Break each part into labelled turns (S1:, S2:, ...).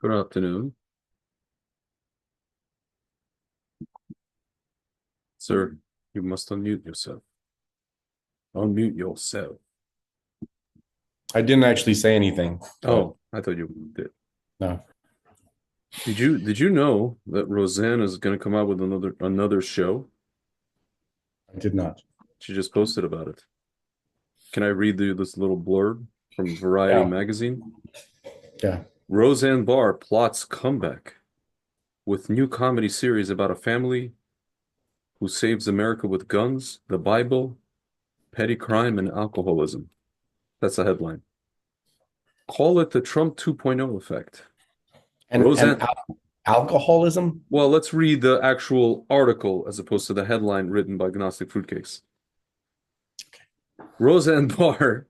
S1: Good afternoon. Sir, you must unmute yourself. Unmute yourself.
S2: I didn't actually say anything.
S1: Oh, I thought you did.
S2: No.
S1: Did you know that Roseanne is going to come out with another show?
S2: I did not.
S1: She just posted about it. Can I read this little blurb from Variety magazine?
S2: Yeah.
S1: Roseanne Barr plots comeback with new comedy series about a family who saves America with guns, the Bible, petty crime, and alcoholism. That's the headline. Call it the Trump 2.0 effect.
S2: And alcoholism?
S1: Well, let's read the actual article as opposed to the headline written by Gnostic Fruitcakes. Roseanne Barr,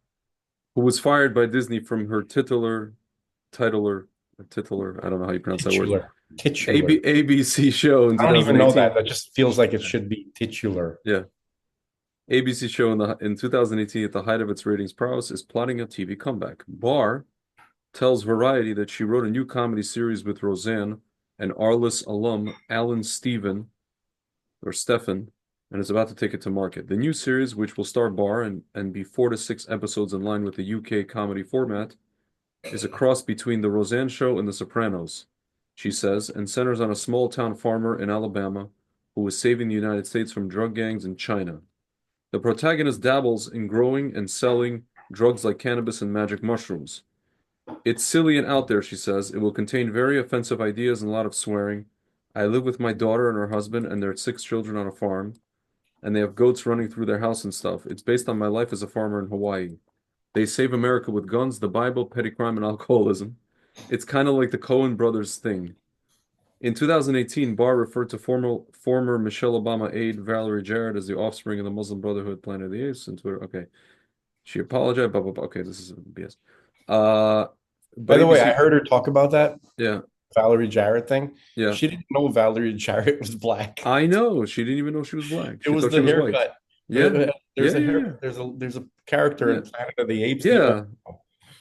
S1: who was fired by Disney from her titular, I don't know how you pronounce that word.
S2: Titular.
S1: ABC show in 2018.
S2: I don't even know that. That just feels like it should be titular.
S1: Yeah. ABC show in 2018 at the height of its ratings prowess is plotting a TV comeback. Barr tells Variety that she wrote a new comedy series with Roseanne and Arliss alum Alan Stephen, and is about to take it to market. The new series, which will star Barr and be 4 to 6 episodes in line with the UK comedy format, is a cross between The Roseanne Show and The Sopranos, she says, and centers on a small-town farmer in Alabama who is saving the United States from drug gangs in China. The protagonist dabbles in growing and selling drugs like cannabis and magic mushrooms. It's silly and out there, she says. It will contain very offensive ideas and a lot of swearing. I live with my daughter and her husband and their 6 children on a farm, and they have goats running through their house and stuff. It's based on my life as a farmer in Hawaii. They save America with guns, the Bible, petty crime, and alcoholism. It's kind of like the Coen brothers thing. In 2018, Barr referred to former Michelle Obama aide Valerie Jarrett as the offspring of the Muslim Brotherhood Planet of the Apes on Twitter. Okay. She apologized, blah, blah, blah. Okay, this is BS.
S2: By the way, I heard her talk about that.
S1: Yeah.
S2: Valerie Jarrett thing.
S1: Yeah.
S2: She didn't know Valerie Jarrett was black.
S1: I know. She didn't even know she was black.
S2: It was the haircut.
S1: Yeah.
S2: There's a character in Planet of the Apes.
S1: Yeah.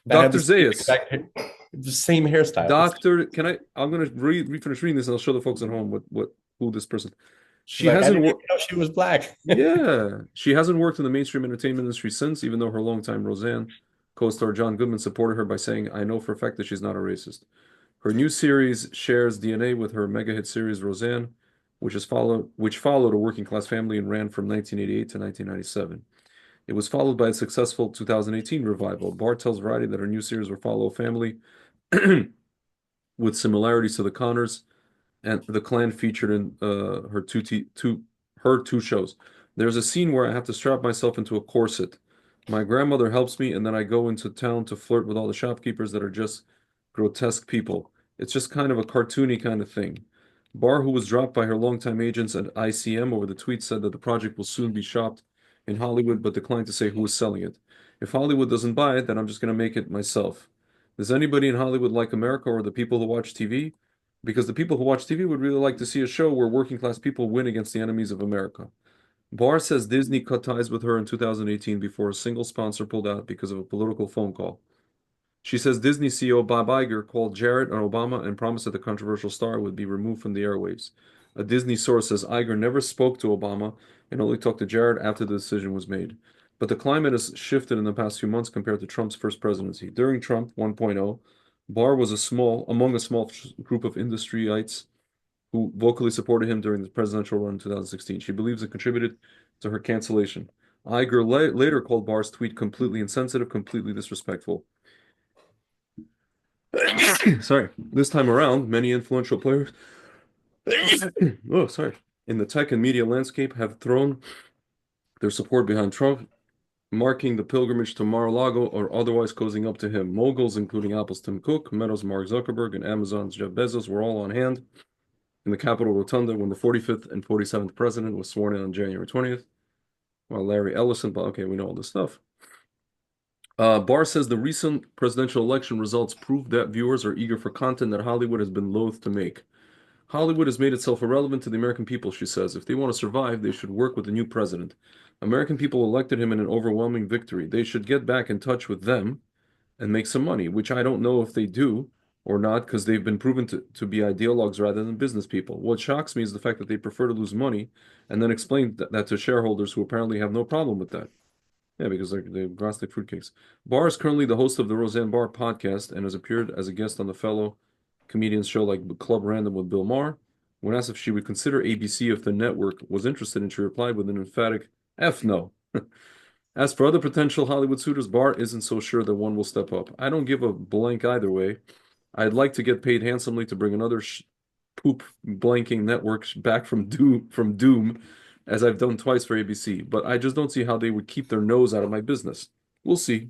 S1: Dr. Zaius.
S2: The same hairstyle.
S1: I'm gonna finish reading this and I'll show the folks at home who this person.
S2: She hasn't worked. She was black.
S1: Yeah. She hasn't worked in the mainstream entertainment industry since, even though her longtime Roseanne Co-star John Goodman supported her by saying, "I know for a fact that she's not a racist." Her new series shares DNA with her mega hit series Roseanne, which followed a working class family and ran from 1988 to 1997. It was followed by a successful 2018 revival. Barr tells Variety that her new series will follow a family with similarities to the Connors and the clan featured in her two shows. There's a scene where I have to strap myself into a corset. My grandmother helps me, and then I go into town to flirt with all the shopkeepers that are just grotesque people. It's just kind of a cartoony kind of thing. Barr, who was dropped by her longtime agents at ICM over the tweet, said that the project will soon be shopped in Hollywood, but declined to say who is selling it. If Hollywood doesn't buy it, then I'm just going to make it myself. Does anybody in Hollywood like America or the people who watch TV? Because the people who watch TV would really like to see a show where working class people win against the enemies of America. Barr says Disney cut ties with her in 2018 before a single sponsor pulled out because of a political phone call. She says Disney CEO Bob Iger called Jared and Obama and promised that the controversial star would be removed from the airwaves. A Disney source says Iger never spoke to Obama and only talked to Jared after the decision was made. But the climate has shifted in the past few months compared to Trump's first presidency. During Trump 1.0, Barr was among a small group of industryites who vocally supported him during the presidential run in 2016. She believes it contributed to her cancellation. Iger later called Barr's tweet completely insensitive, completely disrespectful. Sorry. This time around, many influential players, oh, sorry, in the tech and media landscape have thrown their support behind Trump, marking the pilgrimage to Mar-a-Lago or otherwise cozying up to him. Moguls, including Apple's Tim Cook, Meta's Mark Zuckerberg, and Amazon's Jeff Bezos, were all on hand in the Capitol Rotunda when the 45th and 47th president was sworn in on January 20th, while Larry Ellison, but okay, we know all this stuff. Barr says the recent presidential election results prove that viewers are eager for content that Hollywood has been loath to make. Hollywood has made itself irrelevant to the American people, she says. If they want to survive, they should work with the new president. American people elected him in an overwhelming victory. They should get back in touch with them and make some money, which I don't know if they do or not, because they've been proven to be ideologues rather than business people. What shocks me is the fact that they prefer to lose money and then explain that to shareholders who apparently have no problem with that. Yeah, because they're grass like fruitcakes. Barr is currently the host of the Roseanne Barr podcast and has appeared as a guest on the fellow comedians show like Club Random with Bill Maher. When asked if she would consider ABC if the network was interested, and she replied with an emphatic F no. As for other potential Hollywood suitors, Barr isn't so sure that one will step up. I don't give a blank either way. I'd like to get paid handsomely to bring another poop blanking network back from doom, as I've done twice for ABC, but I just don't see how they would keep their nose out of my business. We'll see.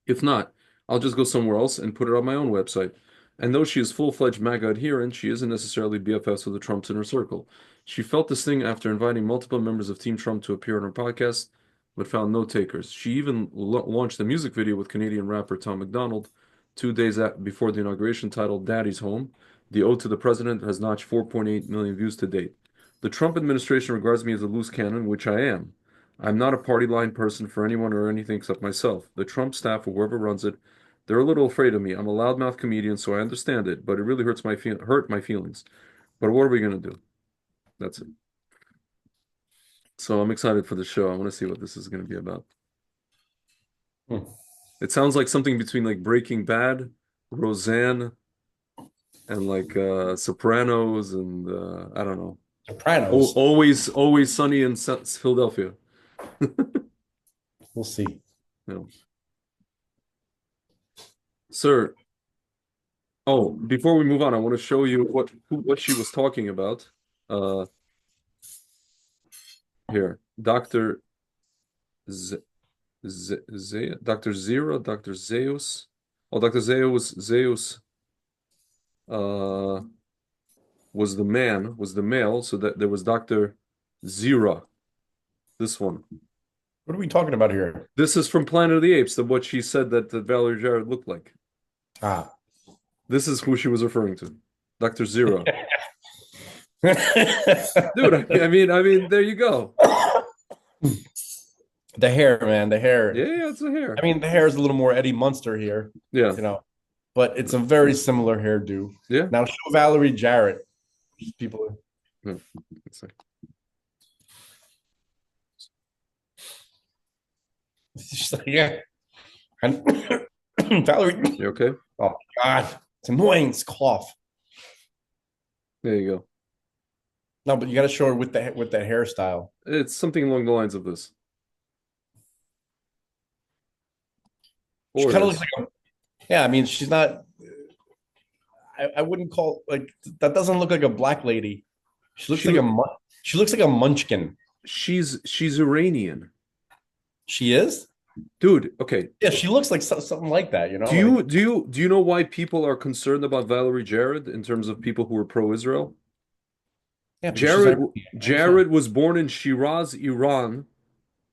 S1: If not, I'll just go somewhere else and put it on my own website. And though she is full-fledged MAGA adherent, she isn't necessarily BFFs with the Trumps in her circle. She felt this thing after inviting multiple members of Team Trump to appear on her podcast, but found no takers. She even launched a music video with Canadian rapper Tom MacDonald 2 days before the inauguration, titled Daddy's Home. The ode to the president has notched 4.8 million views to date. The Trump administration regards me as a loose cannon, which I am. I'm not a party line person for anyone or anything except myself. The Trump staff or whoever runs it, they're a little afraid of me. I'm a loudmouth comedian, so I understand it, but it really hurt my feelings. But what are we gonna do? That's it. So I'm excited for the show. I want to see what this is gonna be about. It sounds like something between like Breaking Bad, Roseanne, and like Sopranos, and I don't know.
S2: Sopranos.
S1: Always sunny in Philadelphia.
S2: We'll see.
S1: No. Sir, oh, before we move on, I want to show you what she was talking about. Here, Dr. Z, Dr. Zero, Dr. Zeus. Oh, Dr. Zeus was the male, so that there was Dr. Zero. This one.
S2: What are we talking about here?
S1: This is from Planet of the Apes, what she said that Valerie Jarrett looked like.
S2: Ah.
S1: This is who she was referring to. Dr. Zero. Dude, I mean, there you go.
S2: The hair, man, the hair.
S1: Yeah, it's a hair.
S2: I mean, the hair is a little more Eddie Munster here.
S1: Yeah.
S2: But it's a very similar hairdo.
S1: Yeah.
S2: Now show Valerie Jarrett. People.
S1: Yeah.
S2: She's like, yeah. And Valerie,
S1: You okay?
S2: oh my God, it's annoying. It's cough.
S1: There you go.
S2: No, but you got to show her with the hairstyle.
S1: It's something along the lines of this.
S2: She
S1: Or
S2: kind of looks
S1: this.
S2: like a, yeah. I mean, she's not. I wouldn't call like that. Doesn't look like a black lady. She looks
S1: She
S2: like a
S1: look
S2: she looks like a munchkin.
S1: she's Iranian.
S2: She is.
S1: Dude, okay.
S2: Yeah, she looks like something like that. You know,
S1: Do
S2: like
S1: you do you do you know why people are concerned about Valerie Jared in terms of people who are pro-Israel?
S2: yeah, because she's
S1: Jared
S2: Iranian, right? So
S1: Jared was born in Shiraz, Iran,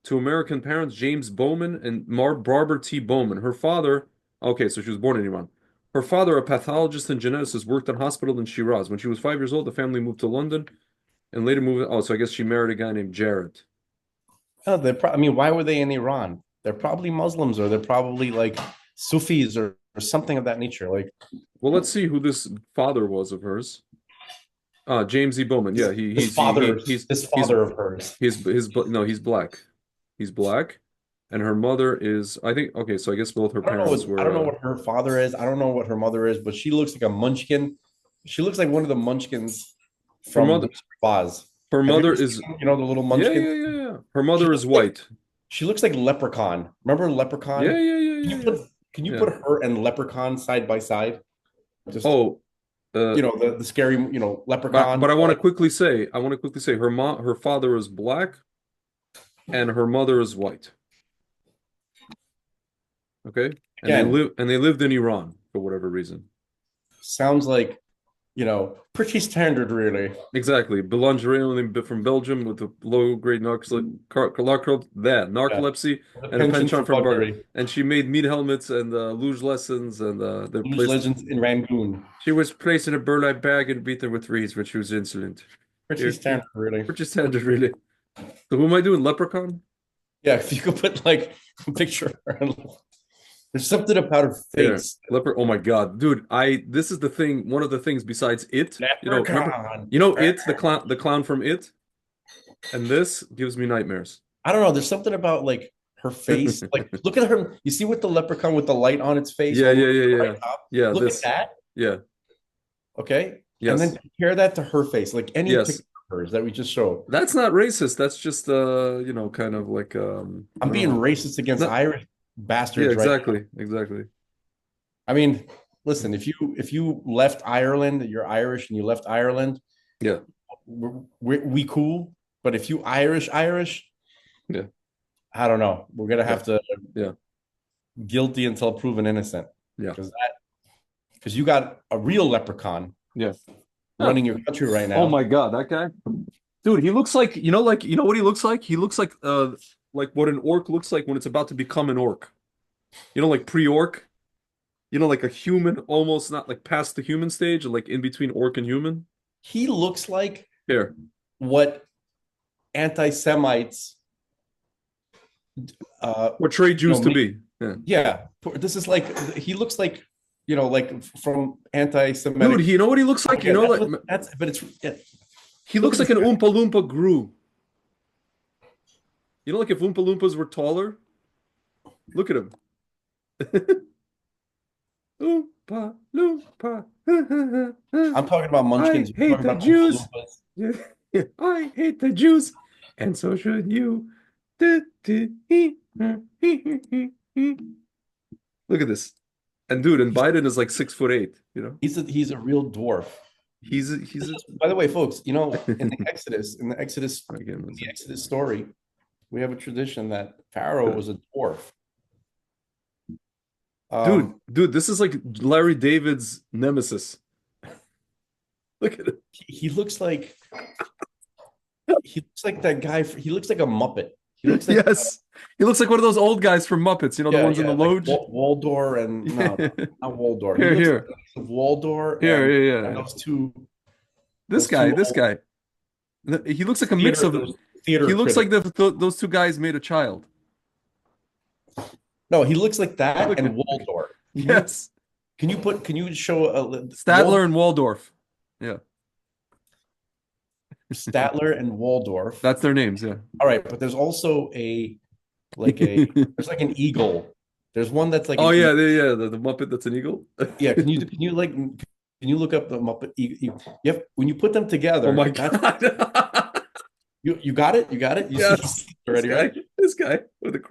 S1: to American parents James Bowman and Barbara T. Bowman. Her father, okay, so she was born in Iran. Her father, a pathologist and geneticist, worked in a hospital in Shiraz. When she was 5 years old, the family moved to London and later moved. Oh, so I guess she married a guy named Jared.
S2: oh, I mean, why were they in Iran? They're probably Muslims or they're probably like Sufis or something of that nature. Like
S1: Well, let's see who this father was of hers. James E. Bowman. Yeah,
S2: this
S1: he's
S2: father of hers.
S1: no, he's black. He's black, and her mother is, I think. Okay, so I guess both her parents
S2: I don't know
S1: were.
S2: what her father is. I don't know what her mother is, but she looks like a munchkin. She looks like one of the munchkins
S1: Her
S2: from
S1: mother,
S2: Wizard of Oz.
S1: her
S2: Have you
S1: mother
S2: ever seen
S1: is.
S2: them? You know the little
S1: Yeah,
S2: munchkins?
S1: yeah, yeah, yeah. Her
S2: She
S1: mother is
S2: looks like
S1: white.
S2: she looks like Leprechaun. Remember
S1: Yeah,
S2: Leprechaun?
S1: yeah, yeah,
S2: Can
S1: yeah,
S2: you
S1: yeah.
S2: can you
S1: Yeah.
S2: put her and Leprechaun side by side? Just
S1: Oh, uh,
S2: the scary Leprechaun.
S1: but I want to quickly say, her father is black, and her mother is white. Okay,
S2: Again,
S1: and they lived in Iran for whatever reason.
S2: sounds like pretty standard, really.
S1: Exactly. Boulangerie only from Belgium with a low grade
S2: Yeah,
S1: narcolepsy
S2: the
S1: and a
S2: penchant for
S1: penchant for burger.
S2: buggery.
S1: And she made meat helmets and luge lessons and they
S2: Blues
S1: placed.
S2: Legends in Rangoon.
S1: She was placed in a burlap bag and beaten with reeds when she was insolent.
S2: Pretty
S1: Here, here.
S2: standard, really.
S1: Which is standard, really. So who am I doing? Leprechaun?
S2: Yeah, if you could put like a picture of her. There's something about her
S1: Here.
S2: face.
S1: Oh my God, dude! This is the thing. One of the things besides it, remember,
S2: Leprechaun.
S1: the clown from It, and this gives me nightmares.
S2: I don't know. There's something about like her face. Like, look at her. You see with the leprechaun with the light on its face
S1: Yeah,
S2: all the
S1: yeah,
S2: way to
S1: yeah,
S2: the
S1: yeah.
S2: right top.
S1: Yeah,
S2: Look at
S1: this.
S2: that.
S1: Yeah.
S2: Okay. And then
S1: Yes.
S2: compare that to her face, like any
S1: Yes.
S2: picture of hers that we just showed.
S1: That's not racist. That's just kind of like I
S2: I'm
S1: don't
S2: being
S1: know.
S2: racist against
S1: No,
S2: Irish
S1: yeah,
S2: bastards right now.
S1: exactly. Exactly.
S2: I mean, listen, if you left Ireland, you're Irish and you left Ireland,
S1: Yeah.
S2: we cool. But if you Irish,
S1: Yeah.
S2: I don't know. We're gonna
S1: Yeah.
S2: have to
S1: Yeah.
S2: guilty until proven innocent
S1: Yeah.
S2: because you got a real leprechaun
S1: Yeah. Huh.
S2: running your country right
S1: Oh
S2: now.
S1: my God, that guy. Dude, he looks like, you know what he looks like? He looks like what an orc looks like when it's about to become an orc. Like pre-orc. Like a human, almost not like past the human stage, like in between orc and human.
S2: He looks like
S1: Here.
S2: what anti-Semites
S1: Portray Jews to
S2: me,
S1: be. Yeah.
S2: yeah. This is like he looks like like from
S1: Dude,
S2: anti-Semitic.
S1: you know what he looks like?
S2: Yeah,
S1: Like
S2: that's but it's yeah.
S1: he
S2: Look
S1: looks
S2: at
S1: like
S2: this
S1: an
S2: guy.
S1: Oompa Loompa grew. Like if Oompa Loompas were taller? Look at him. Oompa Loompa.
S2: I'm talking about
S1: I
S2: munchkins. You're
S1: hate
S2: talking
S1: the
S2: about Oompa
S1: Jews.
S2: Loompas.
S1: I hate the Jews. And so should you. Look at this. And dude, and Biden is like 6'8",
S2: He's a real dwarf.
S1: He's a
S2: By the way, folks, in the
S1: again,
S2: Exodus story, we have a tradition that Pharaoh was a dwarf.
S1: dude, this is like Larry David's nemesis. Look at it.
S2: He looks like that guy. He looks like a Muppet. He looks like
S1: Yes. He looks like one of those old guys from Muppets, the ones in the
S2: like
S1: Loge.
S2: Waldor and no, not Waldor.
S1: Here,
S2: He
S1: here.
S2: looks like Waldor
S1: Here,
S2: and,
S1: yeah.
S2: and those two.
S1: This guy. He looks like a mix of.
S2: Theater
S1: He looks
S2: critics.
S1: like those two guys made a child.
S2: No, he looks like that
S1: Look
S2: and
S1: at-
S2: Waldor.
S1: Yes.
S2: Can you show
S1: Statler and Waldorf. Yeah.
S2: Statler and Waldorf?
S1: That's their names, yeah.
S2: All right, but there's also there's like an eagle There's one that's like
S1: Oh
S2: an
S1: yeah,
S2: eagle.
S1: the Muppet that's an eagle.
S2: Yeah, can you look up the Muppet? You have, when you put them
S1: Oh my
S2: together, that's
S1: God.
S2: you got it. You got it. You
S1: Yes,
S2: see it already, right?
S1: this guy with a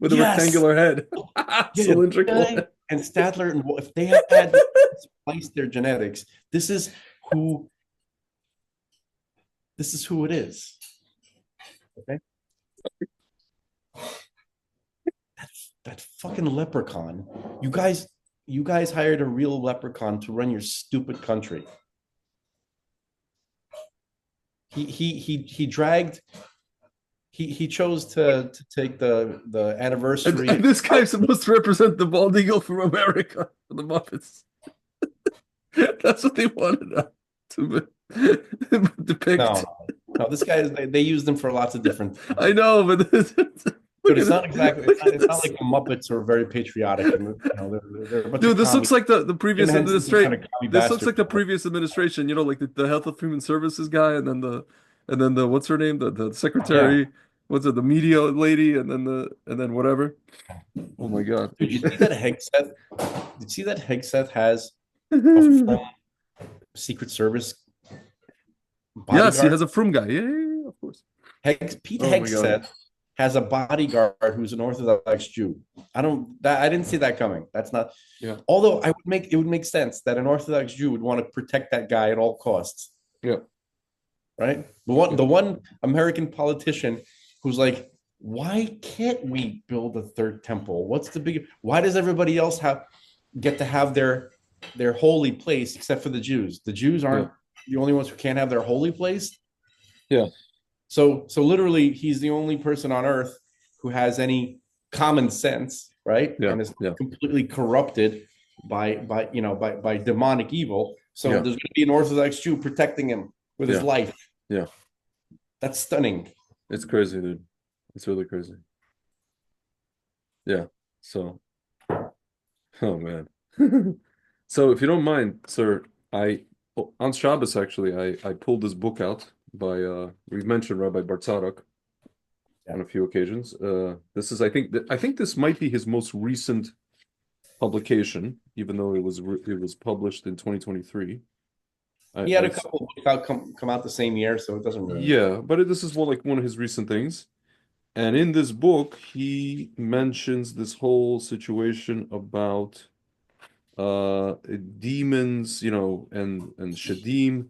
S2: Yes.
S1: rectangular head,
S2: Yeah, this
S1: cylindrical
S2: guy
S1: head.
S2: and Statler, and if they had spliced their genetics, who this is who it is. Okay, that fucking leprechaun. You guys, you guys hired a real leprechaun to run your stupid country. He dragged. He chose to take the
S1: And
S2: anniversary.
S1: this guy's supposed to represent the bald eagle from America for the Muppets. That's what they wanted to depict.
S2: No, no, this guy is. They used him for lots of different things.
S1: I know, but
S2: Dude,
S1: look at
S2: it's
S1: it.
S2: not exactly.
S1: Look at
S2: It's not
S1: this.
S2: like the Muppets are very patriotic, and they're a bunch of
S1: Dude, this looks
S2: commies.
S1: like the
S2: Jim
S1: previous
S2: Henson's some kind
S1: administration.
S2: of commie
S1: This looks
S2: bastard.
S1: like the previous administration. You know, like the Health of Human Services guy, and then the what's her name, the
S2: Yeah.
S1: secretary, what's it, the media lady, and then whatever. Oh my God.
S2: Did you see that Hegseth? Did you see that Hegseth has a full Secret Service
S1: Yes, he
S2: bodyguard?
S1: has a frum guy. Yeah, of course.
S2: Pete
S1: Oh my God.
S2: Hegseth has a bodyguard who's an Orthodox Jew. I didn't see that coming. That's not.
S1: Yeah,
S2: Although it would make sense that an Orthodox Jew would want to protect that guy at all costs,
S1: yeah,
S2: right?
S1: yeah,
S2: The one American politician who's like, why can't we build a third temple? What's the big? Why does everybody else get to have their holy place except for the Jews? The Jews
S1: yeah,
S2: aren't the only ones who can't have their holy place.
S1: yeah,
S2: So literally, he's the only person on earth who has any common sense, right?
S1: yeah,
S2: And is
S1: yeah,
S2: completely corrupted by demonic evil. So
S1: yeah,
S2: there's going to be an Orthodox Jew protecting him with his
S1: yeah,
S2: life.
S1: yeah.
S2: That's stunning.
S1: It's crazy, dude. It's really crazy. Yeah. So, oh man. So if you don't mind, sir, on Shabbos actually, I pulled this book out by we've mentioned Rabbi Bartzadok
S2: Yeah,
S1: on a few occasions. This is I think this might be his most recent publication, even though it was published in 2023.
S2: he had a
S1: I
S2: couple of books out come out the same year, so it doesn't really.
S1: Yeah, but this is one of his recent things. And in this book, he mentions this whole situation about demons, and Shedim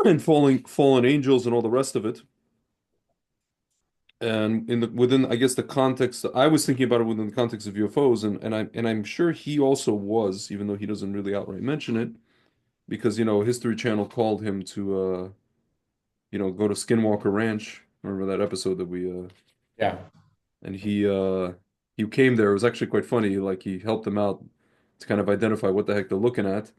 S1: and fallen angels and all the rest of it. And within I guess the context, I was thinking about it within the context of UFOs, and I'm sure he also was, even though he doesn't really outright mention it, because History Channel called him to go to Skinwalker Ranch. Remember that episode that we
S2: Yeah,
S1: and he came there. It was actually quite funny. Like he helped them out to kind of identify what the heck they're looking at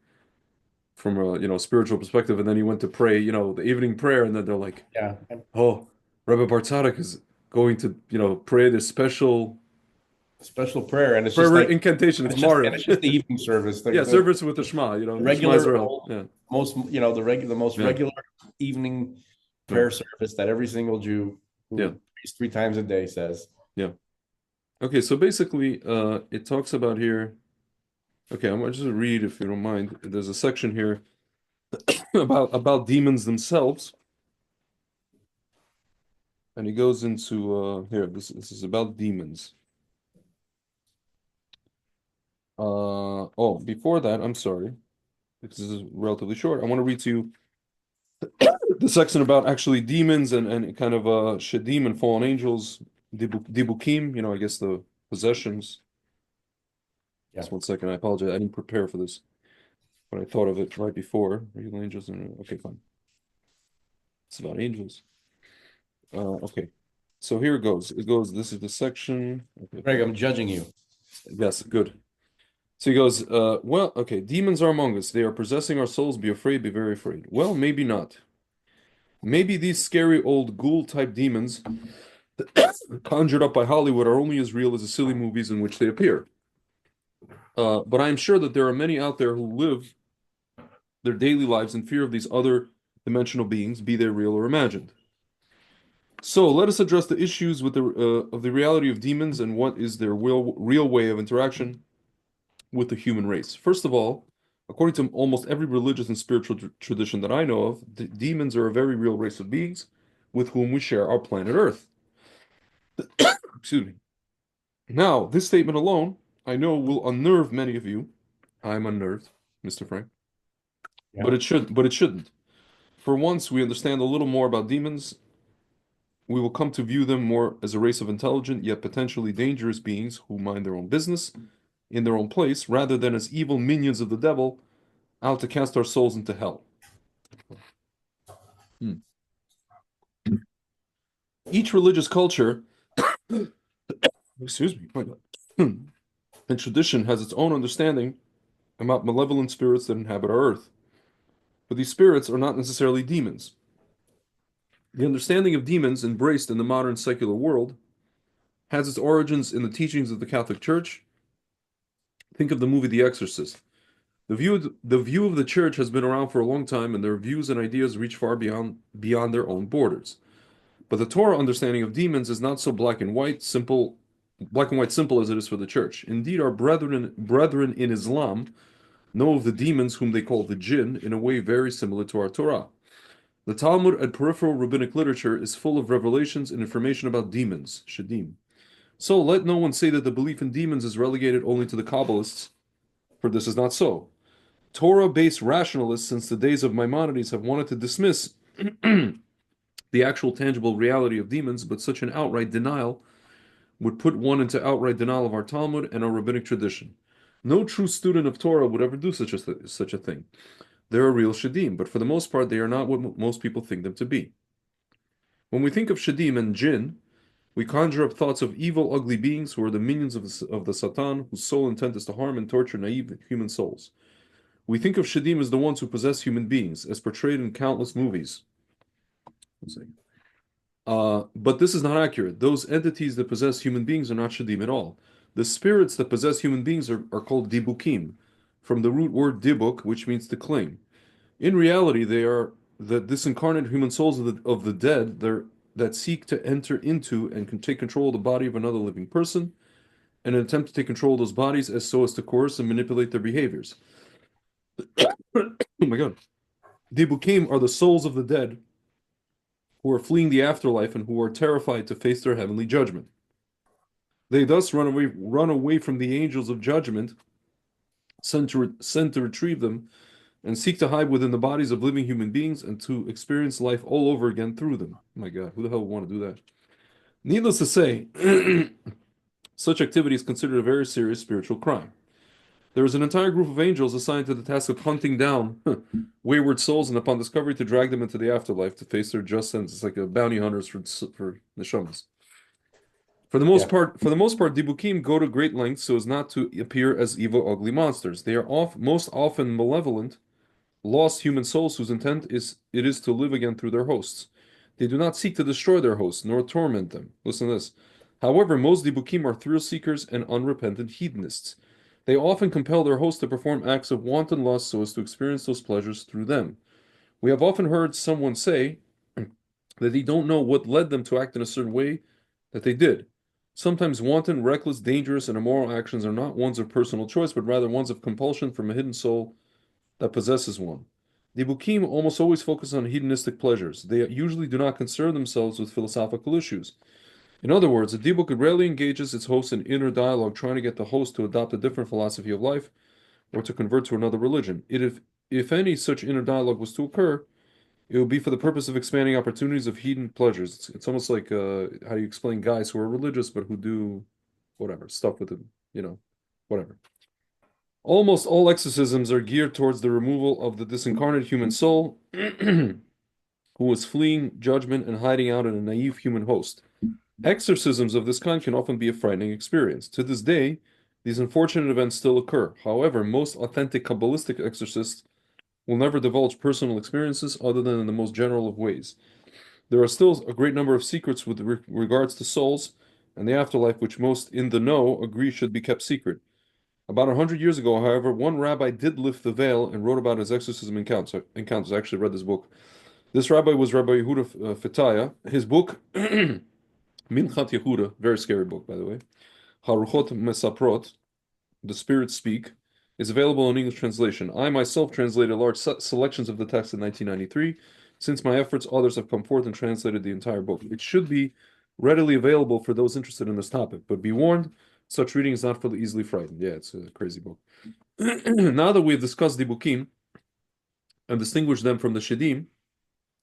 S1: from a spiritual perspective, and then he went to pray, the evening prayer, and then they're like,
S2: yeah.
S1: "Oh, Rabbi Bartzadek is going to pray this special
S2: Special prayer, and it's just
S1: prayer
S2: like
S1: incantation. It's Mariv,
S2: it's just the evening service.
S1: yeah, service with the Shema, the Shema
S2: Regular
S1: Israel,
S2: old
S1: yeah,
S2: the most
S1: yeah,
S2: regular evening
S1: yeah,
S2: prayer service that every single Jew
S1: yeah,
S2: who prays 3 times a day says.
S1: yeah. Okay, so basically, it talks about here. Okay, I'm gonna just read if you don't mind. There's a section here about demons themselves, and he goes into here. This is about demons. Oh, before that, I'm sorry, because this is relatively short. I want to read to you the section about actually demons and kind of Shedim and fallen angels, Dibukim, I guess the possessions.
S2: Yeah.
S1: Just one second, I apologize. I didn't prepare for this, but I thought of it right before. Real angels and okay, fine. It's about angels. Okay. So here it goes. This is the section. Okay,
S2: Greg,
S1: fine.
S2: I'm judging you.
S1: Yes, good. So he goes, well, okay, demons are among us. They are possessing our souls. Be afraid, be very afraid. Well, maybe not. Maybe these scary old ghoul type demons conjured up by Hollywood are only as real as the silly movies in which they appear. But I am sure that there are many out there who live their daily lives in fear of these other dimensional beings, be they real or imagined. So let us address the issues with of the reality of demons and what is their real way of interaction with the human race. First of all, according to almost every religious and spiritual tradition that I know of, demons are a very real race of beings with whom we share our planet Earth. Excuse me. Now, this statement alone, I know will unnerve many of you. I'm unnerved, Mr. Frank.
S2: Yeah.
S1: But it shouldn't. For once we understand a little more about demons, we will come to view them more as a race of intelligent yet potentially dangerous beings who mind their own business in their own place, rather than as evil minions of the devil out to cast our souls into hell. Hmm. Each religious culture, excuse me, my God, and tradition has its own understanding about malevolent spirits that inhabit our earth. But these spirits are not necessarily demons. The understanding of demons embraced in the modern secular world has its origins in the teachings of the Catholic Church. Think of the movie The Exorcist. The view of the church has been around for a long time, and their views and ideas reach far beyond their own borders. But the Torah understanding of demons is not so black and white simple as it is for the church. Indeed, our brethren in Islam know of the demons whom they call the jinn in a way very similar to our Torah. The Talmud and peripheral rabbinic literature is full of revelations and information about demons, Shedim. So let no one say that the belief in demons is relegated only to the Kabbalists, for this is not so. Torah-based rationalists since the days of Maimonides have wanted to dismiss the actual tangible reality of demons, but such an outright denial would put one into outright denial of our Talmud and our rabbinic tradition. No true student of Torah would ever do such a thing. They're a real Shedim, but for the most part, they are not what most people think them to be. When we think of Shedim and Jinn, we conjure up thoughts of evil, ugly beings who are the minions of the Satan, whose sole intent is to harm and torture naive human souls. We think of Shedim as the ones who possess human beings, as portrayed in countless movies. But this is not accurate. Those entities that possess human beings are not Shedim at all. The spirits that possess human beings are called Dibukim, from the root word dibuk, which means to claim. In reality, they are the disincarnate human souls of the dead that seek to enter into and can take control of the body of another living person, and an attempt to take control of those bodies as so as to coerce and manipulate their behaviors. Oh my God. Dibukim are the souls of the dead who are fleeing the afterlife and who are terrified to face their heavenly judgment. They thus run away from the angels of judgment sent to retrieve them and seek to hide within the bodies of living human beings and to experience life all over again through them. Oh my God, who the hell would want to do that? Needless to say, such activity is considered a very serious spiritual crime. There is an entire group of angels assigned to the task of hunting down wayward souls and, upon discovery, to drag them into the afterlife to face their just sentence. It's like a bounty hunters for neshamas.
S2: Yeah.
S1: For the most part, Dibukim go to great lengths so as not to appear as evil, ugly monsters. They are most often malevolent, lost human souls whose intent is to live again through their hosts. They do not seek to destroy their hosts nor torment them. Listen to this. However, most Dibukim are thrill seekers and unrepentant hedonists. They often compel their hosts to perform acts of wanton lust so as to experience those pleasures through them. We have often heard someone say that they don't know what led them to act in a certain way that they did. Sometimes wanton, reckless, dangerous, and immoral actions are not ones of personal choice, but rather ones of compulsion from a hidden soul that possesses one. The Bukim almost always focus on hedonistic pleasures. They usually do not concern themselves with philosophical issues. In other words, a Dibuk rarely engages its host in inner dialogue trying to get the host to adopt a different philosophy of life or to convert to another religion. If any such inner dialogue was to occur, it would be for the purpose of expanding opportunities of hedon pleasures. It's almost like how you explain guys who are religious but who do whatever stuff with them, whatever. Almost all exorcisms are geared towards the removal of the disincarnate human soul who is fleeing judgment and hiding out in a naive human host. Exorcisms of this kind can often be a frightening experience. To this day, these unfortunate events still occur. However, most authentic Kabbalistic exorcists will never divulge personal experiences other than in the most general of ways. There are still a great number of secrets with regards to souls and the afterlife which most in the know agree should be kept secret. About 100 years ago, however, one rabbi did lift the veil and wrote about his exorcism encounters. I actually read this book. This rabbi was Rabbi Yehuda Fetaya. His book, Minchat Yehuda, very scary book, by the way, Haruchot Mesaprot, The Spirits Speak, is available in English translation. I myself translated large selections of the text in 1993. Since my efforts, others have come forth and translated the entire book. It should be readily available for those interested in this topic, but be warned, such reading is not for the easily frightened. Yeah, it's a crazy book. Now that we've discussed the Bukim and distinguished them from the Shedim,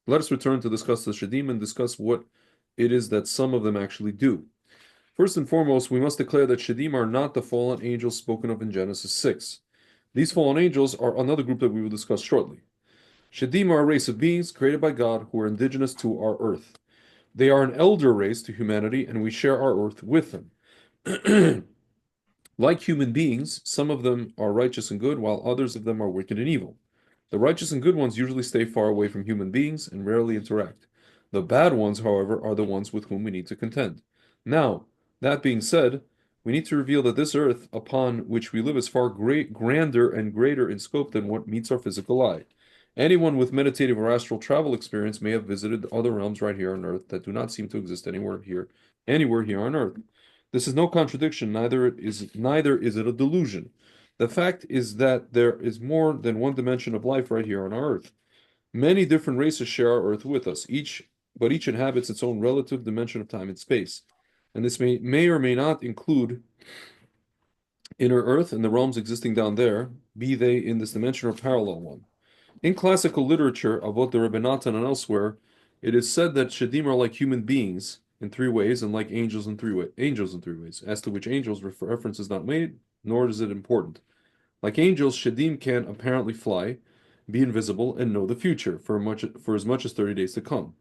S1: let us return to discuss the Shedim and discuss what it is that some of them actually do. First and foremost, we must declare that Shedim are not the fallen angels spoken of in Genesis 6. These fallen angels are another group that we will discuss shortly. Shedim are a race of beings created by God who are indigenous to our earth. They are an elder race to humanity, and we share our earth with them. Like human beings, some of them are righteous and good, while others of them are wicked and evil. The righteous and good ones usually stay far away from human beings and rarely interact. The bad ones, however, are the ones with whom we need to contend. Now, that being said, we need to reveal that this earth upon which we live is far grander and greater in scope than what meets our physical eye. Anyone with meditative or astral travel experience may have visited other realms right here on earth that do not seem to exist anywhere here on earth. This is no contradiction, neither is it a delusion. The fact is that there is more than one dimension of life right here on our earth. Many different races share our earth with us, but each inhabits its own relative dimension of time and space. And this may or may not include inner earth and the realms existing down there, be they in this dimension or parallel one. In classical literature, Avot the Rebbe Natan and elsewhere, it is said that Shedim are like human beings in three ways and like angels in three ways, as to which angels reference is not made, nor is it important. Like angels, Shedim can apparently fly, be invisible, and know the future for as much as 30 days to come.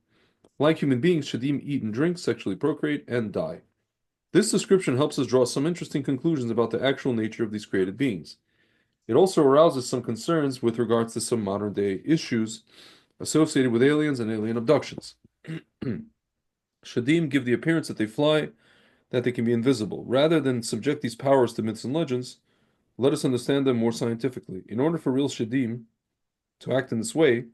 S1: Like human beings, Shedim eat and drink, sexually procreate, and die. This description helps us draw some interesting conclusions about the actual nature of these created beings. It also arouses some concerns with regards to some modern day issues associated with aliens and alien abductions. Shadim give the appearance that they fly, that they can be invisible. Rather than subject these powers to myths and legends, let us understand them more scientifically. In order for real Shadim to act in this way,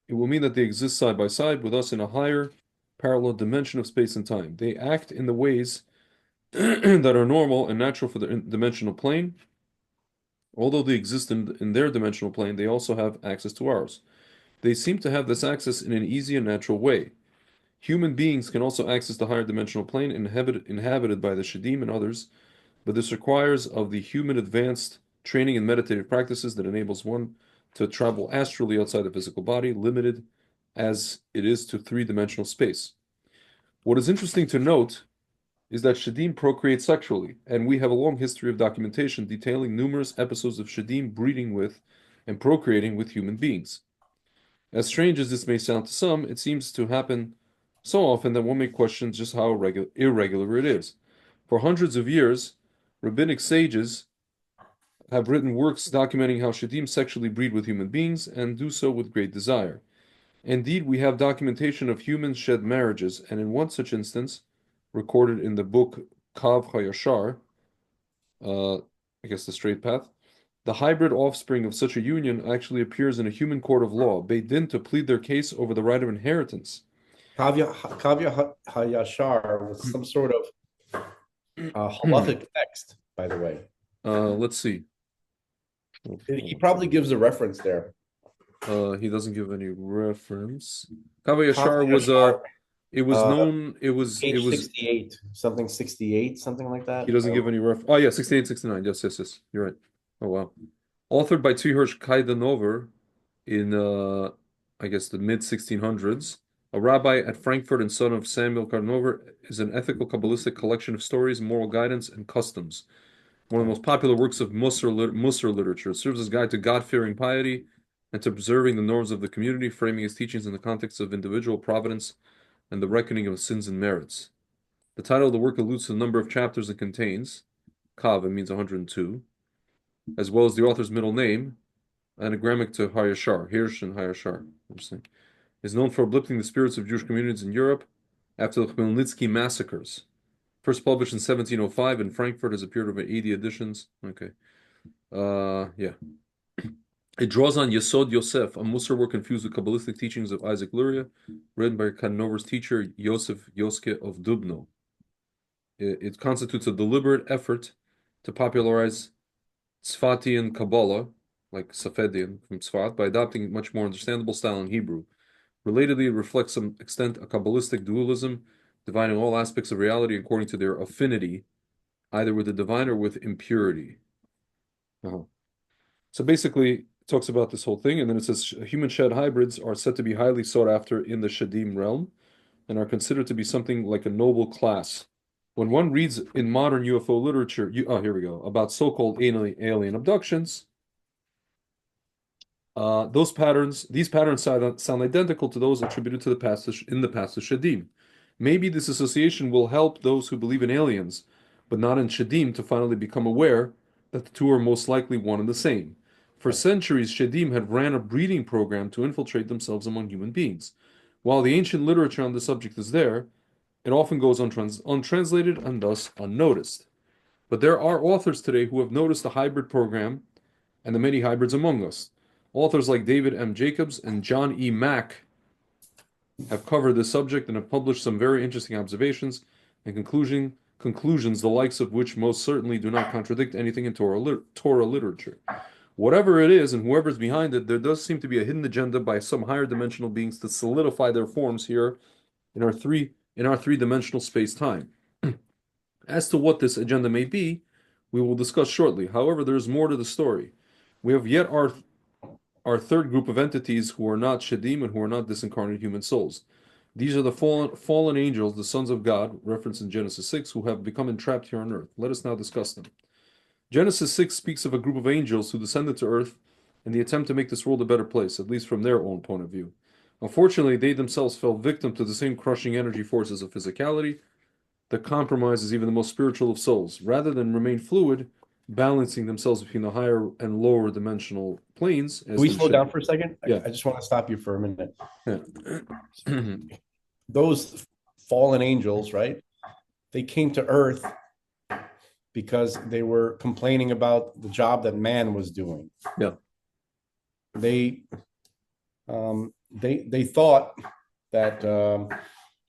S1: it will mean that they exist side by side with us in a higher, parallel dimension of space and time. They act in the ways that are normal and natural for the dimensional plane. Although they exist in their dimensional plane, they also have access to ours. They seem to have this access in an easy and natural way. Human beings can also access the higher dimensional plane inhabited by the Shadim and others, but this requires of the human advanced training and meditative practices that enables one to travel astrally outside the physical body, limited as it is to three-dimensional space. What is interesting to note is that Shadim procreate sexually, and we have a long history of documentation detailing numerous episodes of Shadim breeding with and procreating with human beings. As strange as this may sound to some, it seems to happen so often that one may question just how irregular it is. For hundreds of years, rabbinic sages have written works documenting how Shadim sexually breed with human beings and do so with great desire. Indeed, we have documentation of human shed marriages, and in one such instance, recorded in the book Kav HaYashar, I guess the straight path, the hybrid offspring of such a union actually appears in a human court of law, Beit Din, to plead their case over the right of inheritance.
S2: Kavya Hayashar was some sort of halachic text, by the way.
S1: Let's see.
S2: He probably gives a reference there.
S1: He doesn't give any reference. Kav HaYashar was
S2: Hayashar,
S1: it was known it
S2: page
S1: was
S2: 68, something 68, something like that.
S1: he doesn't give any ref. Oh yeah, 68, 69. Yes, yes, yes. You're right. Oh wow. Authored by Tzvi Kaidanover in I guess the mid 1600s. A rabbi at Frankfurt and son of Samuel Karnover is an ethical Kabbalistic collection of stories, moral guidance, and customs. One of the most popular works of Musar literature. It serves as a guide to God-fearing piety and to preserving the norms of the community, framing his teachings in the context of individual providence and the reckoning of sins and merits. The title of the work alludes to the number of chapters it contains. Kav, it means 102, as well as the author's middle name, anagrammic to Hayashar, Hirsch and Hayashar. Interesting. Is known for uplifting the spirits of Jewish communities in Europe after the Khmelnytsky massacres. First published in 1705 in Frankfurt, has appeared over 80 editions. Okay. Yeah. It draws on Yesod Yosef, a Musar work infused with Kabbalistic teachings of Isaac Luria, written by Kadanover's teacher Yosef Yoske of Dubno. It constitutes a deliberate effort to popularize Tzfatian Kabbalah, like Safedian from Tzfat, by adopting a much more understandable style in Hebrew. Relatedly, it reflects some extent a Kabbalistic dualism, dividing all aspects of reality according to their affinity, either with the divine or with impurity. Uh-huh. So basically, it talks about this whole thing, and then it says human shed hybrids are said to be highly sought after in the Shedim realm and are considered to be something like a noble class. When one reads in modern UFO literature, here we go, about so-called alien abductions, these patterns sound identical to those attributed to the passage in the passage Shedim. Maybe this association will help those who believe in aliens, but not in Shedim, to finally become aware that the two are most likely one and the same. For centuries, Shedim had ran a breeding program to infiltrate themselves among human beings. While the ancient literature on the subject is there, it often goes untranslated and thus unnoticed. But there are authors today who have noticed the hybrid program and the many hybrids among us. Authors like David M. Jacobs and John E. Mack have covered this subject and have published some very interesting observations and conclusions, the likes of which most certainly do not contradict anything in Torah literature. Whatever it is and whoever's behind it, there does seem to be a hidden agenda by some higher dimensional beings to solidify their forms here in our three-dimensional space-time. As to what this agenda may be, we will discuss shortly. However, there is more to the story. We have yet our third group of entities who are not Shedim and who are not disincarnate human souls. These are the fallen angels, the sons of God, referenced in Genesis 6, who have become entrapped here on earth. Let us now discuss them. Genesis 6 speaks of a group of angels who descended to earth in the attempt to make this world a better place, at least from their own point of view. Unfortunately, they themselves fell victim to the same crushing energy forces of physicality that compromises even the most spiritual of souls. Rather than remain fluid, balancing themselves between the higher and lower dimensional planes,
S2: Can
S1: as
S2: we
S1: do
S2: slow down for a second?
S1: yeah.
S2: I just want to stop you for a minute.
S1: Yeah.
S2: Those fallen angels, right? They came to earth because they were complaining about the job that man was doing.
S1: Yeah.
S2: They thought that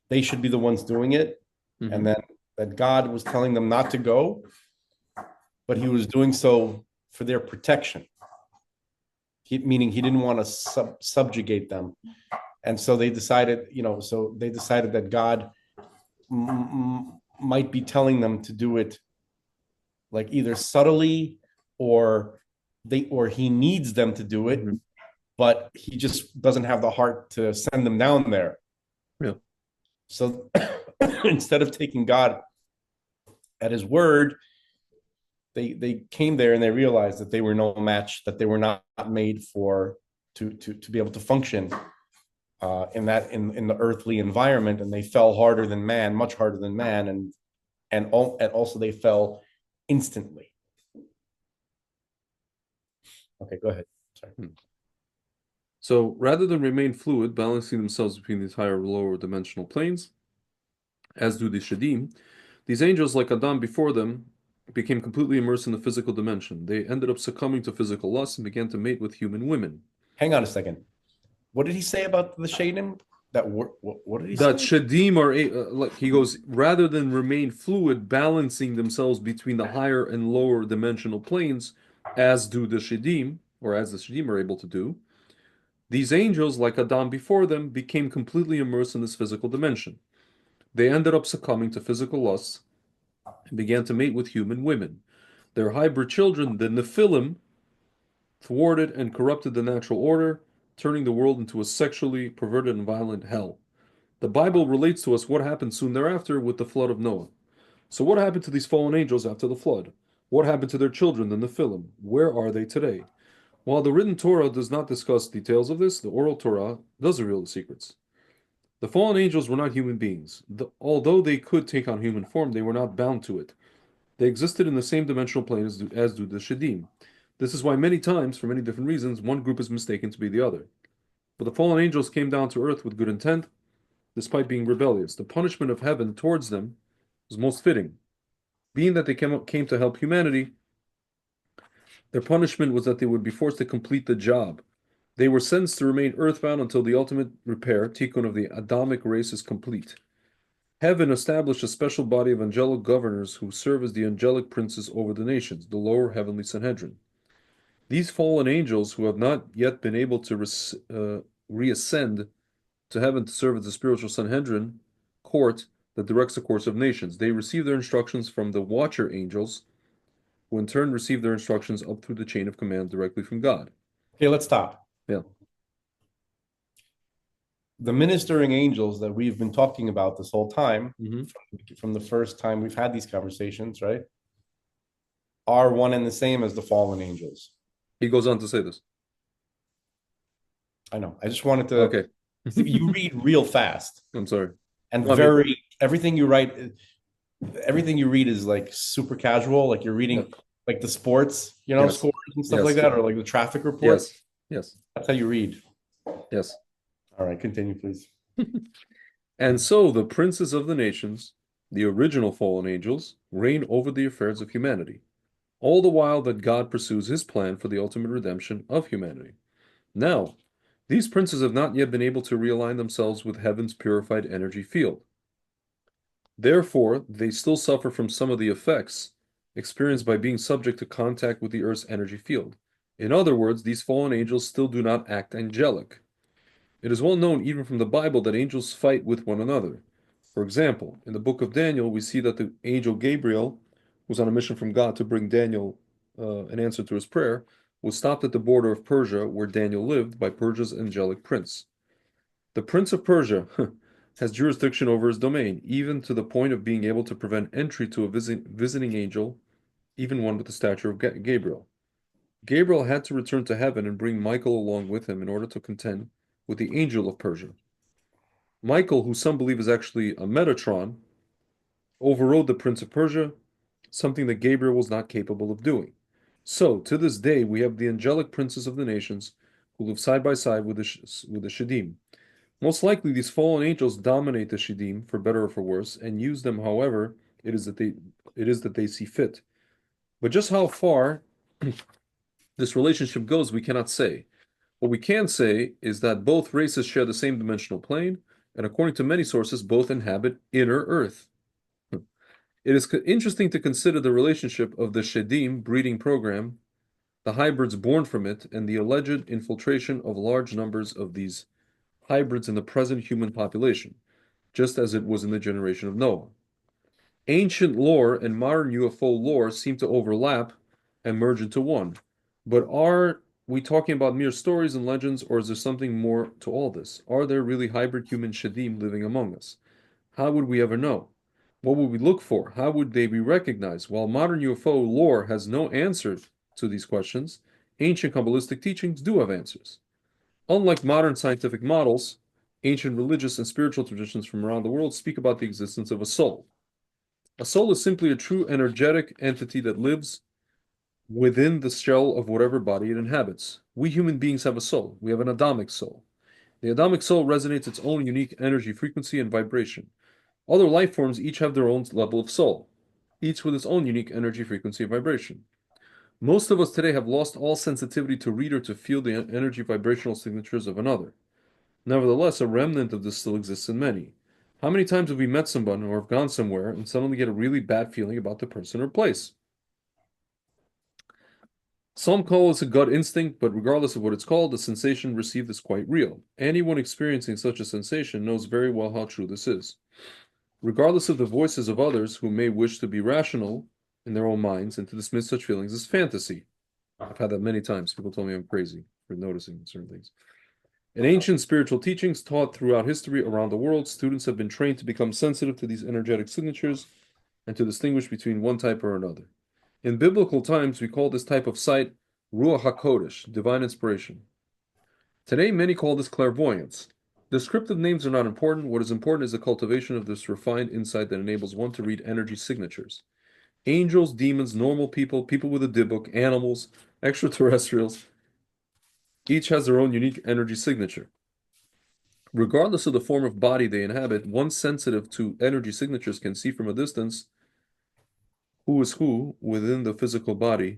S2: they should be the ones doing it,
S1: Mhm.
S2: and then that God was telling them not to go, but he was doing so for their protection. Meaning he didn't want to subjugate them. And so they decided, that God might be telling them to do it like either subtly or he needs them to do it,
S1: Mhm.
S2: but he just doesn't have the heart to send them down there.
S1: Yeah.
S2: So instead of taking God at his word, they came there and they realized that they were no match, that they were not made to be able to function in the earthly environment, and they fell harder than man, much harder than man, and also they fell instantly. Okay, go ahead. Sorry.
S1: So rather than remain fluid, balancing themselves between these higher and lower dimensional planes, as do the Shadim, these angels, like Adam before them, became completely immersed in the physical dimension. They ended up succumbing to physical lust and began to mate with human women.
S2: Hang on a second. What did he say about the Shedim? What did he
S1: That
S2: say?
S1: Shadim are, like he goes, rather than remain fluid, balancing themselves between the higher and lower dimensional planes, as do the Shadim, or as the Shadim are able to do, these angels, like Adam before them, became completely immersed in this physical dimension. They ended up succumbing to physical lusts and began to mate with human women. Their hybrid children, the Nephilim, thwarted and corrupted the natural order, turning the world into a sexually perverted and violent hell. The Bible relates to us what happened soon thereafter with the flood of Noah. So, what happened to these fallen angels after the flood? What happened to their children, the Nephilim? Where are they today? While the written Torah does not discuss details of this, the oral Torah does reveal the secrets. The fallen angels were not human beings. Although they could take on human form, they were not bound to it. They existed in the same dimensional plane as do the Shedim. This is why many times, for many different reasons, one group is mistaken to be the other. But the fallen angels came down to earth with good intent, despite being rebellious. The punishment of heaven towards them was most fitting. Being that they came to help humanity, Their punishment was that they would be forced to complete the job. They were sentenced to remain earthbound until the ultimate repair, tikkun, of the Adamic race is complete. Heaven established a special body of angelic governors who serve as the angelic princes over the nations, the lower heavenly Sanhedrin. These fallen angels, who have not yet been able to reascend to heaven to serve as the spiritual Sanhedrin court that directs the course of nations, they receive their instructions from the watcher angels, who in turn receive their instructions up through the chain of command directly from God.
S2: Okay, let's stop.
S1: Yeah.
S2: The ministering angels that we've been talking about this whole time,
S1: Mm-hmm.
S2: from the first time we've had these conversations, right, are one and the same as the fallen angels.
S1: He goes on to say this.
S2: I know. I just wanted to.
S1: Okay.
S2: You read real fast
S1: I'm sorry.
S2: and
S1: No, I mean,
S2: everything you write, everything you read is like super casual. Like you're reading
S1: yeah.
S2: like the sports,
S1: Yes.
S2: scores and stuff
S1: Yes.
S2: like that, or like the traffic reports.
S1: Yes. Yes.
S2: That's how you read.
S1: Yes.
S2: All right, continue, please.
S1: And so the princes of the nations, the original fallen angels, reign over the affairs of humanity, all the while that God pursues his plan for the ultimate redemption of humanity. Now, these princes have not yet been able to realign themselves with heaven's purified energy field. Therefore, they still suffer from some of the effects experienced by being subject to contact with the Earth's energy field. In other words, these fallen angels still do not act angelic. It is well known even from the Bible that angels fight with one another. For example, in the book of Daniel, we see that the angel Gabriel, who was on a mission from God to bring Daniel an answer to his prayer, was stopped at the border of Persia, where Daniel lived, by Persia's angelic prince. The prince of Persia has jurisdiction over his domain, even to the point of being able to prevent entry to a visiting angel, even one with the stature of Gabriel. Gabriel had to return to heaven and bring Michael along with him in order to contend with the angel of Persia. Michael, who some believe is actually a Metatron, overrode the prince of Persia, something that Gabriel was not capable of doing. So, to this day, we have the angelic princes of the nations who live side by side with the Shedim. Most likely, these fallen angels dominate the Shedim, for better or for worse, and use them however it is that they see fit. But just how far this relationship goes, we cannot say. What we can say is that both races share the same dimensional plane, and according to many sources, both inhabit inner Earth. It is interesting to consider the relationship of the Shedim breeding program, the hybrids born from it, and the alleged infiltration of large numbers of these hybrids in the present human population, just as it was in the generation of Noah. Ancient lore and modern UFO lore seem to overlap and merge into one. But are we talking about mere stories and legends, or is there something more to all this? Are there really hybrid human Shedim living among us? How would we ever know? What would we look for? How would they be recognized? While modern UFO lore has no answer to these questions, ancient Kabbalistic teachings do have answers. Unlike modern scientific models, ancient religious and spiritual traditions from around the world speak about the existence of a soul. A soul is simply a true energetic entity that lives within the shell of whatever body it inhabits. We human beings have a soul. We have an Adamic soul. The Adamic soul resonates its own unique energy frequency and vibration. Other life forms each have their own level of soul, each with its own unique energy frequency and vibration. Most of us today have lost all sensitivity to read or to feel the energy vibrational signatures of another. Nevertheless, a remnant of this still exists in many. How many times have we met someone or have gone somewhere and suddenly get a really bad feeling about the person or place? Some call this a gut instinct, but regardless of what it's called, the sensation received is quite real. Anyone experiencing such a sensation knows very well how true this is. Regardless of the voices of others who may wish to be rational in their own minds and to dismiss such feelings as fantasy. I've had that many times. People told me I'm crazy for noticing certain things. In ancient spiritual teachings taught throughout history around the world, students have been trained to become sensitive to these energetic signatures and to distinguish between one type or another. In biblical times, we call this type of sight Ruach HaKodesh, divine inspiration. Today, many call this clairvoyance. Descriptive names are not important. What is important is the cultivation of this refined insight that enables one to read energy signatures. Angels, demons, normal people, people with a dibuk, animals, extraterrestrials, each has their own unique energy signature. Regardless of the form of body they inhabit, one sensitive to energy signatures can see from a distance who is who within the physical body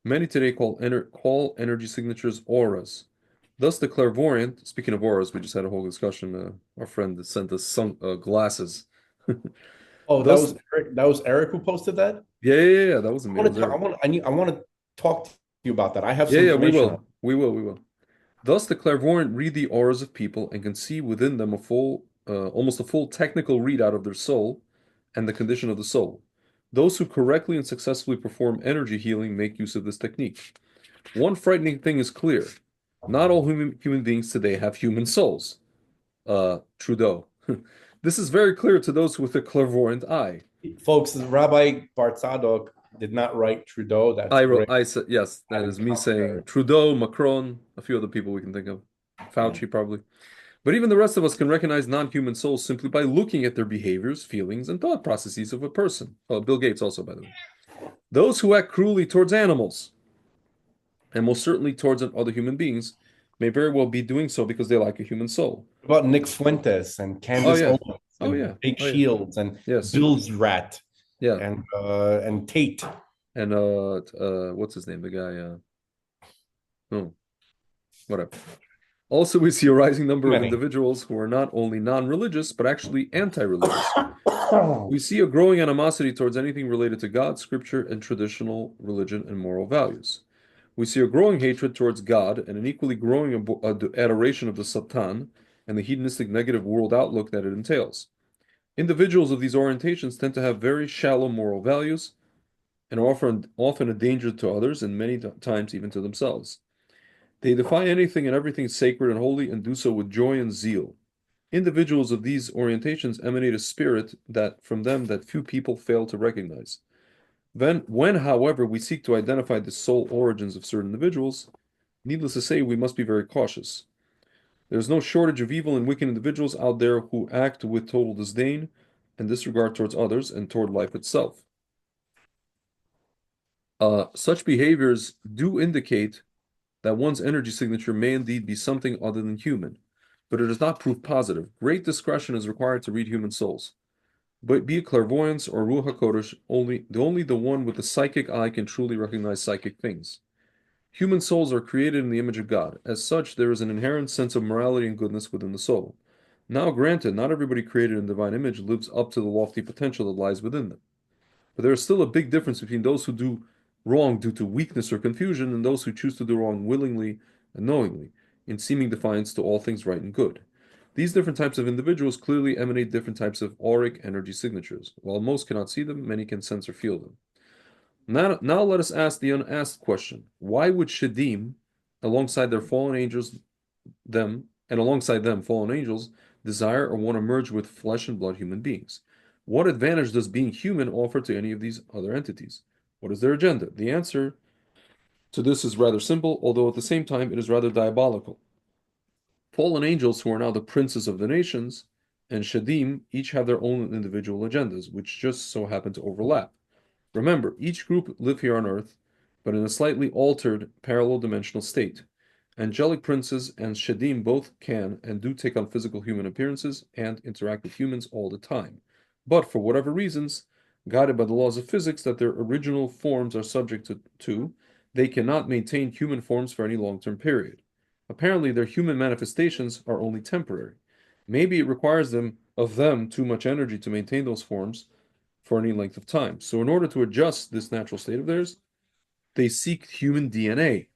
S1: Many today call energy signatures auras. Thus, the clairvoyant, speaking of auras, we just had a whole discussion. Our friend that sent us some glasses.
S2: Oh, that
S1: Thus,
S2: was Eric, that was Eric who posted that.
S1: yeah, that wasn't
S2: I
S1: me. It
S2: want
S1: was
S2: to talk,
S1: Eric.
S2: I want to talk to you about that. I have
S1: Yeah,
S2: some
S1: yeah, we
S2: information on it.
S1: will. We will. Thus, the clairvoyant read the auras of people and can see within them almost a full technical readout of their soul and the condition of the soul. Those who correctly and successfully perform energy healing make use of this technique. One frightening thing is clear. Not all human beings today have human souls. Trudeau. This is very clear to those with a clairvoyant eye.
S2: Folks, Rabbi Barzadok did not write Trudeau. That's Rick
S1: I said, yes, that
S2: adding
S1: is me saying
S2: commentary.
S1: Trudeau, Macron, a few other people we can think of.
S2: Yeah.
S1: Fauci, probably. But even the rest of us can recognize non-human souls simply by looking at their behaviors, feelings, and thought processes of a person. Oh, Bill Gates also, by the way. Those who act cruelly towards animals, and most certainly towards other human beings, may very well be doing so because they lack a human soul.
S2: About Nick Fuentes and
S1: Oh
S2: Candace
S1: yeah.
S2: Owens
S1: Oh
S2: and
S1: yeah.
S2: Big
S1: Oh yeah.
S2: Shields and
S1: Yes.
S2: Bill's Rat
S1: Yeah.
S2: and Tate.
S1: And what's his name? The guy oh, whatever. Also, we see a rising number of
S2: Many.
S1: individuals who are not only non-religious, but actually anti-religious. We see a growing animosity towards anything related to God, scripture, and traditional religion and moral values. We see a growing hatred towards God and an equally growing adoration of the Satan and the hedonistic negative world outlook that it entails. Individuals of these orientations tend to have very shallow moral values and are often a danger to others and many times even to themselves. They defy anything and everything sacred and holy and do so with joy and zeal. Individuals of these orientations emanate a spirit that from them that few people fail to recognize. When, however, we seek to identify the soul origins of certain individuals, needless to say, we must be very cautious. There is no shortage of evil and wicked individuals out there who act with total disdain and disregard towards others and toward life itself. Such behaviors do indicate that one's energy signature may indeed be something other than human, but it is not proof positive. Great discretion is required to read human souls. But be it clairvoyance or Ruach HaKodesh, only the one with the psychic eye can truly recognize psychic things. Human souls are created in the image of God. As such, there is an inherent sense of morality and goodness within the soul. Now, granted, not everybody created in divine image lives up to the lofty potential that lies within them. But there is still a big difference between those who do wrong due to weakness or confusion and those who choose to do wrong willingly and knowingly, in seeming defiance to all things right and good. These different types of individuals clearly emanate different types of auric energy signatures. While most cannot see them, many can sense or feel them. Now let us ask the unasked question. Why would Shedim, alongside their fallen angels, alongside them, fallen angels, desire or want to merge with flesh and blood human beings? What advantage does being human offer to any of these other entities? What is their agenda? The answer to this is rather simple, although at the same time it is rather diabolical. Fallen angels, who are now the princes of the nations, and Shedim each have their own individual agendas, which just so happen to overlap. Remember, each group live here on Earth, but in a slightly altered parallel dimensional state. Angelic princes and Shedim both can and do take on physical human appearances and interact with humans all the time. But for whatever reasons, guided by the laws of physics that their original forms are subject to, they cannot maintain human forms for any long-term period. Apparently, their human manifestations are only temporary. Maybe it requires them too much energy to maintain those forms for any length of time. So in order to adjust this natural state of theirs, they seek human DNA.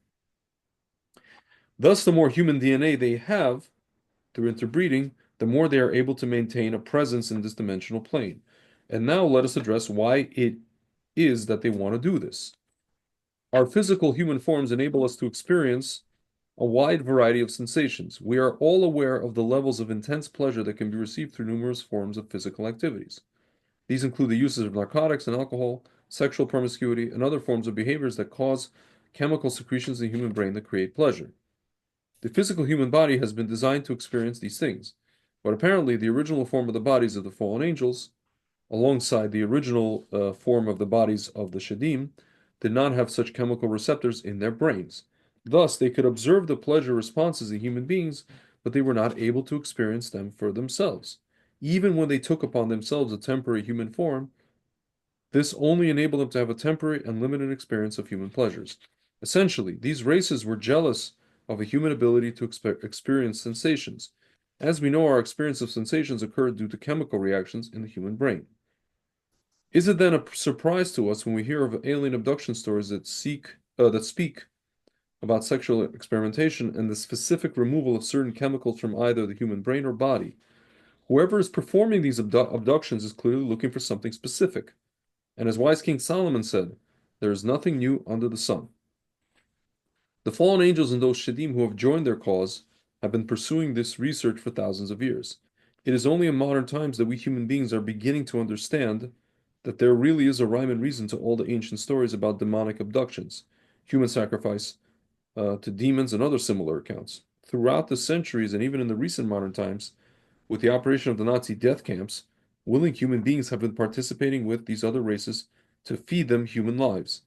S1: Thus, the more human DNA they have through interbreeding, the more they are able to maintain a presence in this dimensional plane. And now let us address why it is that they want to do this. Our physical human forms enable us to experience a wide variety of sensations. We are all aware of the levels of intense pleasure that can be received through numerous forms of physical activities. These include the uses of narcotics and alcohol, sexual promiscuity, and other forms of behaviors that cause chemical secretions in the human brain that create pleasure. The physical human body has been designed to experience these things, but apparently the original form of the bodies of the fallen angels, alongside the original form of the bodies of the Shedim, did not have such chemical receptors in their brains. Thus, they could observe the pleasure responses in human beings, but they were not able to experience them for themselves. Even when they took upon themselves a temporary human form, this only enabled them to have a temporary and limited experience of human pleasures. Essentially, these races were jealous of a human ability to experience sensations. As we know, our experience of sensations occur due to chemical reactions in the human brain. Is it then a surprise to us when we hear of alien abduction stories that speak about sexual experimentation and the specific removal of certain chemicals from either the human brain or body? Whoever is performing these abductions is clearly looking for something specific. And as wise King Solomon said, there is nothing new under the sun. The fallen angels and those Shedim who have joined their cause have been pursuing this research for thousands of years. It is only in modern times that we human beings are beginning to understand that there really is a rhyme and reason to all the ancient stories about demonic abductions, human sacrifice to demons, and other similar accounts. Throughout the centuries and even in the recent modern times, with the operation of the Nazi death camps, willing human beings have been participating with these other races to feed them human lives.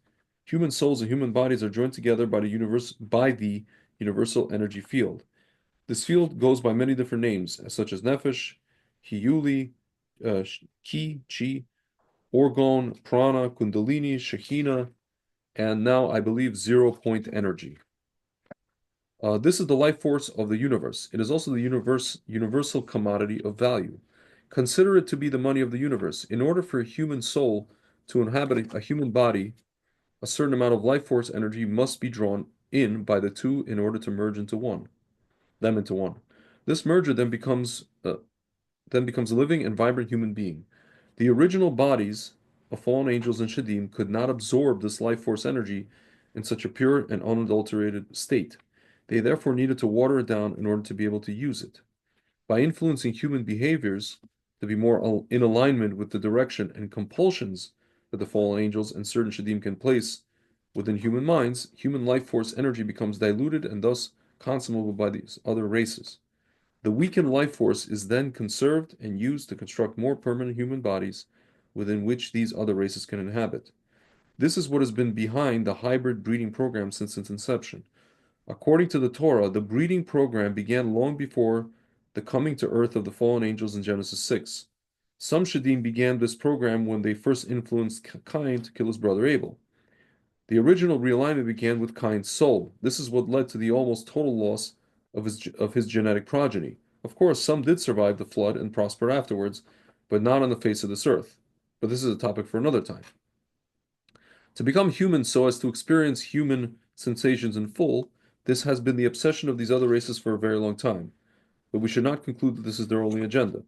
S1: Human souls and human bodies are joined together by the universal energy field. This field goes by many different names, such as Nefesh, Hiyuli, Ki, Chi, Orgon, Prana, Kundalini, Shekhinah, and now I believe 0 point energy. This is the life force of the universe. It is also the universal commodity of value. Consider it to be the money of the universe. In order for a human soul to inhabit a human body, a certain amount of life force energy must be drawn in by the two in order to merge into one, them into one. This merger then becomes a living and vibrant human being. The original bodies of fallen angels and Shedim could not absorb this life force energy in such a pure and unadulterated state. They therefore needed to water it down in order to be able to use it. By influencing human behaviors to be more in alignment with the direction and compulsions that the fallen angels and certain Shedim can place within human minds, human life force energy becomes diluted and thus consumable by these other races. The weakened life force is then conserved and used to construct more permanent human bodies within which these other races can inhabit. This is what has been behind the hybrid breeding program since its inception. According to the Torah, the breeding program began long before the coming to earth of the fallen angels in Genesis 6. Some Shedim began this program when they first influenced Cain to kill his brother Abel. The original realignment began with Cain's soul. This is what led to the almost total loss of his genetic progeny. Of course, some did survive the flood and prosper afterwards, but not on the face of this earth. But this is a topic for another time. To become human so as to experience human sensations in full, this has been the obsession of these other races for a very long time. But we should not conclude that this is their only agenda.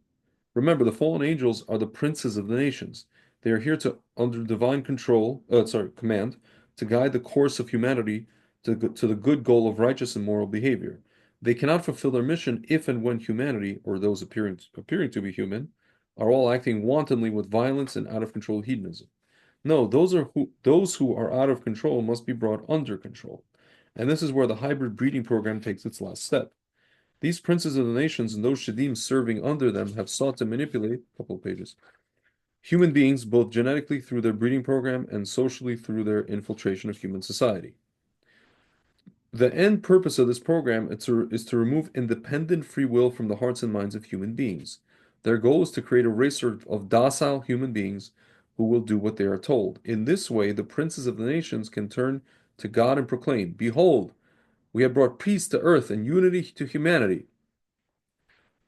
S1: Remember, the fallen angels are the princes of the nations. They are here to, under divine command, to guide the course of humanity to the good goal of righteous and moral behavior. They cannot fulfill their mission if and when humanity, or those appearing to be human, are all acting wantonly with violence and out of control hedonism. No, those who are out of control must be brought under control. And this is where the hybrid breeding program takes its last step. These princes of the nations and those Shedim serving under them have sought to manipulate, a couple of pages, human beings both genetically through their breeding program and socially through their infiltration of human society. The end purpose of this program is to remove independent free will from the hearts and minds of human beings. Their goal is to create a race of docile human beings who will do what they are told. In this way, the princes of the nations can turn to God and proclaim, "Behold, we have brought peace to earth and unity to humanity."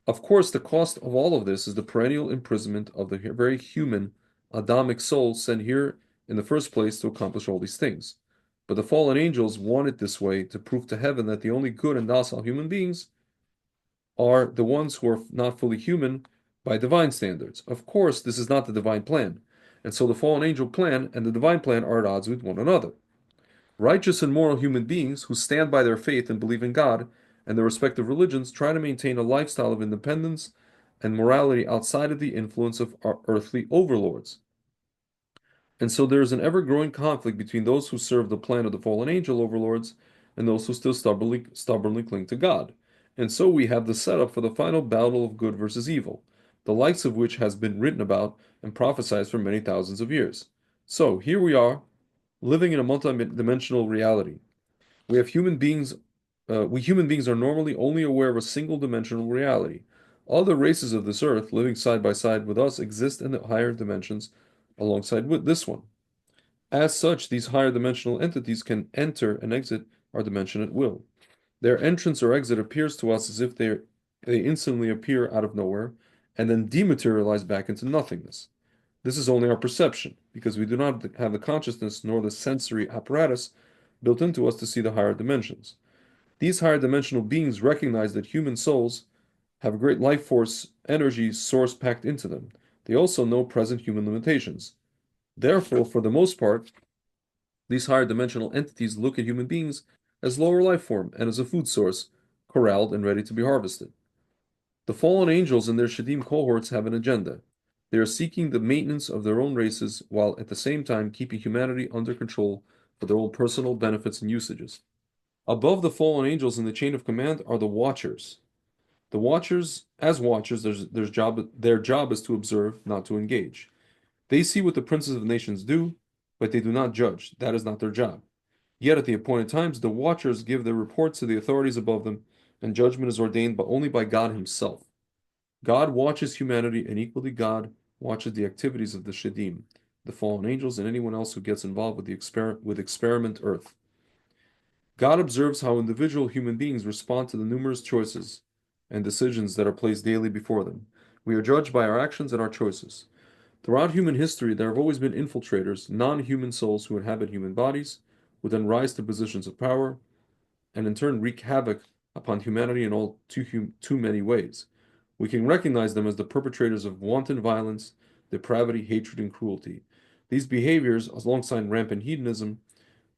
S1: Of course, the cost of all of this is the perennial imprisonment of the very human Adamic soul sent here in the first place to accomplish all these things. But the fallen angels want it this way to prove to heaven that the only good and docile human beings are the ones who are not fully human by divine standards. Of course, this is not the divine plan. And so the fallen angel plan and the divine plan are at odds with one another. Righteous and moral human beings who stand by their faith and believe in God and their respective religions try to maintain a lifestyle of independence and morality outside of the influence of our earthly overlords. And so there is an ever-growing conflict between those who serve the plan of the fallen angel overlords and those who still stubbornly cling to God. And so we have the setup for the final battle of good versus evil, the likes of which has been written about and prophesied for many thousands of years. So here we are, living in a multi-dimensional reality. We have human beings. We human beings are normally only aware of a single-dimensional reality. Other races of this earth, living side by side with us, exist in the higher dimensions alongside with this one. As such, these higher dimensional entities can enter and exit our dimension at will. Their entrance or exit appears to us as if they instantly appear out of nowhere and then dematerialize back into nothingness. This is only our perception, because we do not have the consciousness nor the sensory apparatus built into us to see the higher dimensions. These higher dimensional beings recognize that human souls have a great life force energy source packed into them. They also know present human limitations. Therefore, for the most part, these higher dimensional entities look at human beings as lower life form and as a food source, corralled and ready to be harvested. The fallen angels and their Shedim cohorts have an agenda. They are seeking the maintenance of their own races while at the same time keeping humanity under control for their own personal benefits and usages. Above the fallen angels in the chain of command are the Watchers. The Watchers, as Watchers, their job is to observe, not to engage. They see what the princes of nations do, but they do not judge. That is not their job. Yet at the appointed times, the Watchers give their reports to the authorities above them, and judgment is ordained but only by God Himself. God watches humanity, and equally God watches the activities of the Shedim, the fallen angels, and anyone else who gets involved with experiment Earth. God observes how individual human beings respond to the numerous choices and decisions that are placed daily before them. We are judged by our actions and our choices. Throughout human history, there have always been infiltrators, non-human souls who inhabit human bodies, who then rise to positions of power, and in turn wreak havoc upon humanity in all too many ways. We can recognize them as the perpetrators of wanton violence, depravity, hatred, and cruelty. These behaviors, alongside rampant hedonism,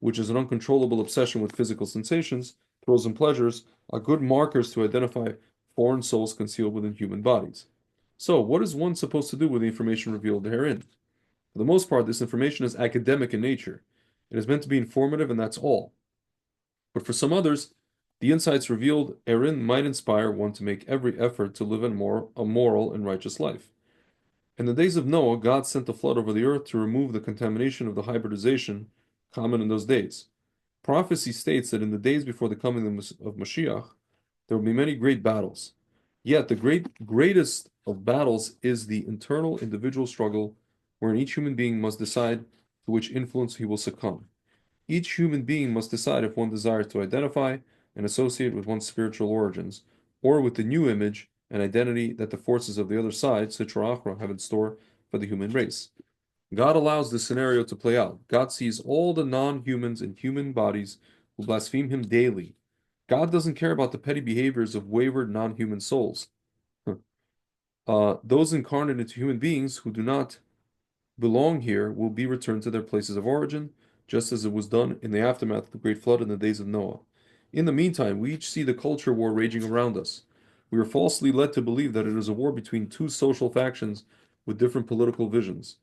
S1: which is an uncontrollable obsession with physical sensations, thrills, and pleasures, are good markers to identify foreign souls concealed within human bodies. So, what is one supposed to do with the information revealed therein? For the most part, this information is academic in nature. It is meant to be informative, and that's all. But for some others, the insights revealed therein might inspire one to make every effort to live a moral and righteous life. In the days of Noah, God sent a flood over the earth to remove the contamination of the hybridization common in those days. Prophecy states that in the days before the coming of Mashiach, there will be many great battles. Yet the greatest of battles is the internal individual struggle wherein each human being must decide to which influence he will succumb. Each human being must decide if one desires to identify and associate with one's spiritual origins, or with the new image and identity that the forces of the other side, Sitra Achra, have in store for the human race. God allows this scenario to play out. God sees all the non-humans in human bodies who blaspheme Him daily. God doesn't care about the petty behaviors of wayward non-human souls. Those incarnate into human beings who do not belong here will be returned to their places of origin, just as it was done in the aftermath of the great flood in the days of Noah. In the meantime, we each see the culture war raging around us. We are falsely led to believe that it is a war between two social factions with different political visions.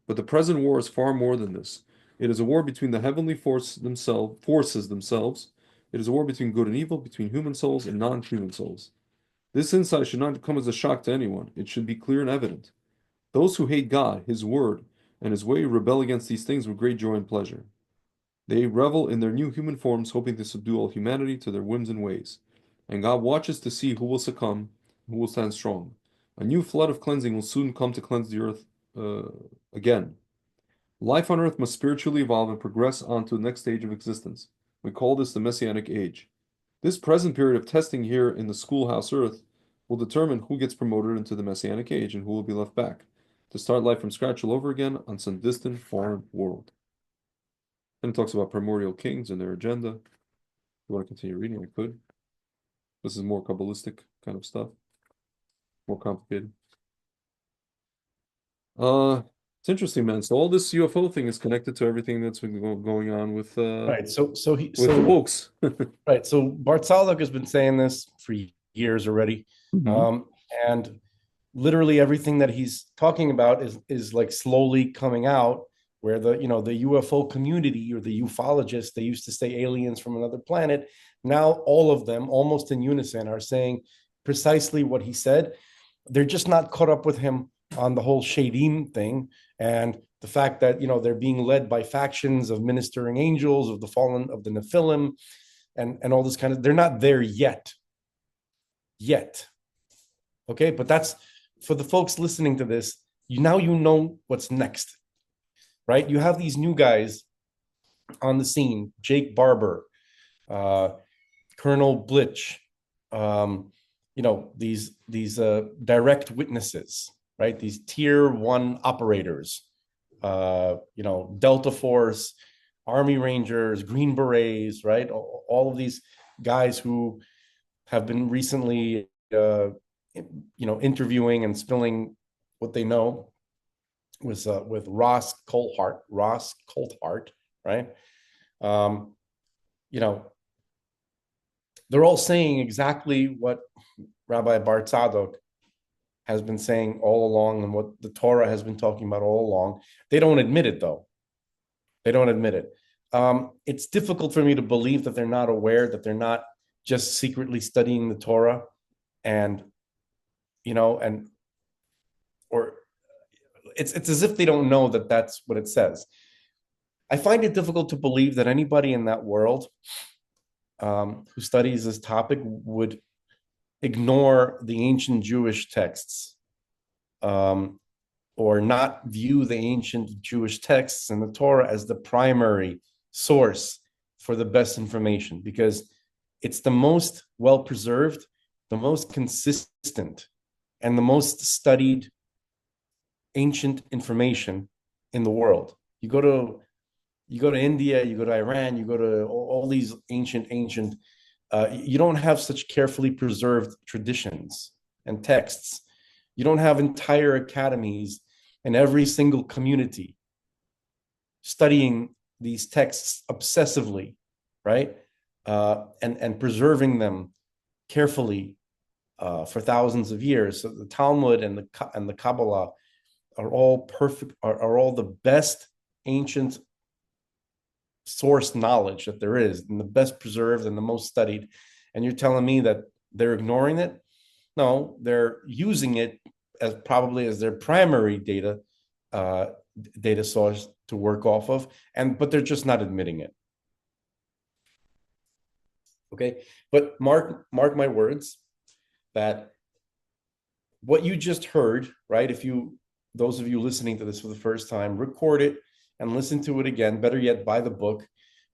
S1: But the present war is far more than this. It is a war between the heavenly forces themselves. It is a war between good and evil, between human souls and non-human souls. This insight should not come as a shock to anyone. It should be clear and evident. Those who hate God, His word, and His way rebel against these things with great joy and pleasure. They revel in their new human forms, hoping to subdue all humanity to their whims and ways. And God watches to see who will succumb, who will stand strong. A new flood of cleansing will soon come to cleanse the earth again. Life on earth must spiritually evolve and progress on to the next stage of existence. We call this the Messianic age. This present period of testing here in the schoolhouse earth will determine who gets promoted into the Messianic age and who will be left back to start life from scratch all over again on some distant foreign world. And it talks about primordial kings and their agenda. If you want to continue reading, I could. This is more Kabbalistic kind of stuff, more complicated. It's interesting, man. So all this UFO thing is connected to everything that's been going on with
S2: Right.
S1: with hoax.
S2: Right. So Bart Saluk has been saying this for years already.
S1: Mhm.
S2: And literally everything that he's talking about is like slowly coming out, where the UFO community or the ufologists, they used to say aliens from another planet. Now all of them, almost in unison, are saying precisely what he said. They're just not caught up with him on the whole Shedim thing and the fact that they're being led by factions of ministering angels, of the fallen, of the Nephilim, and all this kind of. They're not there yet. Okay, but that's for the folks listening to this. Now you know what's next. right? You have these new guys on the scene, Jake Barber, uh, Colonel Blitch, these direct witnesses, right? These tier one operators, Delta Force, Army Rangers, Green Berets, right? All of these guys who have been recently, interviewing and spilling what they know with Ross Coulthart, right? Um, you know, they're all saying exactly what Rabbi Bar Tzadok has been saying all along and what the Torah has been talking about all along. They don't admit it, though. They don't admit it. It's difficult for me to believe that they're not aware, that they're not just secretly studying the Torah and, or it's as if they don't know that that's what it says. I find it difficult to believe that anybody in that world who studies this topic would ignore the ancient Jewish texts, or not view the ancient Jewish texts and the Torah as the primary source for the best information, because it's the most well preserved, the most consistent, and the most studied ancient information in the world. You go to India, you go to Iran, you go to all these ancient. You don't have such carefully preserved traditions and texts. You don't have entire academies in every single community studying these texts obsessively, right? And preserving them carefully for thousands of years. So the Talmud and the Kabbalah are all perfect, are all the best ancient source knowledge that there is, and the best preserved and the most studied. And you're telling me that they're ignoring it? No, they're using it as probably as their primary data source to work off of, but they're just not admitting it. Okay, but mark my words that what you just heard, right? If you, those of you listening to this for the first time, record it and listen to it again. Better yet, buy the book,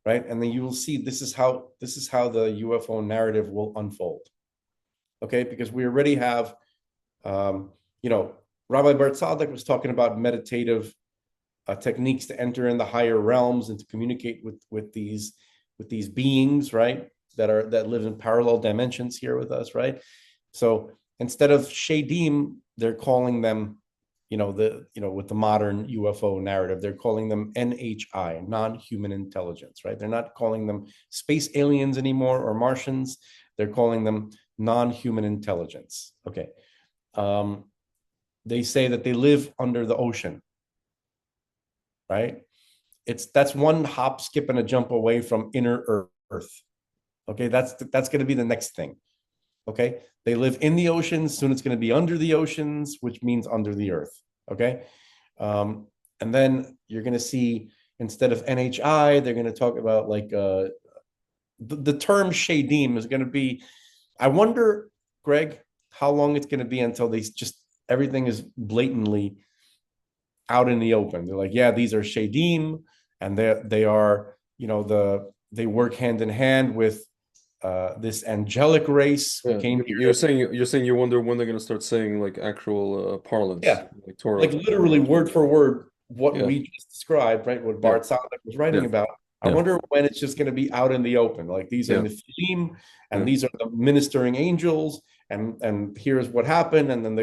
S2: right? And then you will see this is how the UFO narrative will unfold. Okay, because we already have, Rabbi Bar Tzadok was talking about meditative techniques to enter in the higher realms and to communicate with these beings, right? That live in parallel dimensions here with us, right? So instead of Shedim, they're calling them, with the modern UFO narrative, they're calling them NHI, non-human intelligence, right? They're not calling them space aliens anymore or Martians. They're calling them non-human intelligence. Okay. They say that they live under the ocean, right? That's one hop, skip, and a jump away from inner Earth. Okay, that's going to be the next thing. Okay, they live in the oceans. Soon it's going to be under the oceans, which means under the earth. Okay, and then you're going to see, instead of NHI, they're going to talk about like the term Shedim is going to be. I wonder, Greg, how long it's going to be until everything is blatantly out in the open. They're like, yeah, these are Shedim, and they are, they work hand in hand with this angelic race who came here.
S1: You're saying you wonder when they're going to start saying like actual parlance,
S2: like
S1: Torah,
S2: like literally word for word what we just described, right? What Bart Tzadok was writing about. I wonder when it's just going to be out in the open. Like these are Nephilim, and these are the ministering angels, and here's what happened, and then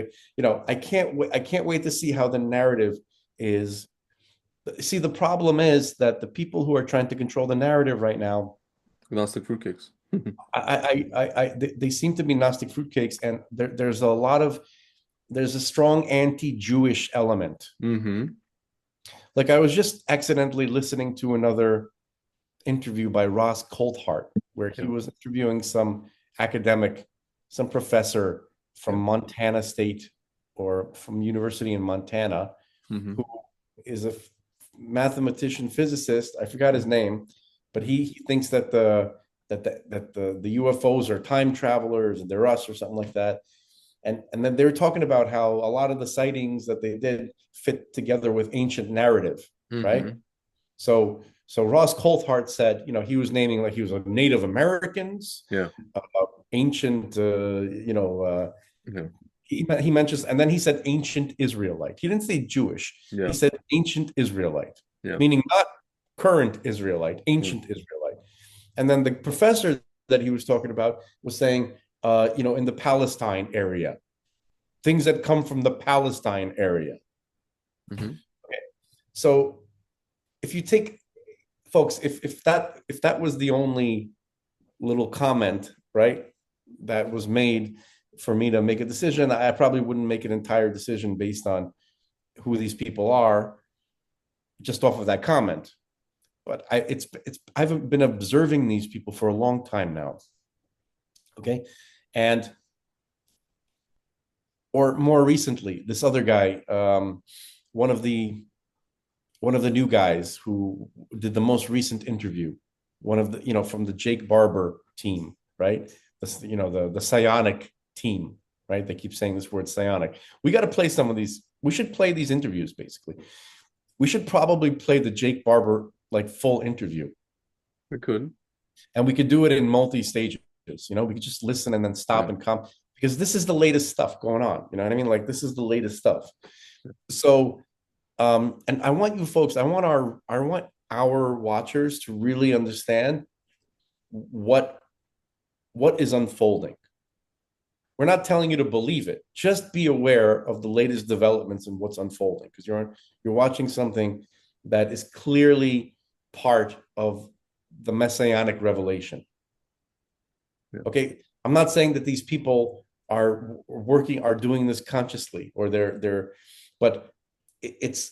S2: I can't wait to see how the narrative is. See, the problem is that the people who are trying to control the narrative right now,
S1: Gnostic fruitcakes.
S2: They seem to be Gnostic fruitcakes, and there's a strong anti-Jewish element.
S1: Mm-hmm.
S2: Like I was just accidentally listening to another interview by Ross Coulthart, where he was interviewing some academic, some professor from Montana State or from University in Montana, who is a mathematician physicist. I forgot his name, but he thinks that the UFOs are time travelers and they're us or something like that. And then they were talking about how a lot of the sightings that they did fit together with ancient narrative, right?
S1: Mm-hmm.
S2: So Ross Coulthart said, he was naming like he was a Native Americans,
S1: Yeah.
S2: uh, ancient,
S1: Yeah.
S2: he mentions, and then he said ancient Israelite. He didn't say Jewish. He
S1: Yeah.
S2: said ancient Israelite,
S1: Yeah.
S2: meaning not current Israelite,
S1: Mm.
S2: ancient Israelite. And then the professor that he was talking about was saying, in the Palestine area, things that come from the Palestine area.
S1: Mm-hmm.
S2: Okay. So if you take folks, if that was the only little comment, right, that was made for me to make a decision, I probably wouldn't make an entire decision based on who these people are just off of that comment. But I've been observing these people for a long time now. Okay. And or more recently, this other guy, one of the new guys who did the most recent interview, one of the from the Jake Barber team, right? The psionic team, right? They keep saying this word psionic. We got to play some of these. We should play these interviews. Basically, we should probably play the Jake Barber like full interview,
S1: We could.
S2: and we could do it in multi stages. We could just listen and then stop
S1: Yeah.
S2: and come, because this is the latest stuff going on. You know what I mean? Like, this is the latest stuff. So and I want you folks, I want our watchers to really understand what is unfolding. We're not telling you to believe it. Just be aware of the latest developments and what's unfolding, because you're watching something that is clearly part of the messianic revelation.
S1: Yeah.
S2: Okay, I'm not saying that these people are doing this consciously, or but it's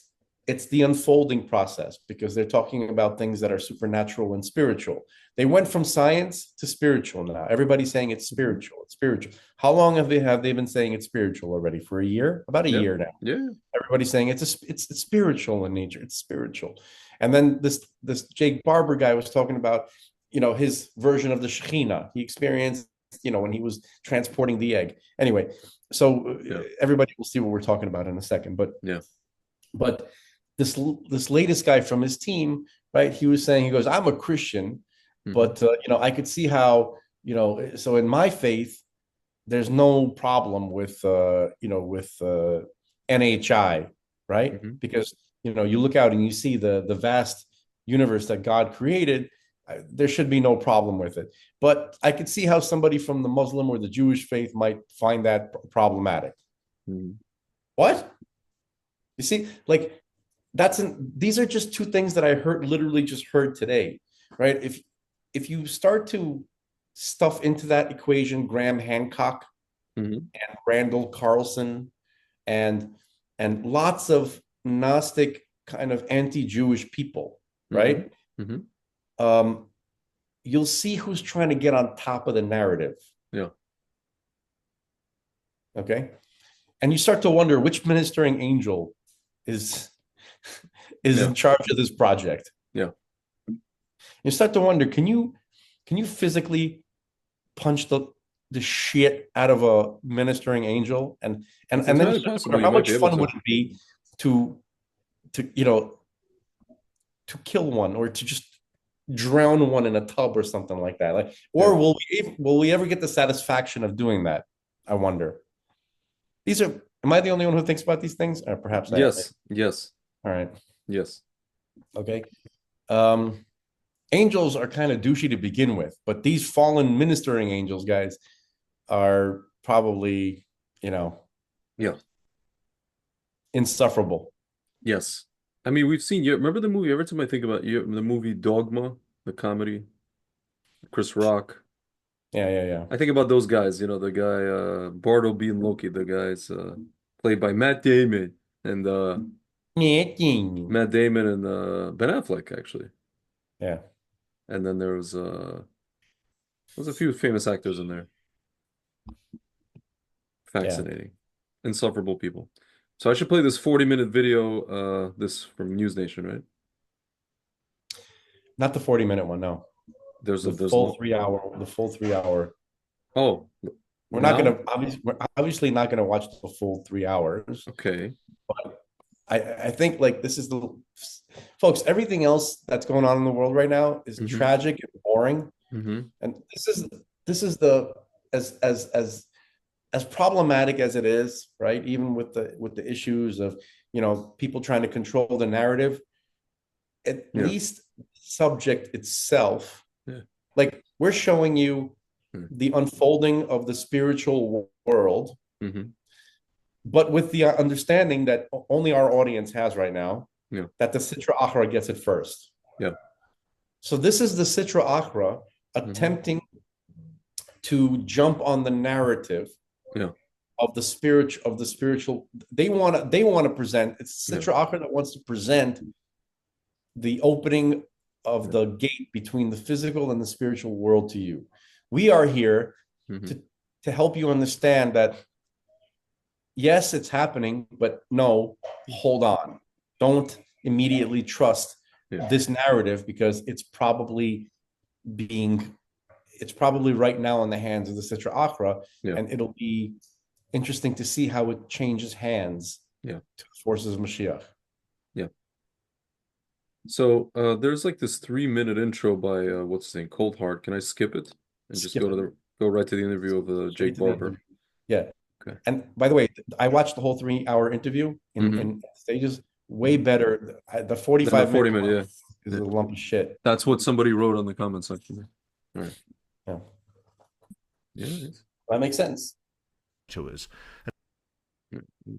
S2: the unfolding process, because they're talking about things that are supernatural and spiritual. They went from science to spiritual now. Everybody's saying it's spiritual. It's spiritual. How long have they been saying it's spiritual already? For a year? About a
S1: Yeah.
S2: year now.
S1: Yeah.
S2: Everybody's saying it's spiritual in nature. It's spiritual. And then this Jake Barber guy was talking about, his version of the Shekhinah he experienced, when he was transporting the egg. Anyway, so
S1: Yeah.
S2: everybody will see what we're talking about in a second.
S1: Yeah.
S2: But this latest guy from his team, right? He was saying, he goes, I'm a Christian,
S1: Mm-hmm.
S2: but I could see how, so in my faith, there's no problem with NHI, right?
S1: Mm-hmm.
S2: Because you look out and you see the vast universe that God created. There should be no problem with it. But I could see how somebody from the Muslim or the Jewish faith might find that problematic.
S1: Mm-hmm.
S2: What? You see, like, these are just two things that I literally just heard today, right? If you start to stuff into that equation Graham Hancock
S1: Mm-hmm.
S2: and Randall Carlson and lots of Gnostic kind of anti-Jewish people, right?
S1: Mm-hmm.
S2: You'll see who's trying to get on top of the narrative.
S1: Yeah.
S2: Okay. And you start to wonder which ministering angel is in charge of this project.
S1: Yeah.
S2: You start to wonder, can you physically punch the shit out of a ministering angel? And
S1: It's
S2: then
S1: entirely
S2: you
S1: possible
S2: wonder,
S1: you
S2: how
S1: might
S2: much
S1: be able
S2: fun would
S1: to.
S2: it be to kill one, or to just drown one in a tub or something like that? Like, or will we ever get the satisfaction of doing that? I wonder. Am I the only one who thinks about these things? Or perhaps I am.
S1: Yes. Yes.
S2: All right.
S1: Yes.
S2: Okay. Angels are kind of douchey to begin with, but these fallen ministering angels, guys, are probably,
S1: Yeah.
S2: insufferable.
S1: Yes. I mean, we've seen you. Remember the movie? Every time I think about you, the movie Dogma, the comedy, Chris Rock.
S2: Yeah.
S1: I think about those guys. The guy Bartleby and Loki. The guys played by Matt Damon and
S2: Yeah.
S1: Ben Affleck actually.
S2: Yeah.
S1: And then there's a few famous actors in there.
S2: Yeah.
S1: Fascinating, insufferable people. So I should play this 40-minute video. This from News Nation, right?
S2: Not the 40-minute one, no.
S1: There's
S2: The
S1: there's
S2: full
S1: more.
S2: 3 hour. The full 3 hour.
S1: Oh,
S2: We're
S1: now?
S2: obviously not gonna watch the full 3 hours.
S1: Okay.
S2: But I think like this is the folks, everything else that's going on in the world right now is
S1: Mm-hmm.
S2: tragic and boring.
S1: Mm-hmm.
S2: And this is the as problematic as it is, right? Even with the issues of, people trying to control the narrative, at
S1: Yeah.
S2: least subject itself,
S1: Yeah.
S2: like we're showing you
S1: Hmm.
S2: the unfolding of the spiritual world,
S1: Mm-hmm.
S2: but with the understanding that only our audience has right now,
S1: Yeah.
S2: that the Sitra Achra gets it first.
S1: Yeah.
S2: So this is the Sitra Achra attempting to jump on the narrative
S1: Yeah.
S2: of the spiritual. They want to present. It's Sitra Achra that wants to present the opening of the gate between the physical and the spiritual world to you. We are here to help you understand that yes, it's happening, but no, hold on. Don't immediately trust this narrative, because it's probably right now in the hands of the Sitra Achra, and it'll be interesting to see how it changes hands to the forces of Mashiach.
S1: Yeah. So there's like this 3-minute intro by what's his name, Cold Heart. Can I skip it and just go right to the interview of Jake Barber?
S2: Yeah.
S1: Okay.
S2: And by the way, I watched the whole 3-hour interview in stages. Way better. The 45
S1: 40
S2: minute is a lump of shit.
S1: That's what somebody wrote on the comment section. All right.
S2: Yeah.
S1: Yeah.
S2: That makes sense.
S3: To us.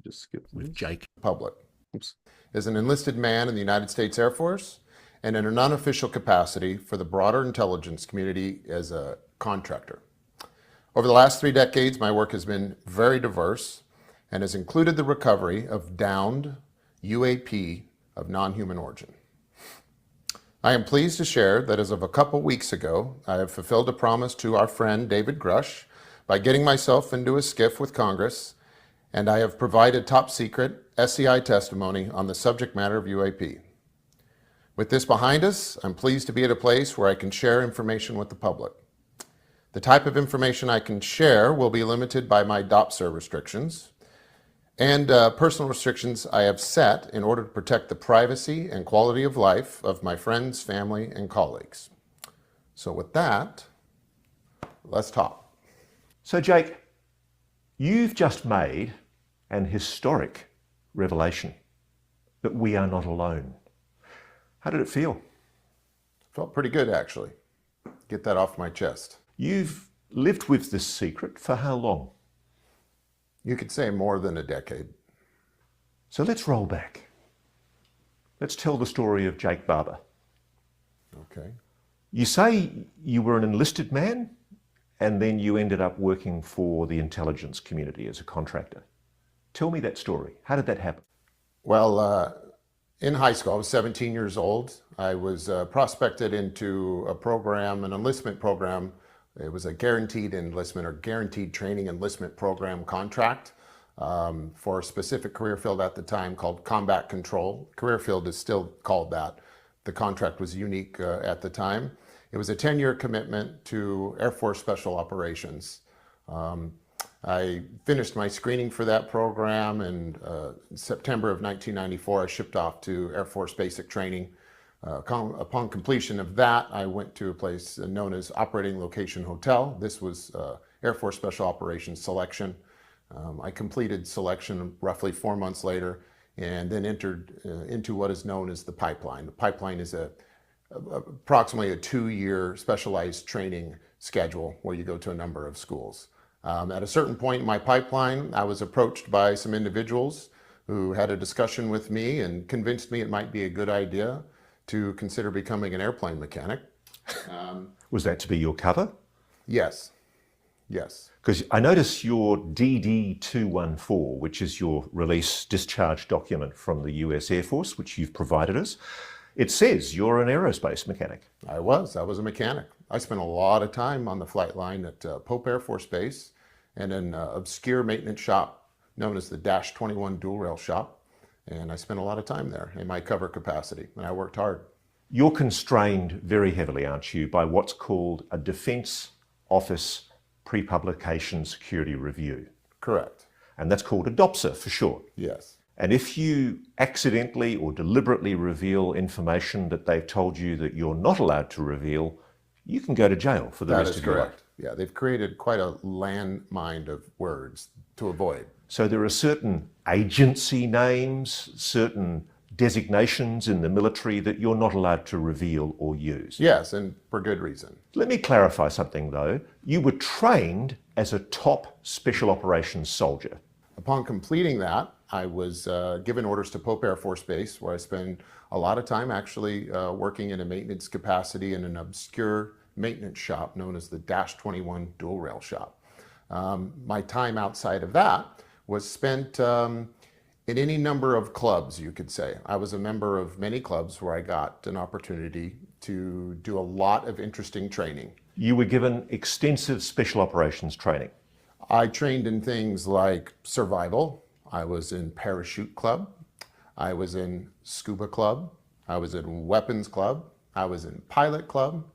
S1: Just skip
S3: with Jake.
S4: Public.
S1: Oops.
S4: Is an enlisted man in the United States Air Force and in an unofficial capacity for the broader intelligence community as a contractor. Over the last 3 decades, my work has been very diverse and has included the recovery of downed UAP of non-human origin. I am pleased to share that as of a couple weeks ago, I have fulfilled a promise to our friend David Grush by getting myself into a skiff with Congress, and I have provided top secret SCI testimony on the subject matter of UAP. With this behind us, I'm pleased to be at a place where I can share information with the public. The type of information I can share will be limited by my DOPSR restrictions and personal restrictions I have set in order to protect the privacy and quality of life of my friends, family, and colleagues. So with that, let's talk.
S3: So Jake, you've just made an historic revelation that we are not alone. How did it feel?
S4: Felt pretty good, actually. Get that off my chest.
S3: You've lived with this secret for how long?
S4: You could say more than a decade.
S3: So let's roll back. Let's tell the story of Jake Barber.
S4: Okay.
S3: You say you were an enlisted man and then you ended up working for the intelligence community as a contractor. Tell me that story. How did that happen?
S4: Well, in high school, I was 17 years old. I was prospected into a program, an enlistment program. It was a guaranteed enlistment or guaranteed training enlistment program contract for a specific career field at the time called combat control. Career field is still called that. The contract was unique at the time. It was a 10-year commitment to Air Force Special Operations. I finished my screening for that program, and in September of 1994, I shipped off to Air Force Basic Training. Upon completion of that, I went to a place known as Operating Location Hotel. This was Air Force Special Operations selection. I completed selection roughly 4 months later, and then entered into what is known as the pipeline. The pipeline is approximately a 2-year specialized training schedule where you go to a number of schools. At a certain point in my pipeline, I was approached by some individuals who had a discussion with me and convinced me it might be a good idea to consider becoming an airplane mechanic.
S3: Was that to be your cover?
S4: Yes. Yes.
S3: Because I notice your DD-214, which is your release discharge document from the US Air Force, which you've provided us, it says you're an aerospace mechanic.
S4: I was a mechanic. I spent a lot of time on the flight line at Pope Air Force Base and an obscure maintenance shop known as the Dash 21 Dual Rail Shop. And I spent a lot of time there in my cover capacity, and I worked hard.
S3: You're constrained very heavily, aren't you, by what's called a Defence Office Pre-Publication Security Review.
S4: Correct.
S3: And that's called a DOPSR for short.
S4: Yes.
S3: And if you accidentally or deliberately reveal information that they've told you that you're not allowed to reveal, you can go to jail for the
S4: That
S3: rest
S4: is
S3: of your life.
S4: correct. Yeah, they've created quite a landmine of words to avoid.
S3: So there are certain agency names, certain designations in the military that you're not allowed to reveal or use.
S4: Yes, and for good reason.
S3: Let me clarify something though. You were trained as a top special operations soldier.
S4: Upon completing that, I was given orders to Pope Air Force Base, where I spent a lot of time actually working in a maintenance capacity in an obscure maintenance shop known as the Dash 21 Dual Rail Shop. My time outside of that was spent in any number of clubs, you could say. I was a member of many clubs where I got an opportunity to do a lot of interesting training.
S3: You were given extensive special operations training.
S4: I trained in things like survival. I was in parachute club. I was in scuba club. I was in weapons club. I was in pilot club.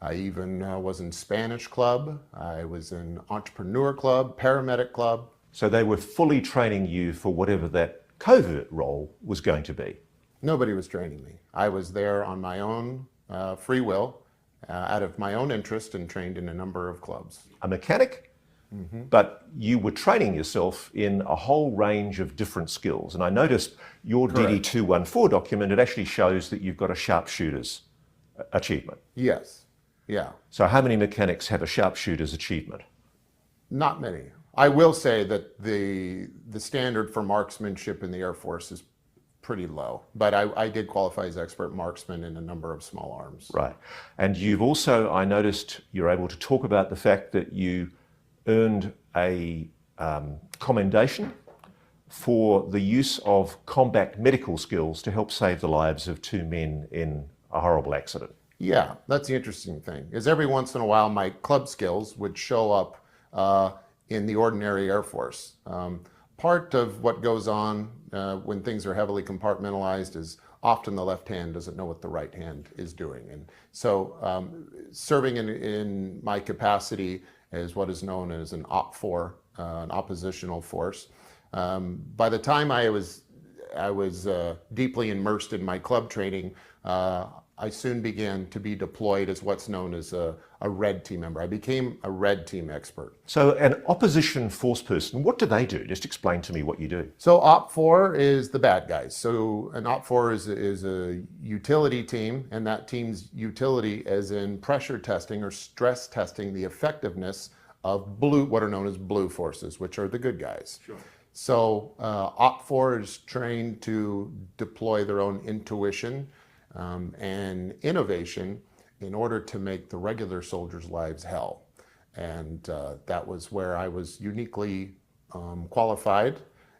S4: I even was in Spanish club. I was in entrepreneur club, paramedic club.
S3: So they were fully training you for whatever that covert role was going to be.
S4: Nobody was training me. I was there on my own free will, out of my own interest, and trained in a number of clubs.
S3: A mechanic, but you were training yourself in a whole range of different skills. And I noticed your
S4: Correct.
S3: DD214 document, it actually shows that you've got a sharpshooter's achievement.
S4: Yes, yeah,
S3: So how many mechanics have a sharpshooter's achievement?
S4: not many. I will say that the standard for marksmanship in the Air Force is pretty low, but I did qualify as expert marksman in a number of small arms.
S3: Right. And you've also, I noticed, you're able to talk about the fact that you earned a commendation for the use of combat medical skills to help save the lives of 2 men in a horrible accident.
S4: Yeah, that's the interesting thing, is every once in a while my club skills would show up in the ordinary Air Force. Part of what goes on when things are heavily compartmentalized is often the left hand doesn't know what the right hand is doing. And so serving in my capacity as what is known as an OP4, an oppositional force, by the time I was deeply immersed in my club training, I soon began to be deployed as what's known as a red team member. I became a red team expert.
S3: So an opposition force person, what do they do? Just explain to me what you do.
S4: So OP4 is the bad guys. So an OP4 is a utility team, and that team's utility is in pressure testing or stress testing the effectiveness of what are known as blue forces, which are the good guys.
S1: Sure.
S4: So OP4 is trained to deploy their own intuition and innovation in order to make the regular soldiers' lives hell. And that was where I was uniquely qualified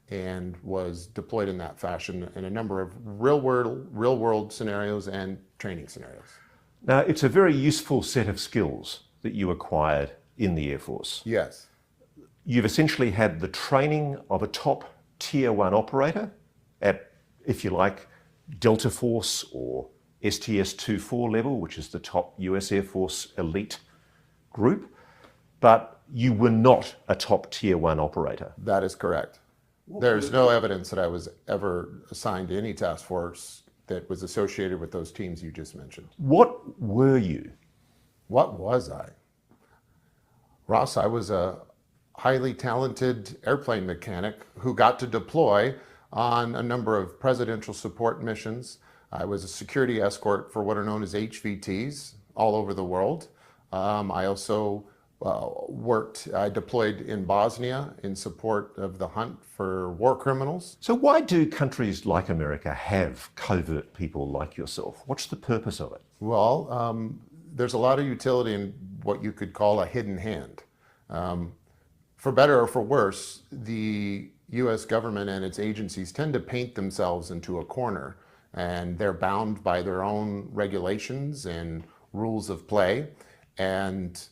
S4: and was deployed in that fashion in a number of real world scenarios and training scenarios.
S3: Now, it's a very useful set of skills that you acquired in the Air Force.
S4: Yes.
S3: You've essentially had the training of a top tier 1 operator at, if you like, Delta Force or STS-24 level, which is the top US Air Force elite group, but you were not a top tier 1 operator.
S4: That is correct. There's no evidence that I was ever assigned to any task force that was associated with those teams you just mentioned.
S3: What were you?
S4: What was I? Ross, I was a highly talented airplane mechanic who got to deploy on a number of presidential support missions. I was a security escort for what are known as HVTs all over the world. I also I deployed in Bosnia in support of the hunt for war criminals.
S3: So why do countries like America have covert people like yourself? What's the purpose of it?
S4: Well, there's a lot of utility in what you could call a hidden hand. For better or for worse, the US government and its agencies tend to paint themselves into a corner, and they're bound by their own regulations and rules of play, and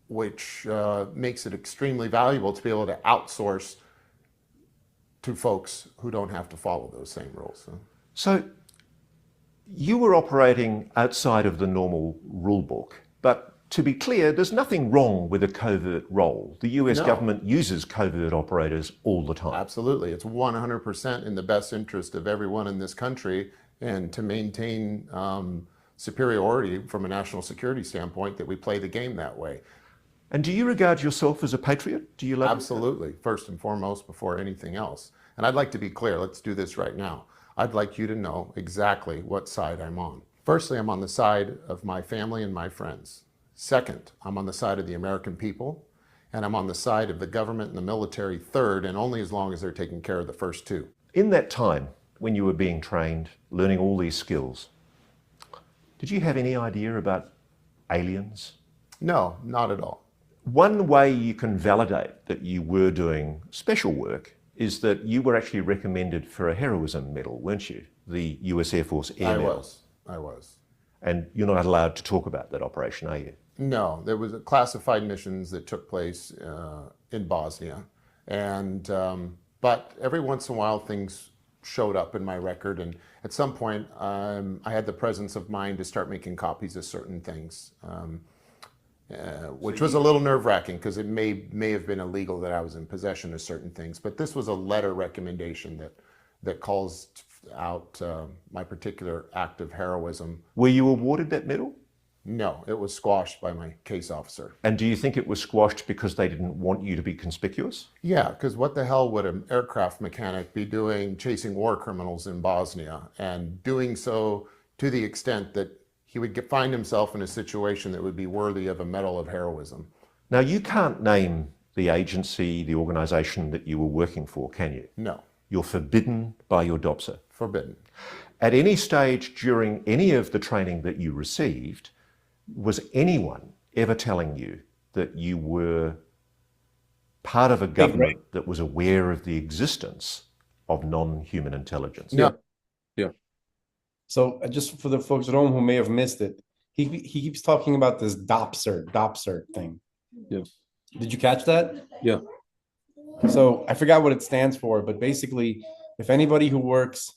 S4: which makes it extremely valuable to be able to outsource to folks who don't have to follow those same rules.
S3: So you were operating outside of the normal rule book, but To be clear, there's nothing wrong with a covert role. The US
S4: No.
S3: government uses covert operators all the time.
S4: Absolutely. It's 100% in the best interest of everyone in this country and to maintain superiority from a national security standpoint that we play the game that way.
S3: And do you regard yourself as a patriot? Do you love
S4: Absolutely. First and foremost, before anything else. And I'd like to be clear. Let's do this right now. I'd like you to know exactly what side I'm on. Firstly, I'm on the side of my family and my friends. Second, I'm on the side of the American people, and I'm on the side of the government and the military third, and only as long as they're taking care of the first two.
S3: In that time, when you were being trained, learning all these skills, did you have any idea about aliens?
S4: No, not at all.
S3: One way you can validate that you were doing special work is that you were actually recommended for a heroism medal, weren't you? The US Air Force Air Medal.
S4: I was.
S3: And you're not allowed to talk about that operation, are you?
S4: No, there was classified missions that took place in Bosnia, and but every once in a while things showed up in my record, and at some point I had the presence of mind to start making copies of certain things, which was a little nerve-wracking because it may have been illegal that I was in possession of certain things, but this was a letter recommendation that calls out my particular act of heroism.
S3: Were you awarded that medal?
S4: No, it was squashed by my case officer.
S3: And do you think it was squashed because they didn't want you to be conspicuous?
S4: Yeah, because what the hell would an aircraft mechanic be doing chasing war criminals in Bosnia, and doing so to the extent that he would find himself in a situation that would be worthy of a medal of heroism?
S3: Now, you can't name the agency, the organization that you were working for, can you?
S4: No,
S3: You're forbidden by your DOPSA.
S4: forbidden.
S3: At any stage during any of the training that you received, was anyone ever telling you that you were part of a government that was aware of the existence of non-human intelligence?
S4: No.
S1: Yeah.
S2: So just for the folks at home who may have missed it, he keeps talking about this DOPSERT thing.
S1: Yeah.
S2: Did you catch that?
S1: Yeah.
S2: So I forgot what it stands for, but basically, if anybody who works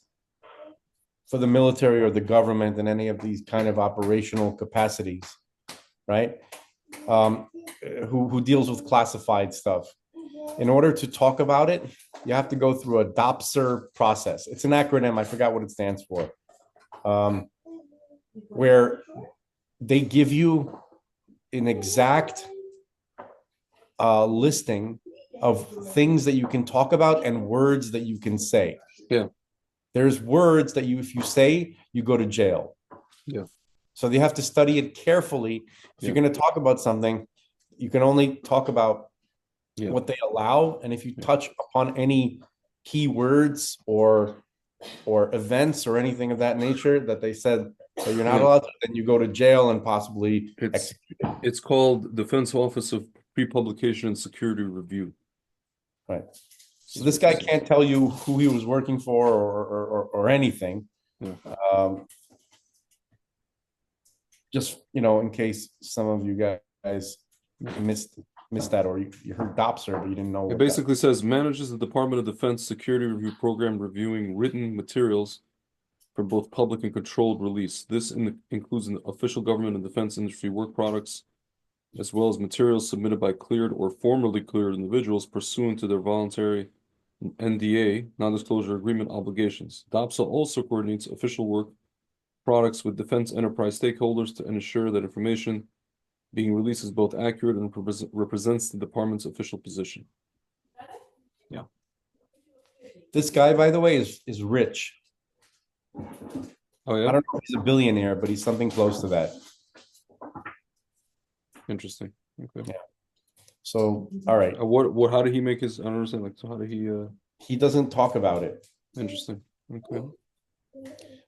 S2: for the military or the government in any of these kind of operational capacities, right? Who deals with classified stuff. In order to talk about it, you have to go through a DOPSER process. It's an acronym. I forgot what it stands for. Where they give you an exact listing of things that you can talk about and words that you can say.
S1: Yeah.
S2: There's words that if you say, you go to jail.
S1: Yeah.
S2: So you have to study it carefully. If you're going to talk about something, you can only talk about what they allow. And if you touch upon any keywords or events or anything of that nature that they said that you're not allowed to, then you go to jail and possibly executed.
S1: It's called Defense Office of Pre-Publication and Security Review.
S2: Right. So this guy can't tell you who he was working for or anything.
S1: Yeah.
S2: Just, in case some of you guys missed that, or you heard DOPSER, but you didn't know.
S1: It basically says manages the Department of Defense Security Review Program, reviewing written materials for both public and controlled release. This includes an official government and defense industry work products, as well as materials submitted by cleared or formerly cleared individuals pursuant to their voluntary NDA, non-disclosure agreement obligations. DOPSA also coordinates official work products with defense enterprise stakeholders to ensure that information being released is both accurate and represents the department's official position. Yeah.
S2: This guy, by the way, is rich.
S1: Oh yeah.
S2: I don't know if he's a billionaire, but he's something close to that.
S1: Interesting. Okay.
S2: Yeah. So, all right.
S1: What? How did he make his? I don't understand. Like, so how did he?
S2: He doesn't talk about it.
S1: Interesting. Okay.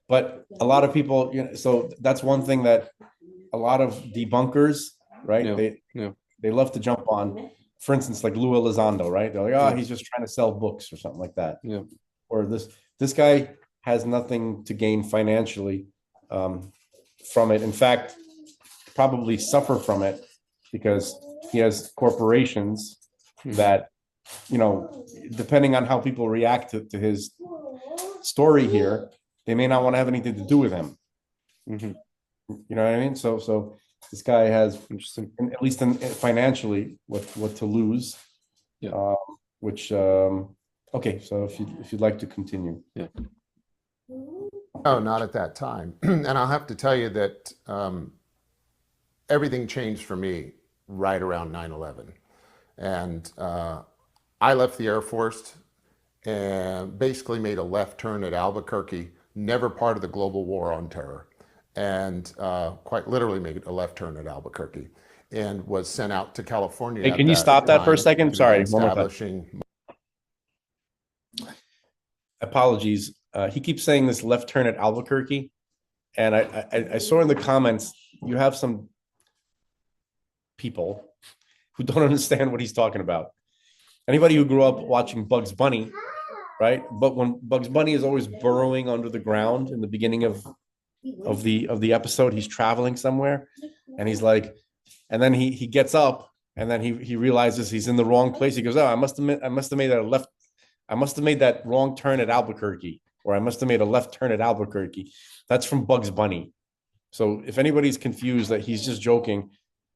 S2: But a lot of people, so that's one thing that a lot of debunkers, right? They love to jump on. For instance, like Lou Elizondo, right? They're like, oh, he's just trying to sell books or something like that.
S1: Yeah.
S2: Or this guy has nothing to gain financially from it. In fact, probably suffer from it because he has corporations that, depending on how people react to his story here, they may not want to have anything to do with him.
S1: Mm-hmm.
S2: You know what I mean? So This guy has,
S1: Interesting.
S2: at least financially, what to lose.
S1: Yeah.
S2: Which okay. So if you'd like to continue.
S1: Yeah.
S4: Oh, not at that time. And I'll have to tell you that everything changed for me right around 9/11. And I left the Air Force and basically made a left turn at Albuquerque, never part of the global war on terror. And quite literally made a left turn at Albuquerque and was sent out to California.
S2: Hey,
S4: at
S2: can you
S4: that
S2: stop that for a
S4: time
S2: second?
S4: to
S2: Sorry,
S4: begin
S2: one more time.
S4: establishing.
S2: Apologies. He keeps saying this left turn at Albuquerque, and I saw in the comments you have some people who don't understand what he's talking about. Anybody who grew up watching Bugs Bunny, right? But when Bugs Bunny is always burrowing under the ground in the beginning of the episode, he's traveling somewhere, and he's like, and then he gets up, and then he realizes he's in the wrong place. He goes, "Oh, I must have made that left. I must have made that wrong turn at Albuquerque, or I must have made a left turn at Albuquerque." That's from Bugs Bunny. So if anybody's confused that he's just joking,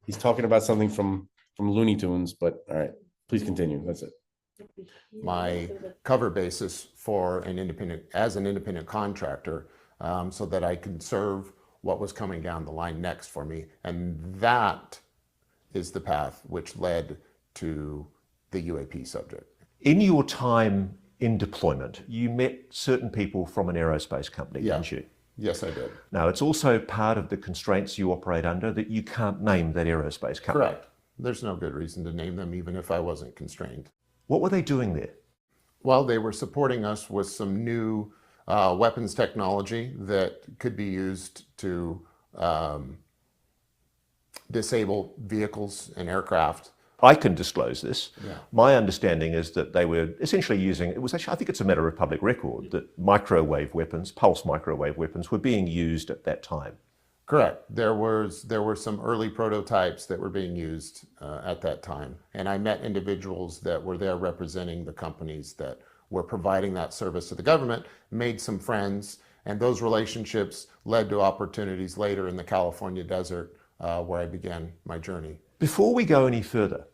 S2: he's talking about something from Looney Tunes. But all right, please continue. That's it.
S4: My cover basis for an independent contractor, so that I can serve what was coming down the line next for me. And that is the path which led to the UAP subject.
S3: In your time in deployment, you met certain people from an aerospace company,
S4: Yeah.
S3: didn't you?
S4: Yes, I did.
S3: Now, it's also part of the constraints you operate under that you can't name that aerospace company.
S4: Correct. There's no good reason to name them, even if I wasn't constrained.
S3: What were they doing there?
S4: Well, they were supporting us with some new weapons technology that could be used to disable vehicles and aircraft.
S3: I can disclose this.
S4: Yeah.
S3: My understanding is that they were essentially using, it was actually, I think it's a matter of public record, that microwave weapons, pulse microwave weapons, were being used at that time.
S4: Correct. There were some early prototypes that were being used at that time, and I met individuals that were there representing the companies that were providing that service to the government, made some friends, and those relationships led to opportunities later in the California desert where I began my journey.
S3: Before we go any further,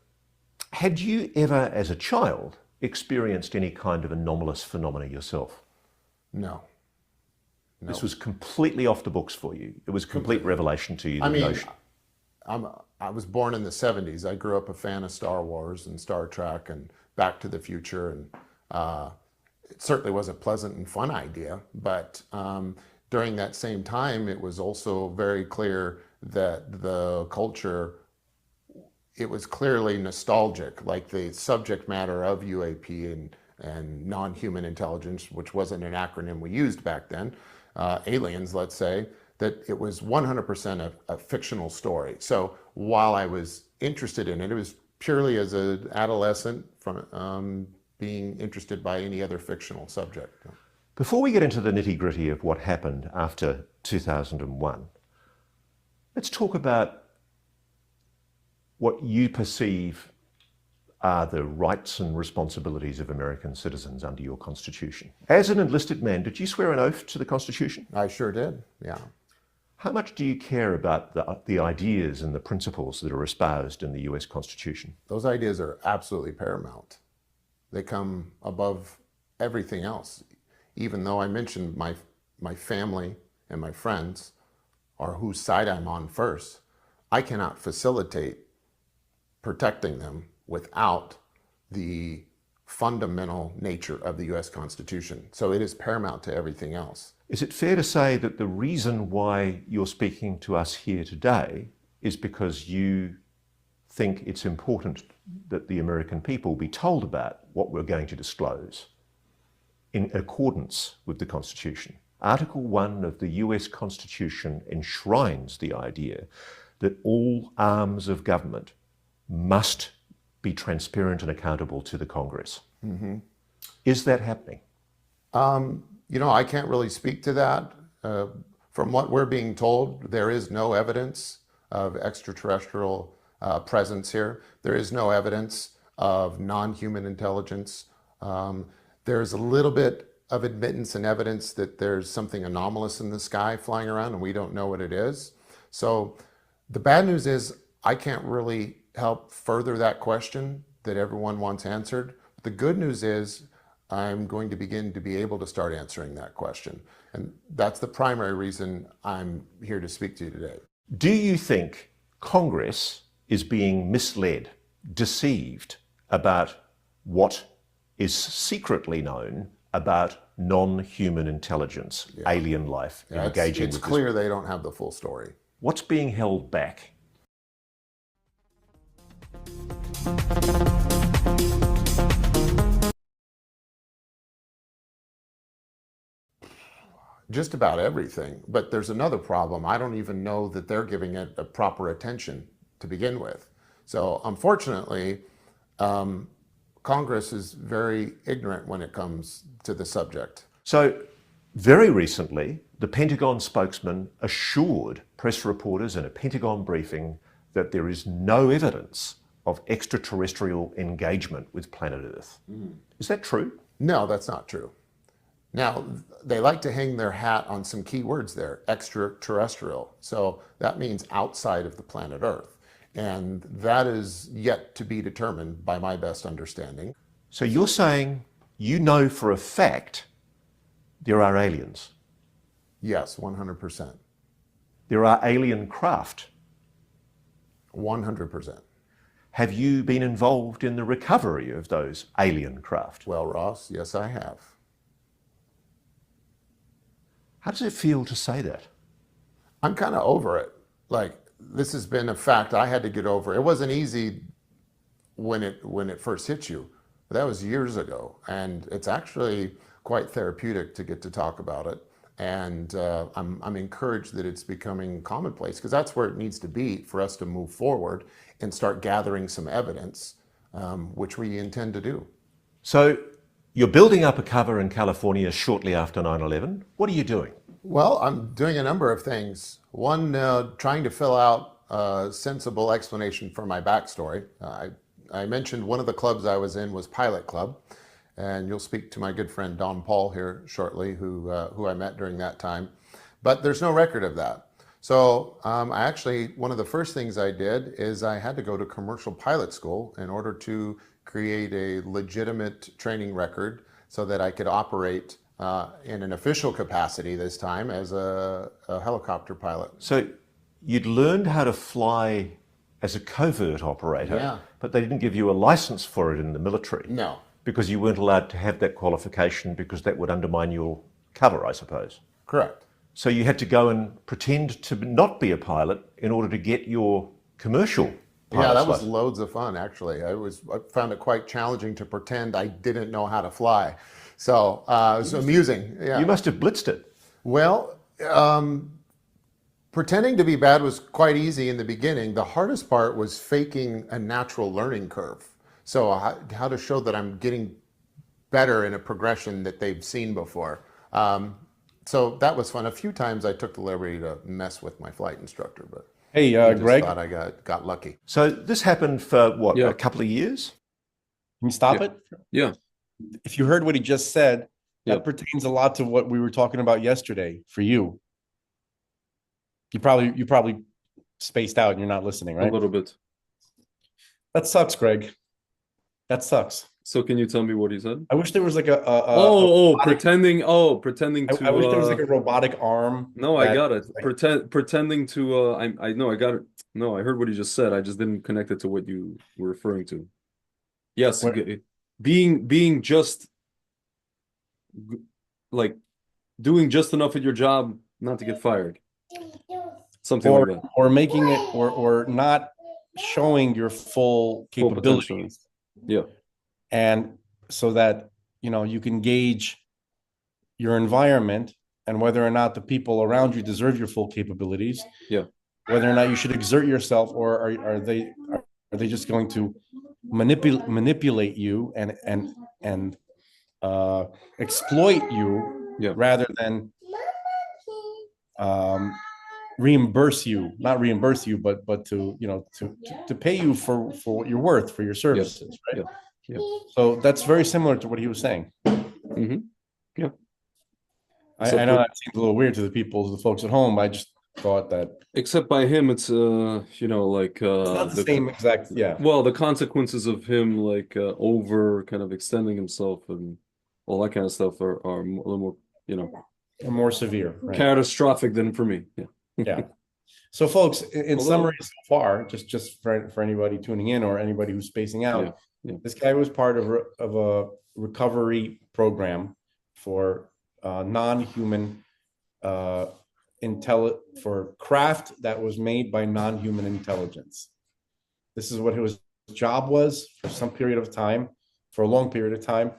S3: had you ever, as a child, experienced any kind of anomalous phenomena yourself?
S4: No.
S3: This was completely off the books for you. It was a complete revelation to you, the notion.
S4: I was born in the 70s. I grew up a fan of Star Wars and Star Trek and Back to the Future, and it certainly was a pleasant and fun idea. But during that same time, it was also very clear that the culture, it was clearly nostalgic, like the subject matter of UAP and non-human intelligence, which wasn't an acronym we used back then, aliens, let's say, that it was 100% a fictional story. So while I was interested in it, it was purely as an adolescent from being interested by any other fictional subject.
S3: Before we get into the nitty-gritty of what happened after 2001, let's talk about what you perceive are the rights and responsibilities of American citizens under your Constitution. As an enlisted man, did you swear an oath to the Constitution?
S4: I sure did, yeah.
S3: How much do you care about the ideas and the principles that are espoused in the US Constitution?
S4: Those ideas are absolutely paramount. They come above everything else. Even though I mentioned my family and my friends are whose side I'm on first, I cannot facilitate protecting them without the fundamental nature of the US Constitution. So it is paramount to everything else.
S3: Is it fair to say that the reason why you're speaking to us here today is because you think it's important that the American people be told about what we're going to disclose in accordance with the Constitution? Article 1 of the US Constitution enshrines the idea that all arms of government must be transparent and accountable to the Congress.
S4: Mm-hmm.
S3: Is that happening?
S4: I can't really speak to that. From what we're being told, there is no evidence of extraterrestrial presence here. There is no evidence of non-human intelligence. There's a little bit of admittance and evidence that there's something anomalous in the sky flying around and we don't know what it is. So The bad news is I can't really help further that question that everyone wants answered. The good news is I'm going to begin to be able to start answering that question. And that's the primary reason I'm here to speak to you today.
S3: Do you think Congress is being misled, deceived about what is secretly known about non-human intelligence, alien life, engaging
S4: it's
S3: with
S4: clear they don't have the full story.
S3: What's being held back?
S4: Just about everything. But there's another problem. I don't even know that they're giving it a proper attention to begin with. So unfortunately, Congress is very ignorant when it comes to the subject.
S3: So very recently, the Pentagon spokesman assured press reporters in a Pentagon briefing that there is no evidence of extraterrestrial engagement with planet Earth. Is that true?
S4: No, that's not true. Now, they like to hang their hat on some key words there, extraterrestrial. So that means outside of the planet Earth. And that is yet to be determined by my best understanding.
S3: So you're saying you know for a fact there are aliens?
S4: Yes, 100%.
S3: There are alien craft?
S4: 100%.
S3: Have you been involved in the recovery of those alien craft?
S4: Well, Ross, yes, I have.
S3: How does it feel to say that?
S4: I'm kind of over it. Like, this has been a fact I had to get over. It wasn't easy when it first hit you. But that was years ago. And it's actually quite therapeutic to get to talk about it. And I'm encouraged that it's becoming commonplace, because that's where it needs to be for us to move forward and start gathering some evidence, which we intend to do.
S3: So you're building up a cover in California shortly after 9/11. What are you doing?
S4: Well, I'm doing a number of things. One, trying to fill out a sensible explanation for my backstory. I mentioned one of the clubs I was in was Pilot Club, and you'll speak to my good friend Don Paul here shortly, who I met during that time. But there's no record of that. So one of the first things I did is I had to go to commercial pilot school in order to create a legitimate training record so that I could operate in an official capacity this time as a helicopter pilot.
S3: So you'd learned how to fly as a covert operator, but they didn't give you a license for it in the military.
S4: No.
S3: Because you weren't allowed to have that qualification because that would undermine your cover, I suppose.
S4: Correct.
S3: So you had to go and pretend to not be a pilot in order to get your commercial pilot's
S4: Yeah, that was
S3: license.
S4: loads of fun, actually. I found it quite challenging to pretend I didn't know how to fly. So it was amusing. Yeah.
S3: You must have blitzed it.
S4: Well, pretending to be bad was quite easy in the beginning. The hardest part was faking a natural learning curve. So how to show that I'm getting better in a progression that they've seen before. So that was fun. A few times I took the liberty to mess with my flight instructor, but
S2: Hey,
S4: I just
S2: Greg,
S4: thought I got lucky.
S3: So this happened for what,
S1: Yeah.
S3: a couple of years?
S2: can you stop
S1: Yeah.
S2: it?
S1: Yeah.
S2: If you heard what he just said, that
S1: Yeah.
S2: pertains a lot to what we were talking about yesterday for you. You probably spaced out and you're not listening,
S1: A
S2: right?
S1: little bit.
S2: That sucks, Greg. That sucks.
S1: So can you tell me what he said?
S2: I wish there was like a
S1: Pretending to
S2: I wish there was like a robotic arm.
S1: No, I
S2: that-
S1: got it. Pretending to I know I got it. No, I heard what he just said. I just didn't connect it to what you were referring to. Yes,
S2: What?
S1: being just like doing just enough at your job not to get fired. Something like that.
S2: or making it or not showing your full
S1: Full potential.
S2: capabilities.
S1: Yeah.
S2: And so that you can gauge your environment and whether or not the people around you deserve your full capabilities.
S1: Yeah.
S2: Whether or not you should exert yourself, or are they just going to manipulate you and exploit you,
S1: Yeah.
S2: rather than reimburse you, not reimburse you, but to to pay you for what you're worth for your services, right?
S1: Yeah.
S2: So that's very similar to what he was saying.
S1: Mm-hmm. Yeah.
S2: I
S1: So
S2: know that seems a little weird to the folks at home. I just thought that
S1: Except by him, it's like
S2: not the same exact. Yeah,
S1: well, the consequences of him like over kind of extending himself and all that kind of stuff are a little more,
S2: more severe. Right.
S1: catastrophic than for me. Yeah.
S2: Yeah. So, folks, in
S1: Although-
S2: summary, so far, just for anybody tuning in or anybody who's spacing out,
S1: Yeah.
S2: this guy was part of a recovery program for non-human for craft that was made by non-human intelligence. This is what his job was for some period of time, for a long period of time,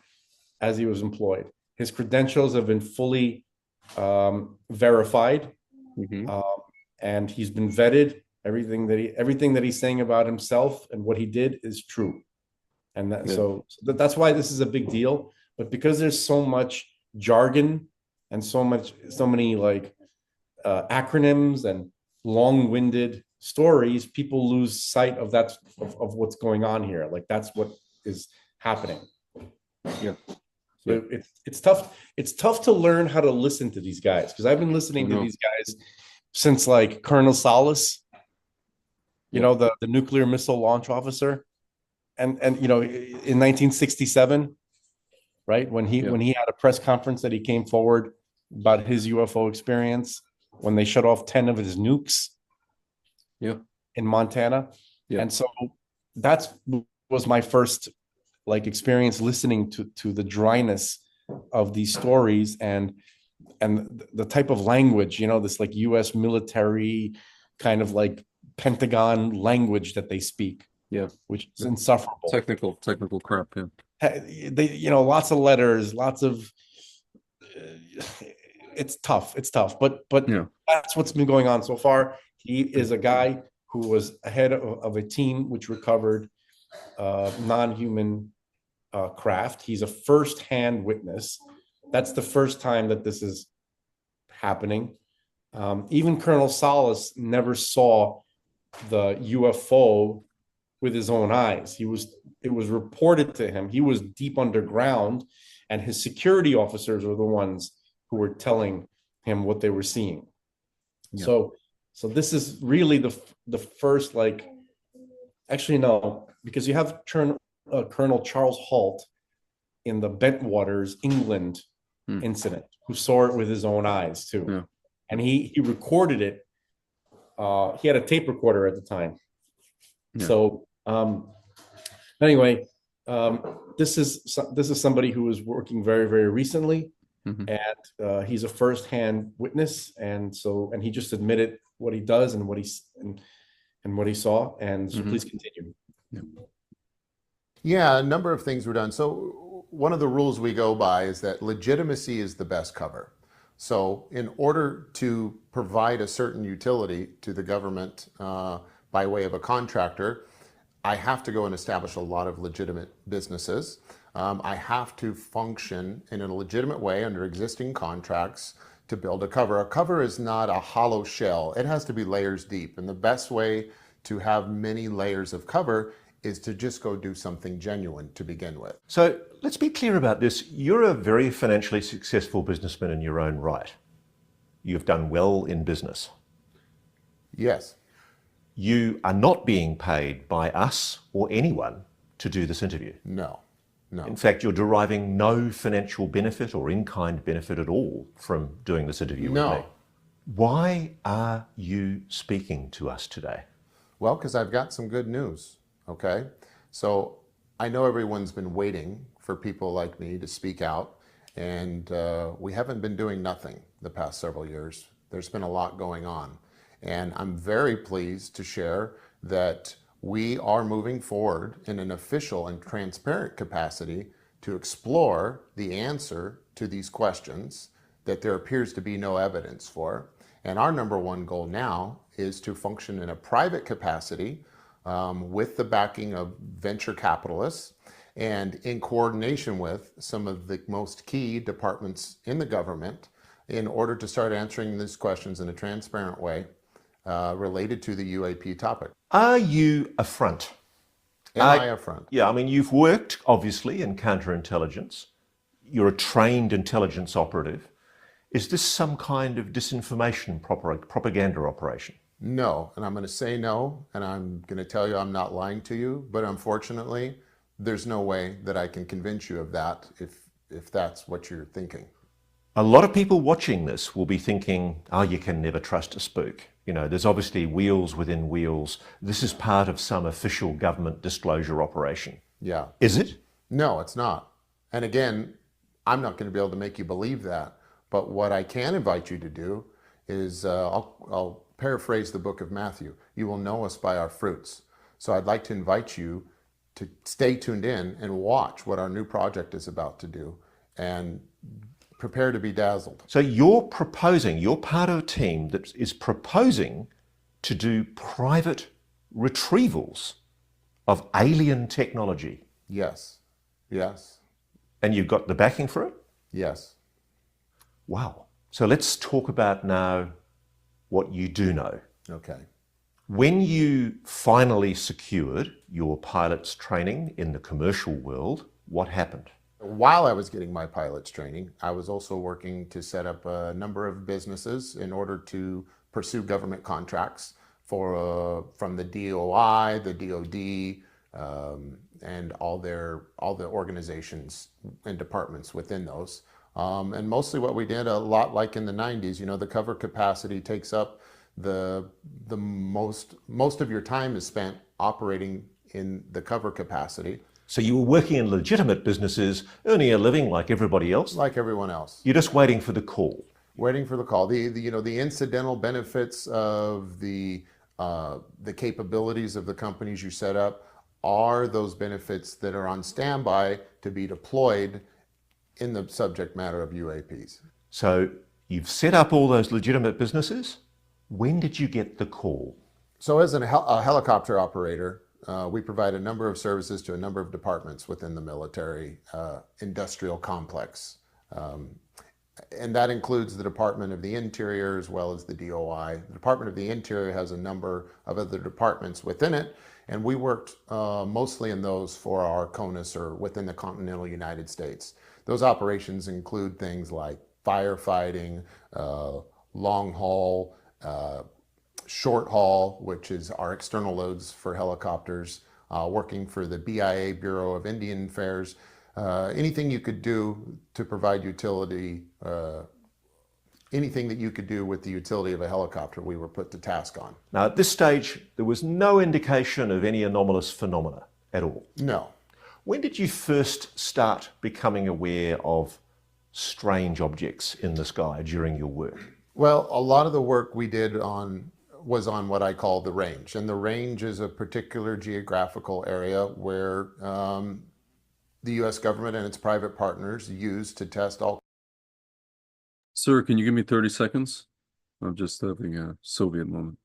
S2: as he was employed. His credentials have been fully verified.
S1: Mhm.
S2: And he's been vetted. Everything that he's saying about himself and what he did is true, and that's why this is a big deal. But because there's so much jargon and so many like acronyms and long-winded stories, people lose sight of of what's going on here. Like that's what is happening.
S1: Yeah.
S2: So it's tough. It's tough to learn how to listen to these guys, because I've been listening to these guys since like Colonel Salas, the nuclear missile launch officer, and in 1967, right, when he had a press conference that he came forward about his UFO experience when they shut off 10 of his nukes in Montana. And so that was my first like experience listening to the dryness of these stories and the type of language, this like US military kind of like Pentagon language that they speak.
S1: Yeah.
S2: Which is insufferable.
S1: Technical crap, yeah.
S2: They, lots of letters, lots of it's tough. But that's what's been going on so far. He is a guy who was ahead of a team which recovered non-human craft. He's a first-hand witness. That's the first time that this is happening. Even Colonel Salas never saw the UFO with his own eyes. It was reported to him. He was deep underground, and his security officers were the ones who were telling him what they were seeing. Yeah. So this is really the first, like, actually no, because you have Colonel Charles Halt in the Bentwaters, England incident, who saw it with his own eyes too. Yeah. And he recorded it. He had a tape recorder at the time. Yeah. So anyway, this is somebody who is working very, very recently, and he's a first-hand witness, and he just admitted what he does and what he saw. And so please continue.
S4: Yeah, a number of things were done. So one of the rules we go by is that legitimacy is the best cover. So in order to provide a certain utility to the government by way of a contractor, I have to go and establish a lot of legitimate businesses. I have to function in a legitimate way under existing contracts to build a cover. A cover is not a hollow shell. It has to be layers deep. And the best way to have many layers of cover is to just go do something genuine to begin with.
S3: So let's be clear about this. You're a very financially successful businessman in your own right. You've done well in business.
S4: Yes.
S3: You are not being paid by us or anyone to do this interview.
S4: No.
S3: In fact, you're deriving no financial benefit or in-kind benefit at all from doing this interview with me. Why are you speaking to us today?
S4: Well, because I've got some good news, okay? So I know everyone's been waiting for people like me to speak out, and we haven't been doing nothing the past several years. There's been a lot going on. And I'm very pleased to share that we are moving forward in an official and transparent capacity to explore the answer to these questions that there appears to be no evidence for. And our number one goal now is to function in a private capacity with the backing of venture capitalists and in coordination with some of the most key departments in the government in order to start answering these questions in a transparent way related to the UAP topic.
S3: Are you a front?
S4: Am I a front?
S3: Yeah, I mean, you've worked, obviously, in counterintelligence. You're a trained intelligence operative. Is this some kind of disinformation propaganda operation?
S4: No, and I'm going to say no, and I'm going to tell you I'm not lying to you, but unfortunately, there's no way that I can convince you of that if that's what you're thinking.
S3: A lot of people watching this will be thinking, oh, you can never trust a spook. You know, there's obviously wheels within wheels. This is part of some official government disclosure operation.
S4: Yeah.
S3: Is it?
S4: No, it's not. And again, I'm not going to be able to make you believe that. But what I can invite you to do is I'll paraphrase the book of Matthew. You will know us by our fruits. So I'd like to invite you to stay tuned in and watch what our new project is about to do and prepare to be dazzled.
S3: So you're part of a team that is proposing to do private retrievals of alien technology.
S4: Yes. Yes.
S3: And you've got the backing for it?
S4: Yes.
S3: Wow. So let's talk about now what you do know.
S4: Okay.
S3: When you finally secured your pilot's training in the commercial world, what happened?
S4: While I was getting my pilot's training, I was also working to set up a number of businesses in order to pursue government contracts from the DOI, the DOD, and all the organizations and departments within those. And mostly what we did, a lot like in the 90s, you know, the cover capacity takes up the most of your time is spent operating in the cover capacity.
S3: So you were working in legitimate businesses, earning a living like everybody else.
S4: Like everyone else.
S3: You're just waiting for the call.
S4: Waiting for the call. The incidental benefits of the capabilities of the companies you set up are those benefits that are on standby to be deployed in the subject matter of UAPs.
S3: So you've set up all those legitimate businesses. When did you get the call?
S4: So as a helicopter operator, we provide a number of services to a number of departments within the military industrial complex. And that includes the Department of the Interior as well as the DOI. The Department of the Interior has a number of other departments within it, and we worked mostly in those for our CONUS or within the continental United States. Those operations include things like firefighting, long haul, short haul, which is our external loads for helicopters, working for the BIA, Bureau of Indian Affairs. Anything you could do to provide utility, anything that you could do with the utility of a helicopter, we were put to task on.
S3: Now, at this stage, there was no indication of any anomalous phenomena at all.
S4: No.
S3: When did you first start becoming aware of strange objects in the sky during your work?
S4: Well, a lot of the work we did was on what I call the range. And the range is a particular geographical area where the U.S. government and its private partners use to test all.
S1: Sir, can you give me 30 seconds? I'm just having a Soviet moment.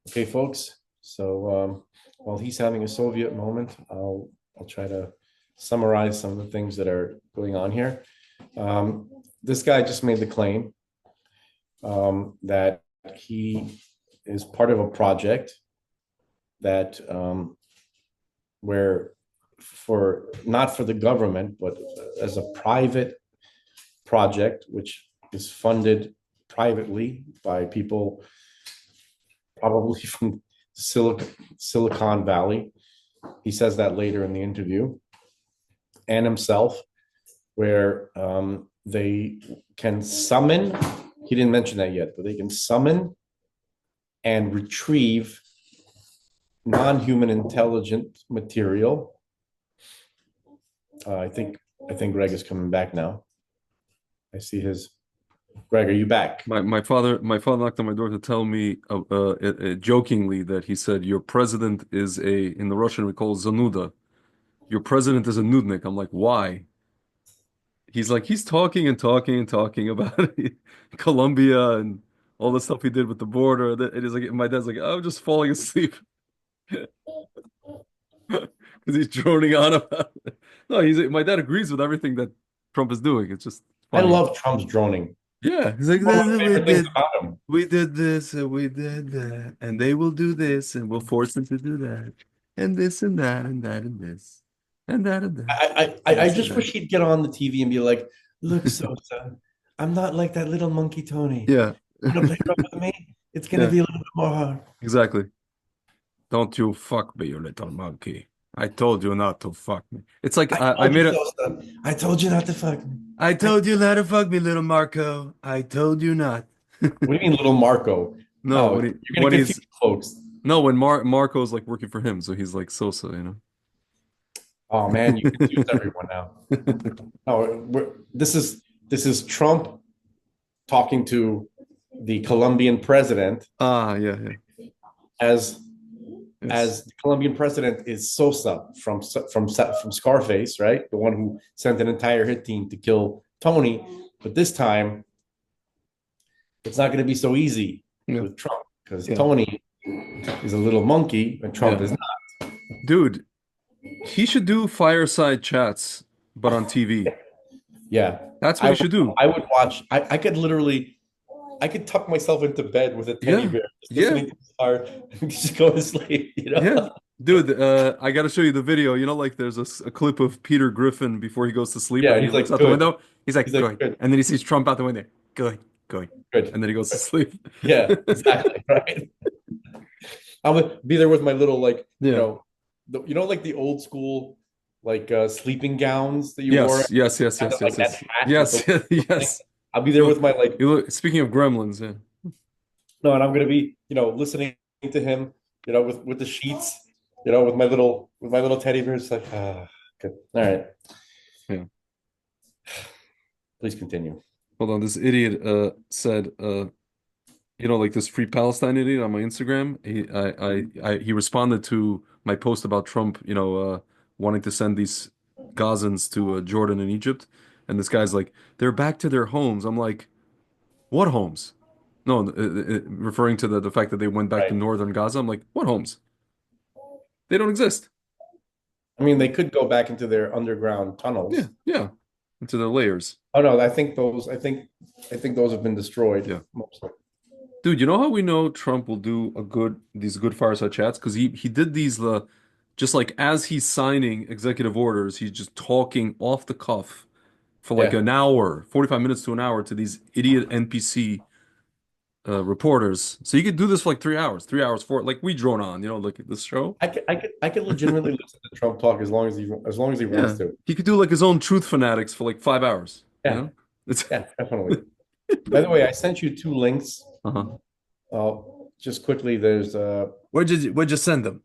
S2: Okay, folks. So while he's having a Soviet moment, I'll try to summarize some of the things that are going on here. This guy just made the claim that he is part of a project that where not for the government, but as a private project, which is funded privately by people probably from Silicon Valley. He says that later in the interview, and himself, where they can summon, he didn't mention that yet, but they can summon and retrieve non-human intelligent material. I think Greg is coming back now. I see his. Greg, are you back?
S1: My father knocked on my door to tell me jokingly that he said your president is in the Russian we call zanuda. Your president is a nudnik. I'm like, why? He's like, he's talking and talking and talking about Colombia and all the stuff he did with the border. It is like my dad's like, I'm just falling asleep. Because he's droning on about it. No, my dad agrees with everything that Trump is doing. It's just funny.
S2: I love Trump's droning.
S1: Yeah, he's like, we did this and we did that, and they will do this and we'll force them to do that, and this and that and that and this. And that and that.
S2: I just wish he'd get on the TV and be like, "Look, Sosa, I'm not like that little monkey Tony.
S1: Yeah,
S2: Want to play rough with me? It's gonna
S1: yeah,
S2: be a little bit more hard."
S1: exactly. Don't you fuck me, you little monkey. I told you not to fuck me. It's like
S2: I
S1: I
S2: told you,
S1: made a.
S2: Sosa. I told you not to fuck me.
S1: I told you not to fuck me, little Marco. I told you not.
S2: What do you mean, little Marco?
S1: No,
S2: Oh, you're gonna confuse folks.
S1: no, when Marco's like working for him, so he's like Sosa, you know.
S2: Oh man, you confuse everyone now. No, this is Trump talking to the Colombian president
S1: Yeah,
S2: as
S1: yes.
S2: the Colombian president is Sosa from Scarface, right? The one who sent an entire hit team to kill Tony. But this time, it's not going to be so easy
S1: Yeah.
S2: with Trump because
S1: Yeah.
S2: Tony is a little monkey and Trump
S1: Yeah.
S2: is not.
S1: Dude, he should do fireside chats, but on TV.
S2: Yeah,
S1: That's what he should do.
S2: I would watch. I could literally, I could tuck myself into bed with a teddy
S1: Yeah.
S2: bear, just
S1: Yeah.
S2: listening to the car, and just go to sleep. You know?
S1: Yeah. Dude, I gotta show you the video. You know, like there's a clip of Peter Griffin before he goes to sleep,
S2: Yeah,
S1: and he
S2: he's
S1: looks
S2: like,
S1: out the
S2: "Good."
S1: window. He's like,
S2: He's like,
S1: good.
S2: "Good."
S1: And then he sees Trump out the window. Good, good.
S2: Good.
S1: And then he goes to sleep.
S2: Yeah, exactly. Right. I'm gonna be there with my little like
S1: Yeah.
S2: like the old school like sleeping gowns that you wore.
S1: Yes.
S2: Kind of like that hat
S1: Yes,
S2: with
S1: yes.
S2: I'll be there with my like
S1: You look, speaking of gremlins, yeah.
S2: no, and I'm gonna be listening to him with the sheets with my little teddy bear. It's like good. All right.
S1: Yeah.
S2: Please continue.
S1: Hold on, this idiot said like this Free Palestine idiot on my Instagram. He responded to my post about Trump, wanting to send these Gazans to Jordan and Egypt, and this guy's like, they're back to their homes. I'm like, what homes? No, referring to the fact that they went back to
S2: Right.
S1: northern Gaza. I'm like, what homes? They don't exist.
S2: I mean, they could go back into their underground tunnels.
S1: Yeah, into the layers.
S2: Oh no, I think those have been destroyed.
S1: Yeah.
S2: Mostly.
S1: Dude, you know how we know Trump will do these good fireside chats? Because he did these just like as he's signing executive orders, he's just talking off the cuff for like
S2: Yeah.
S1: an hour, 45 minutes to an hour to these idiot NPC reporters. So you could do this for like 3 hours, for like we drone on, like this show.
S2: I could legitimately listen to Trump talk as long as he wants to.
S1: He could do like his own Truth Fanatics for like 5 hours.
S2: Yeah.
S1: It's
S2: Yeah, definitely. By the way, I sent you two links.
S1: uh-huh.
S2: Just quickly, there's
S1: Where'd you send them?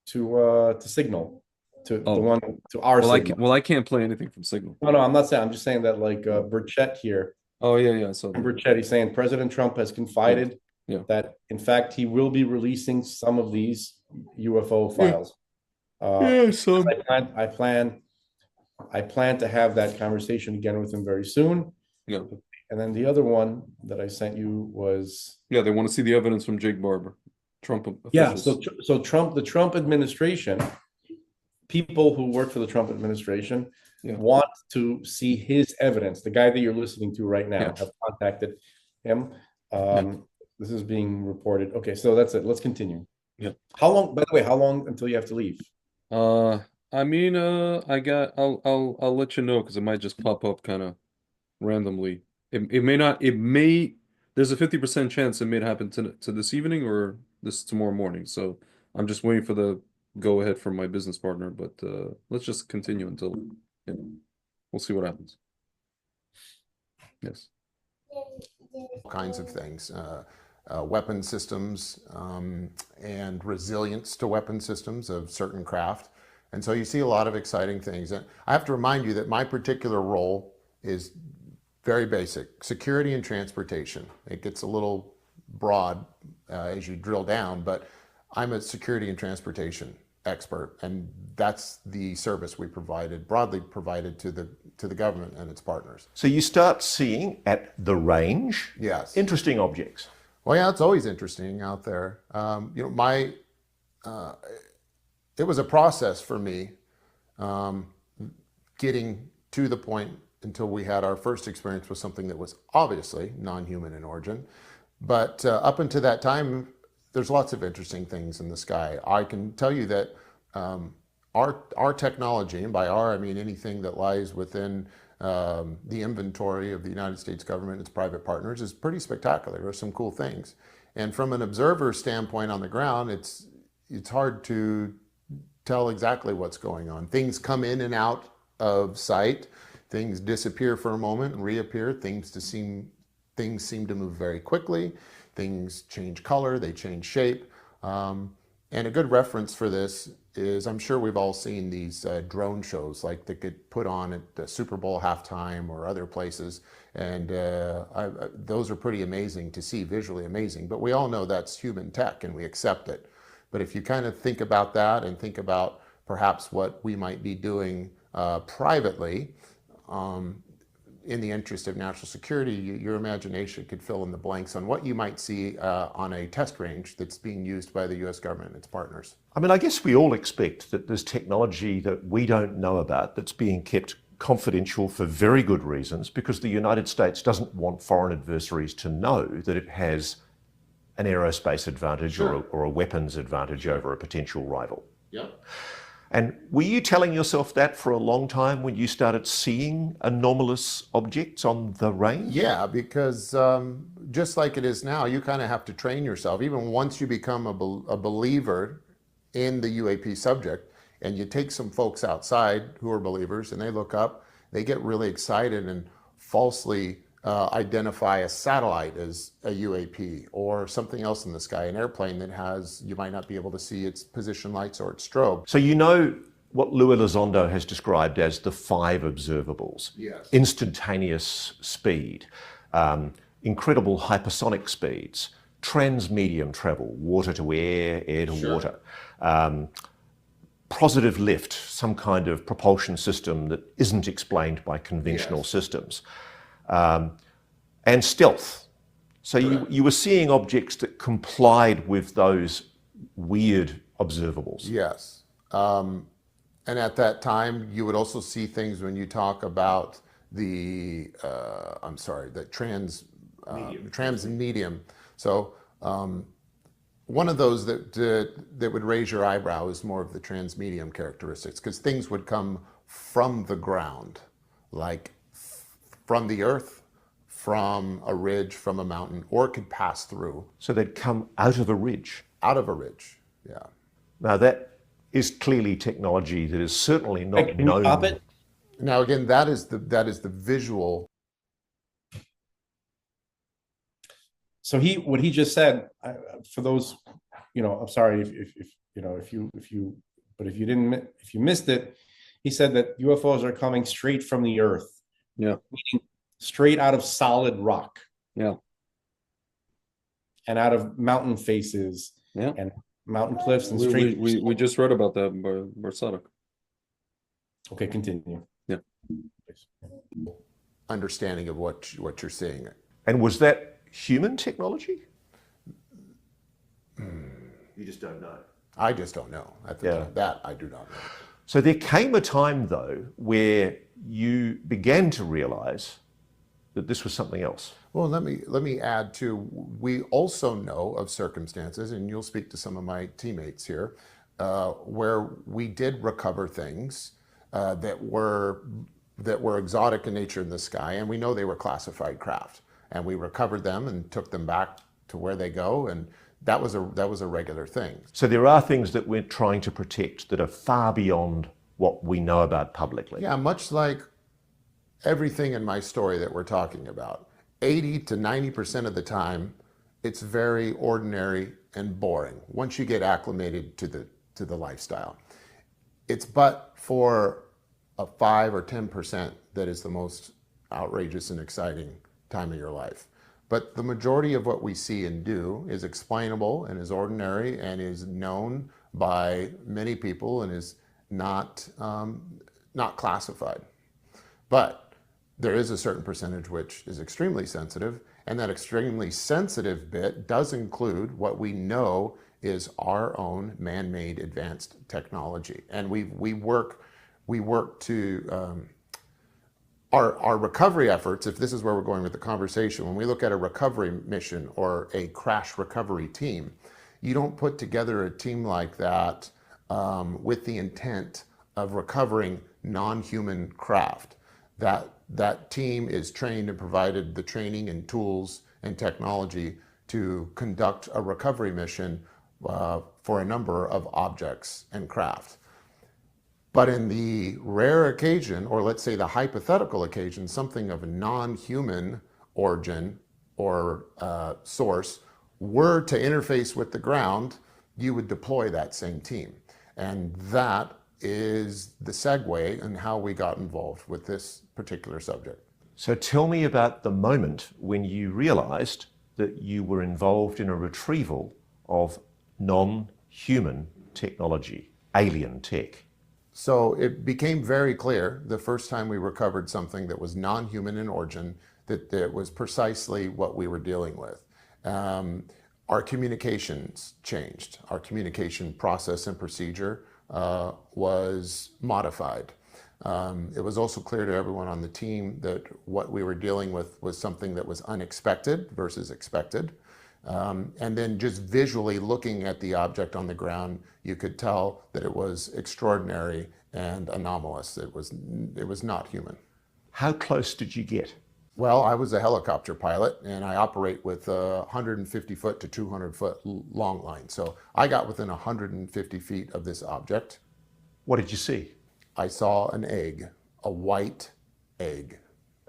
S2: to Signal, to
S1: Oh.
S2: the one to our Signal.
S1: I can't play anything from Signal.
S2: No, I'm not saying. I'm just saying that like Burchett here,
S1: Oh yeah. So
S2: Burchett, he's saying President Trump has confided
S1: Yeah.
S2: that in fact he will be releasing some of these UFO files.
S1: so
S2: I plan to have that conversation again with him very soon.
S1: yeah.
S2: And then the other one that I sent you was
S1: Yeah, they want to see the evidence from Jake Barber, Trump
S2: yeah.
S1: officials.
S2: So the Trump administration, people who work for the Trump administration
S1: Yeah.
S2: want to see his evidence. The guy that you're listening to right now
S1: Yeah.
S2: have contacted him. This is being reported. Okay, so that's it. Let's continue.
S1: Yeah.
S2: How long? By the way, how long until you have to leave?
S1: I mean, I'll let you know because it might just pop up kind of randomly. It may not. There's a 50% chance it may happen to this evening or this tomorrow morning. So I'm just waiting for the go ahead from my business partner. But let's just continue until we'll see what happens. Yes.
S4: All kinds of things, weapon systems and resilience to weapon systems of certain craft. And so you see a lot of exciting things. And I have to remind you that my particular role is very basic: security and transportation. It gets a little broad as you drill down, but I'm a security and transportation expert, and that's the service we broadly provided to the government and its partners.
S3: So you start seeing at the range
S4: Yes.
S3: interesting objects.
S4: Well, yeah, it's always interesting out there. It was a process for me getting to the point until we had our first experience with something that was obviously non-human in origin. But up until that time, there's lots of interesting things in the sky. I can tell you that our technology, and by our I mean anything that lies within the inventory of the United States government and its private partners, is pretty spectacular. There are some cool things, and from an observer standpoint on the ground, it's hard to tell exactly what's going on. Things come in and out of sight. Things disappear for a moment and reappear. Things seem to move very quickly. Things change color. They change shape. And a good reference for this is, I'm sure we've all seen these drone shows like that get put on at the Super Bowl halftime or other places. And those are pretty amazing to see, visually amazing. But we all know that's human tech and we accept it. But if you kind of think about that and think about perhaps what we might be doing privately, in the interest of national security, your imagination could fill in the blanks on what you might see on a test range that's being used by the US government and its partners.
S3: I mean, I guess we all expect that there's technology that we don't know about that's being kept confidential for very good reasons, because the United States doesn't want foreign adversaries to know that it has an aerospace advantage
S4: Sure.
S3: or a weapons advantage over a potential rival.
S4: Yep.
S3: And were you telling yourself that for a long time when you started seeing anomalous objects on the range?
S4: Yeah, because just like it is now, you kind of have to train yourself. Even once you become a believer in the UAP subject, and you take some folks outside who are believers and they look up, they get really excited and falsely identify a satellite as a UAP or something else in the sky, an airplane that has, you might not be able to see its position lights or its strobe.
S3: So you know what Louis Elizondo has described as the 5 observables.
S4: Yes.
S3: Instantaneous speed, incredible hypersonic speeds, transmedium travel, water to air, air to
S4: Sure.
S3: water, positive lift, some kind of propulsion system that isn't explained by conventional
S4: Yes.
S3: systems, and stealth. So
S4: Correct.
S3: you were seeing objects that complied with those weird observables.
S4: Yes. And at that time, you would also see things when you talk about the transmedium. So one of those that would raise your eyebrow is more of the transmedium characteristics, because things would come from the ground, like from the earth, from a ridge, from a mountain, or it could pass through.
S3: So they'd come out of a ridge.
S4: Out of a ridge, yeah.
S3: Now that is clearly technology that is certainly not
S2: Can you
S3: known.
S2: stop it?
S4: Now again, that is the visual.
S2: So what he just said, for those, I'm sorry if you missed it, he said that UFOs are coming straight from the earth.
S1: Yeah.
S2: Meaning straight out of solid rock.
S1: Yeah.
S2: And out of mountain faces.
S1: Yeah.
S2: And mountain cliffs and
S1: We,
S2: straight.
S1: we just read about that by Barsadak.
S2: Okay, continue.
S1: Yeah.
S4: Understanding of what you're seeing.
S3: And was that human technology? You just don't know.
S4: I just don't know. At the time, that I do not know.
S3: So there came a time, though, where you began to realize that this was something else.
S4: Well, let me add too. We also know of circumstances, and you'll speak to some of my teammates here, where we did recover things that were exotic in nature in the sky, and we know they were classified craft, and we recovered them and took them back to where they go, and that was a regular thing.
S3: So there are things that we're trying to protect that are far beyond what we know about publicly.
S4: Yeah, much like everything in my story that we're talking about, 80 to 90% of the time, it's very ordinary and boring once you get acclimated to the lifestyle. It's but for a 5 or 10% that is the most outrageous and exciting time of your life. But the majority of what we see and do is explainable and is ordinary and is known by many people and is not classified. But there is a certain percentage which is extremely sensitive, and that extremely sensitive bit does include what we know is our own man-made advanced technology. And we work to our recovery efforts, if this is where we're going with the conversation, when we look at a recovery mission or a crash recovery team, you don't put together a team like that with the intent of recovering non-human craft. That team is trained and provided the training and tools and technology to conduct a recovery mission for a number of objects and craft. But in the rare occasion, or let's say the hypothetical occasion, something of a non-human origin or source were to interface with the ground, you would deploy that same team. And that is the segue in how we got involved with this particular subject.
S3: So tell me about the moment when you realized that you were involved in a retrieval of non-human technology, alien tech.
S4: So it became very clear the first time we recovered something that was non-human in origin, that it was precisely what we were dealing with. Our communications changed. Our communication process and procedure was modified. It was also clear to everyone on the team that what we were dealing with was something that was unexpected versus expected. And then just visually looking at the object on the ground, you could tell that it was extraordinary and anomalous. It was not human.
S3: How close did you get?
S4: Well, I was a helicopter pilot, and I operate with 150 foot to 200 foot long line. So I got within 150 feet of this object.
S3: What did you see?
S4: I saw an egg, a white egg.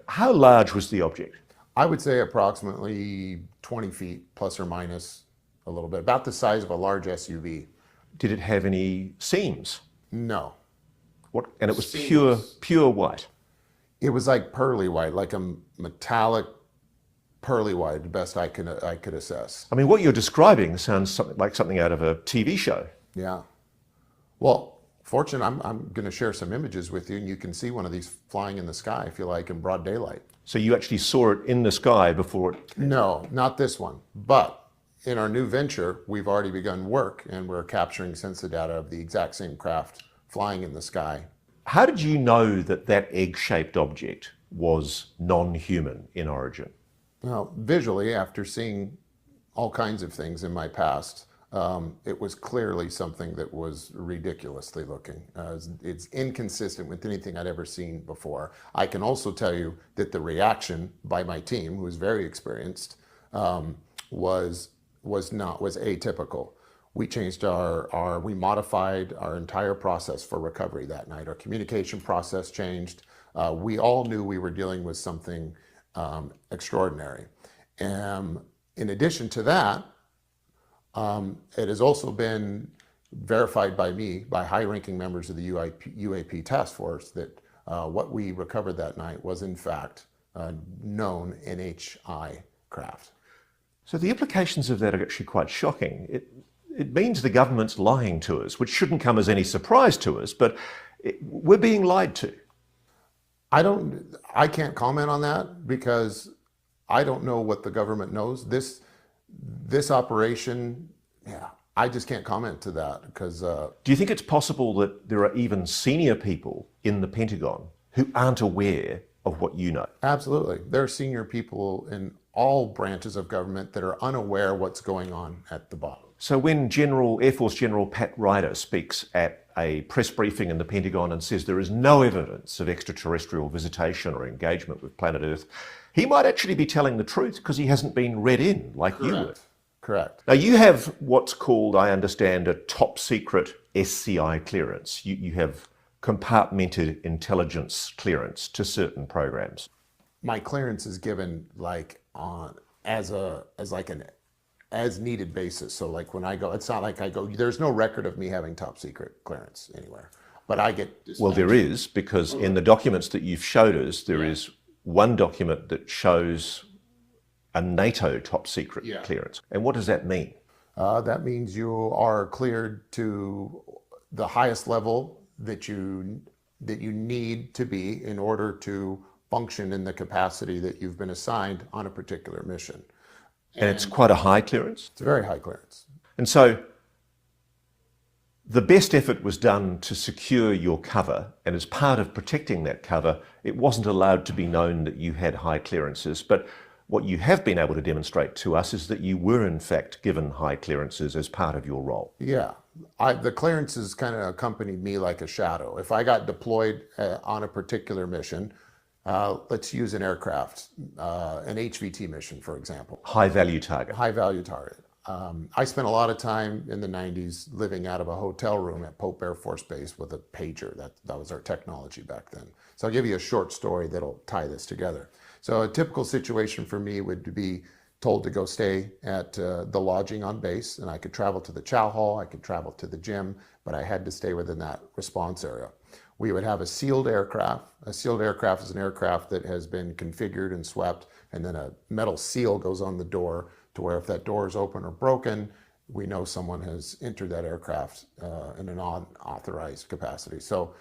S3: How large was the object?
S4: I would say approximately 20 feet, plus or minus a little bit, about the size of a large SUV.
S3: Did it have any seams?
S4: No.
S3: What? And it was
S4: Seams.
S3: pure white.
S4: It was like pearly white, like a metallic pearly white, the best I could assess.
S3: I mean, what you're describing sounds like something out of a TV show.
S4: Yeah. Well, fortunate, I'm going to share some images with you, and you can see one of these flying in the sky, if you like, in broad daylight.
S3: So you actually saw it in the sky before it...
S4: No, not this one. But in our new venture, we've already begun work, and we're capturing sensor data of the exact same craft flying in the sky.
S3: How did you know that that egg-shaped object was non-human in origin?
S4: Well, visually, after seeing all kinds of things in my past, it was clearly something that was ridiculously looking. It's inconsistent with anything I'd ever seen before. I can also tell you that the reaction by my team, who was very experienced, was atypical. We changed we modified our entire process for recovery that night. Our communication process changed. We all knew we were dealing with something extraordinary. And in addition to that, it has also been verified by me, by high-ranking members of the UAP task force, that what we recovered that night was in fact known NHI craft.
S3: So the implications of that are actually quite shocking. It means the government's lying to us, which shouldn't come as any surprise to us, but we're being lied to.
S4: I can't comment on that because I don't know what the government knows. This operation, yeah, I just can't comment to that because...
S3: Do you think it's possible that there are even senior people in the Pentagon who aren't aware of what you know?
S4: Absolutely. There are senior people in all branches of government that are unaware what's going on at the bottom.
S3: So when Air Force General Pat Ryder speaks at a press briefing in the Pentagon and says there is no evidence of extraterrestrial visitation or engagement with planet Earth, he might actually be telling the truth because he hasn't been read in like you would.
S4: Correct.
S3: Now you have what's called, I understand, a top secret SCI clearance. You have compartmented intelligence clearance to certain programs.
S4: My clearance is given as needed basis. So like when I go, it's not like I go, there's no record of me having top secret clearance anywhere, but I get dispatched.
S3: Well, there is, because in the documents that you've showed us, there is one document that shows a NATO top secret clearance. And what does that mean?
S4: That means you are cleared to the highest level that you need to be in order to function in the capacity that you've been assigned on a particular mission.
S3: And it's quite a high clearance?
S4: It's a very high clearance.
S3: And so the best effort was done to secure your cover, and as part of protecting that cover, it wasn't allowed to be known that you had high clearances. But what you have been able to demonstrate to us is that you were in fact given high clearances as part of your role.
S4: Yeah, The clearances kind of accompanied me like a shadow. If I got deployed on a particular mission, let's use an aircraft, an HVT mission, for example.
S3: High value target.
S4: High value target. I spent a lot of time in the 90s living out of a hotel room at Pope Air Force Base with a pager. That was our technology back then. So I'll give you a short story that'll tie this together. So a typical situation for me would be told to go stay at the lodging on base, and I could travel to the chow hall, I could travel to the gym, but I had to stay within that response area. We would have a sealed aircraft. A sealed aircraft is an aircraft that has been configured and swept, and then a metal seal goes on the door to where if that door is open or broken, we know someone has entered that aircraft in an unauthorized capacity. So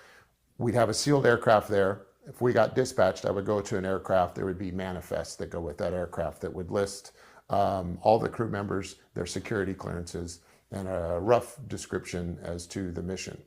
S4: we'd have a sealed aircraft there. If we got dispatched, I would go to an aircraft. There would be manifests that go with that aircraft that would list all the crew members, their security clearances, and a rough description as to the mission.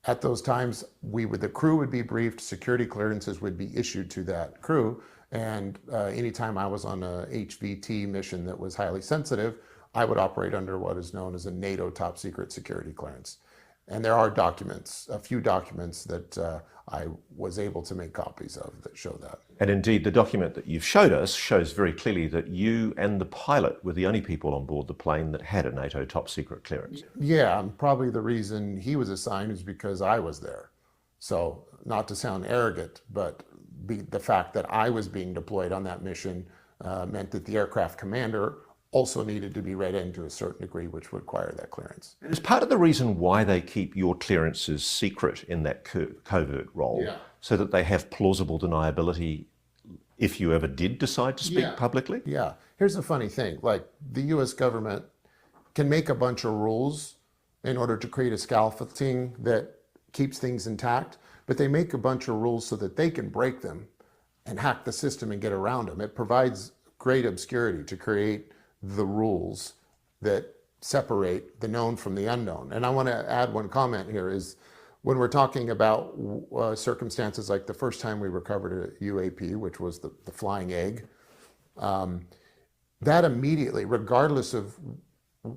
S4: At those times, the crew would be briefed, security clearances would be issued to that crew, and anytime I was on a HVT mission that was highly sensitive, I would operate under what is known as a NATO top secret security clearance. And there are documents, a few documents that I was able to make copies of that show that.
S3: And indeed, the document that you've showed us shows very clearly that you and the pilot were the only people on board the plane that had a NATO top secret clearance.
S4: Yeah, and probably the reason he was assigned is because I was there. So not to sound arrogant, but the fact that I was being deployed on that mission meant that the aircraft commander also needed to be read in to a certain degree, which would require that clearance.
S3: And is part of the reason why they keep your clearances secret in that covert role, so that they have plausible deniability if you ever did decide to speak publicly?
S4: Yeah. Here's the funny thing. Like, the U.S. government can make a bunch of rules in order to create a scaffolding that keeps things intact, but they make a bunch of rules so that they can break them and hack the system and get around them. It provides great obscurity to create the rules that separate the known from the unknown. And I want to add one comment here is when we're talking about circumstances like the first time we recovered a UAP, which was the flying egg, that immediately, regardless of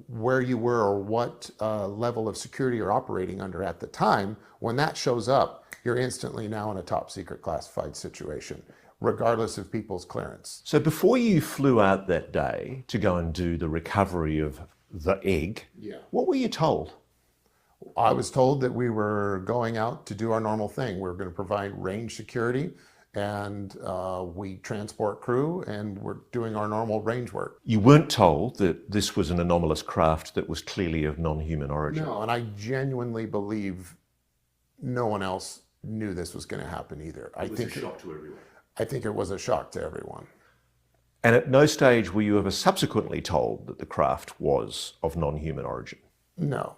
S4: where you were or what level of security you're operating under at the time, when that shows up, you're instantly now in a top secret classified situation, regardless of people's clearance.
S3: So before you flew out that day to go and do the recovery of the egg, what were you told?
S4: I was told that we were going out to do our normal thing. We were going to provide range security, and we transport crew, and we're doing our normal range work.
S3: You weren't told that this was an anomalous craft that was clearly of non-human origin?
S4: No, and I genuinely believe no one else knew this was going to happen either.
S3: It was a shock to everyone.
S4: I think it was a shock to everyone.
S3: And at no stage were you ever subsequently told that the craft was of non-human origin?
S4: No.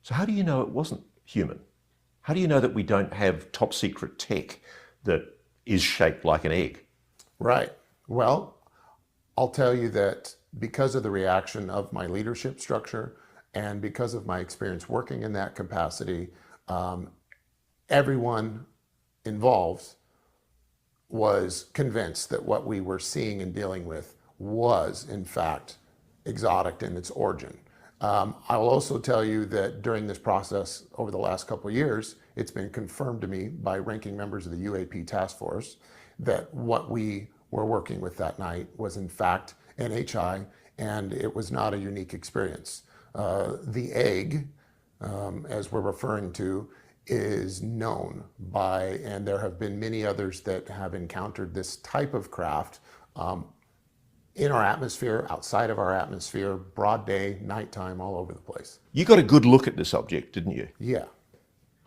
S3: So how do you know it wasn't human? How do you know that we don't have top secret tech that is shaped like an egg?
S4: Right. Well, I'll tell you that because of the reaction of my leadership structure and because of my experience working in that capacity, everyone involved was convinced that what we were seeing and dealing with was, in fact, exotic in its origin. I will also tell you that during this process over the last couple of years, it's been confirmed to me by ranking members of the UAP task force that what we were working with that night was, in fact, NHI, and it was not a unique experience. The egg, as we're referring to, is known by, and there have been many others that have encountered this type of craft in our atmosphere, outside of our atmosphere, broad day, nighttime, all over the place.
S3: You got a good look at this object, didn't you?
S4: Yeah.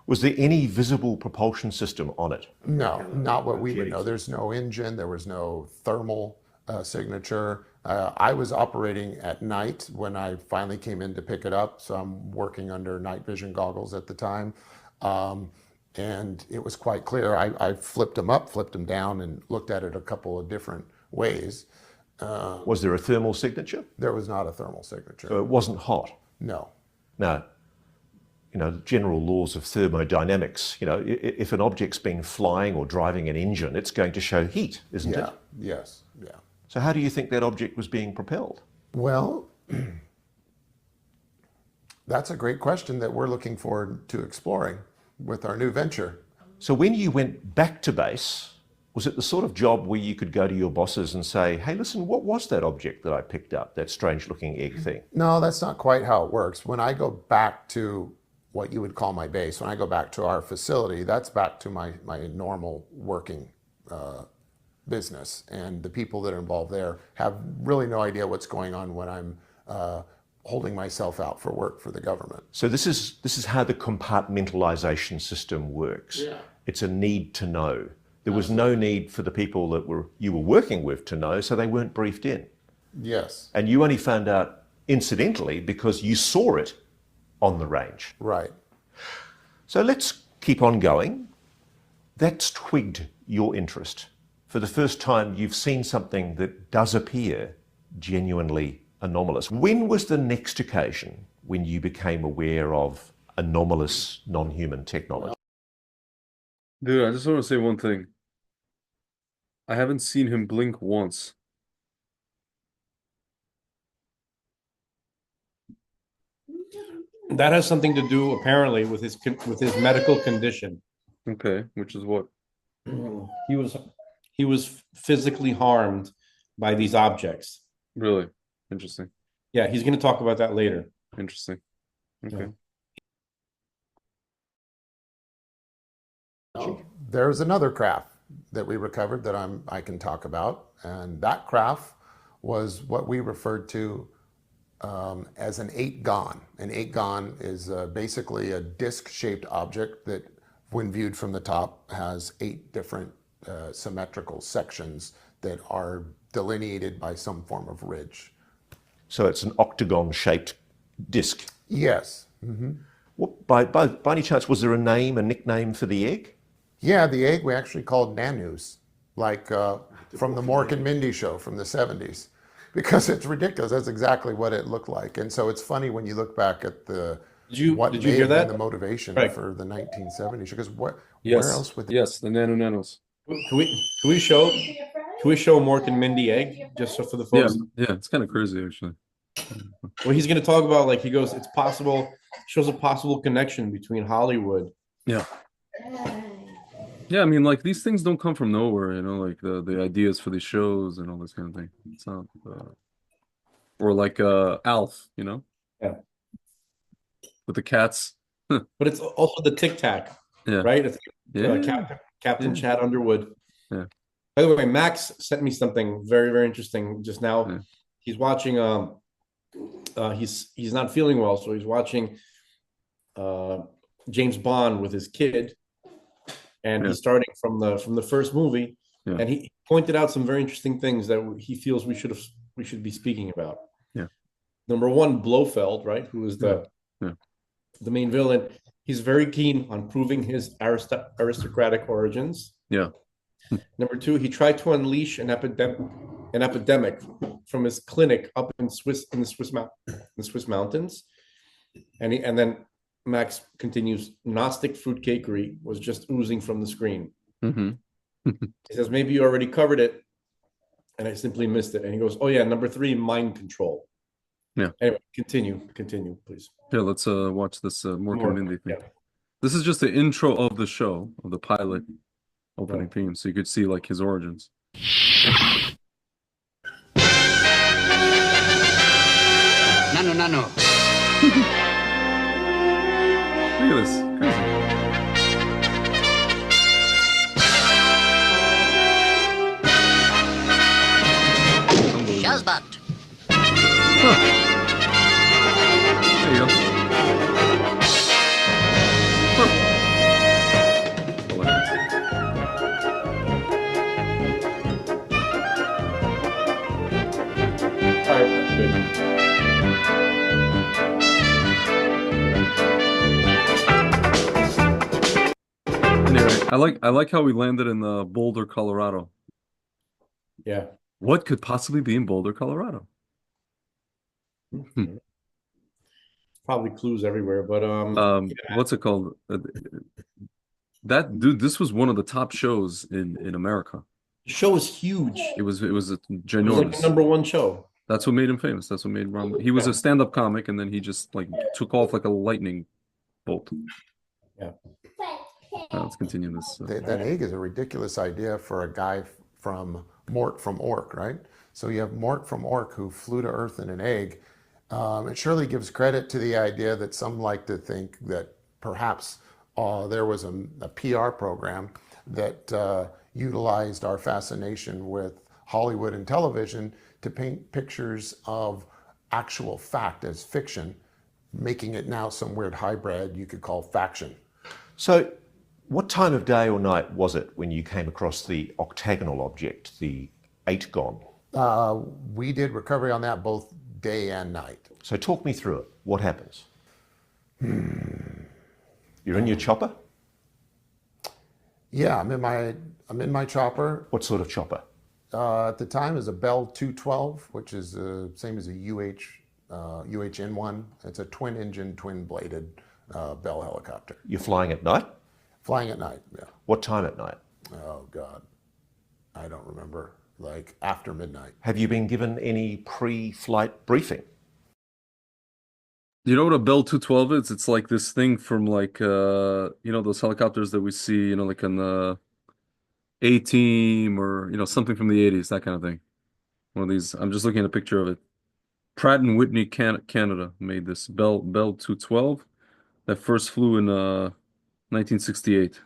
S3: Was there any visible propulsion system on it?
S4: No, not what we would know. There's no engine, there was no thermal signature. I was operating at night when I finally came in to pick it up, so I'm working under night vision goggles at the time. And it was quite clear. I flipped them up, flipped them down, and looked at it a couple of different ways.
S3: Was there a thermal signature?
S4: There was not a thermal signature.
S3: So it wasn't hot?
S4: No.
S3: Now, the general laws of thermodynamics, if an object's been flying or driving an engine, it's going to show heat, isn't it?
S4: Yes, yeah.
S3: So how do you think that object was being propelled?
S4: Well, That's a great question that we're looking forward to exploring with our new venture.
S3: So when you went back to base, was it the sort of job where you could go to your bosses and say, hey, listen, what was that object that I picked up, that strange looking egg thing?
S4: No, that's not quite how it works. When I go back to what you would call my base, when I go back to our facility, that's back to my normal working business. And the people that are involved there have really no idea what's going on when I'm holding myself out for work for the government.
S3: So this is how the compartmentalization system works.
S4: Yeah.
S3: It's a need to know. There was no need for the people that you were working with to know, so they weren't briefed in.
S4: Yes.
S3: And you only found out incidentally because you saw it on the range.
S4: Right.
S3: So let's keep on going. That's twigged your interest. For the first time, you've seen something that does appear genuinely anomalous. When was the next occasion when you became aware of anomalous non-human technology?
S1: Dude, I just want to say one thing. I haven't seen him blink once.
S2: That has something to do apparently with his medical condition.
S1: Okay, which is what?
S2: He was physically harmed by these objects.
S1: Really? Interesting.
S2: Yeah, he's going to talk about that later.
S1: Interesting. Okay.
S2: Yeah.
S4: There's another craft that we recovered that I can talk about, and that craft was what we referred to as an 8-gon. An 8-gon is basically a disc-shaped object that, when viewed from the top, has 8 different symmetrical sections that are delineated by some form of ridge.
S3: So it's an octagon-shaped disc.
S4: Yes.
S3: What, by any chance, was there a nickname for the egg?
S4: Yeah, the egg we actually called Nanus, like from the Mork and Mindy show from the 70s, because it's ridiculous. That's exactly what it looked like. And so it's funny when you look back at
S2: Did you hear that?
S4: The motivation
S2: Right.
S4: for the 1970s, because where
S1: Yes.
S4: else would they?
S1: Yes, the nanos.
S2: Can we show Mork and Mindy egg just so for the
S1: Yeah,
S2: folks?
S1: yeah, it's kind of crazy actually.
S2: Well, he's going to talk about, like, he goes, it's possible, shows a possible connection between Hollywood.
S1: Yeah. Yeah, I mean, like, these things don't come from nowhere, you know, like the ideas for these shows and all this kind of thing. It's not, or like Alf, you know,
S2: Yeah.
S1: with the cats.
S2: But it's also the Tic Tac,
S1: Yeah.
S2: right? It's
S1: Yeah.
S2: Captain
S1: Yeah.
S2: Chad Underwood.
S1: Yeah.
S2: By the way, Max sent me something very, very interesting just now.
S1: Yeah.
S2: He's watching. He's not feeling well, so he's watching James Bond with his kid, and
S1: Yeah.
S2: he's starting from the first movie.
S1: Yeah.
S2: And he pointed out some very interesting things that he feels we should be speaking about.
S1: Yeah.
S2: Number one, Blofeld, right, who is the main villain. He's very keen on proving his aristocratic origins.
S1: Yeah.
S2: Number two, he tried to unleash an epidemic from his clinic up in the Swiss mountains, and then Max continues, Gnostic fruitcakery was just oozing from the screen.
S1: Mm-hmm.
S2: He says, maybe you already covered it and I simply missed it. And he goes, oh yeah, number three, mind control.
S1: Yeah.
S2: Anyway, continue, please.
S1: Yeah, let's watch this Mork and Mindy thing.
S2: Yeah.
S1: This is just the intro of the show, of the pilot opening
S2: Right.
S1: theme, so you could see like his origins.
S5: Nano.
S1: Look at this. Crazy. Unbelievable.
S5: Shazbot.
S1: There you go. Hilarious.
S2: All right, that's good.
S1: Anyway, I like how we landed in Boulder, Colorado.
S2: Yeah.
S1: What could possibly be in Boulder, Colorado?
S2: Probably clues everywhere, but
S1: What's it called? That dude, this was one of the top shows in America.
S2: the show is huge.
S1: It was
S2: It was like
S1: ginormous.
S2: the number one show.
S1: That's what made him famous. That's what made Ron. He was a stand-up comic, and then he just like took off like a lightning bolt.
S2: Yeah.
S1: Let's continue this.
S4: That egg is a ridiculous idea for a guy from Mort from Orc, right? So you have Mort from Orc who flew to Earth in an egg. It surely gives credit to the idea that some like to think that perhaps there was a PR program that utilized our fascination with Hollywood and television to paint pictures of actual fact as fiction, making it now some weird hybrid you could call faction.
S3: So what time of day or night was it when you came across the octagonal object, the 8-gon?
S4: We did recovery on that both day and night.
S3: So talk me through it. What happens? You're in your chopper?
S4: Yeah, I'm in my chopper.
S3: What sort of chopper?
S4: At the time, it was a Bell 212, which is the same as a UHN1. It's a twin-engine, twin-bladed Bell helicopter.
S3: You're flying at night?
S4: Flying at night, yeah.
S3: What time at night?
S4: Oh, God. I don't remember. Like after midnight.
S3: Have you been given any pre-flight briefing?
S1: You know what a Bell 212 is? It's like this thing from like those helicopters that we see, like on the A-Team or something from the 80s, that kind of thing. One of these. I'm just looking at a picture of it. Pratt and Whitney, Canada made this Bell 212 that first flew in 1968,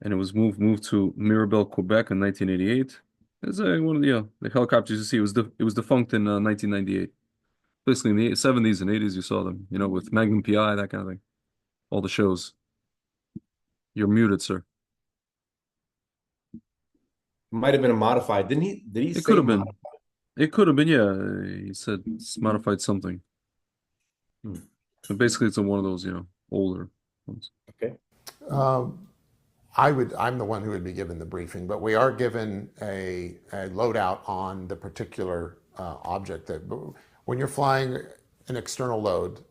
S1: and it was moved to Mirabel, Quebec in 1988. It's one of the helicopters you see. It was defunct in 1998. Basically, in the 70s and 80s, you saw them, with Magnum PI, that kind of thing. All the shows. You're muted, sir.
S2: Might have been a modified. Did he
S1: It
S2: say
S1: could have been.
S2: modified?
S1: It could have been, yeah. He said it's modified something. But basically, it's one of those, older ones.
S2: Okay.
S4: I'm the one who would be given the briefing, but we are given a loadout on the particular object. That when you're flying an external load,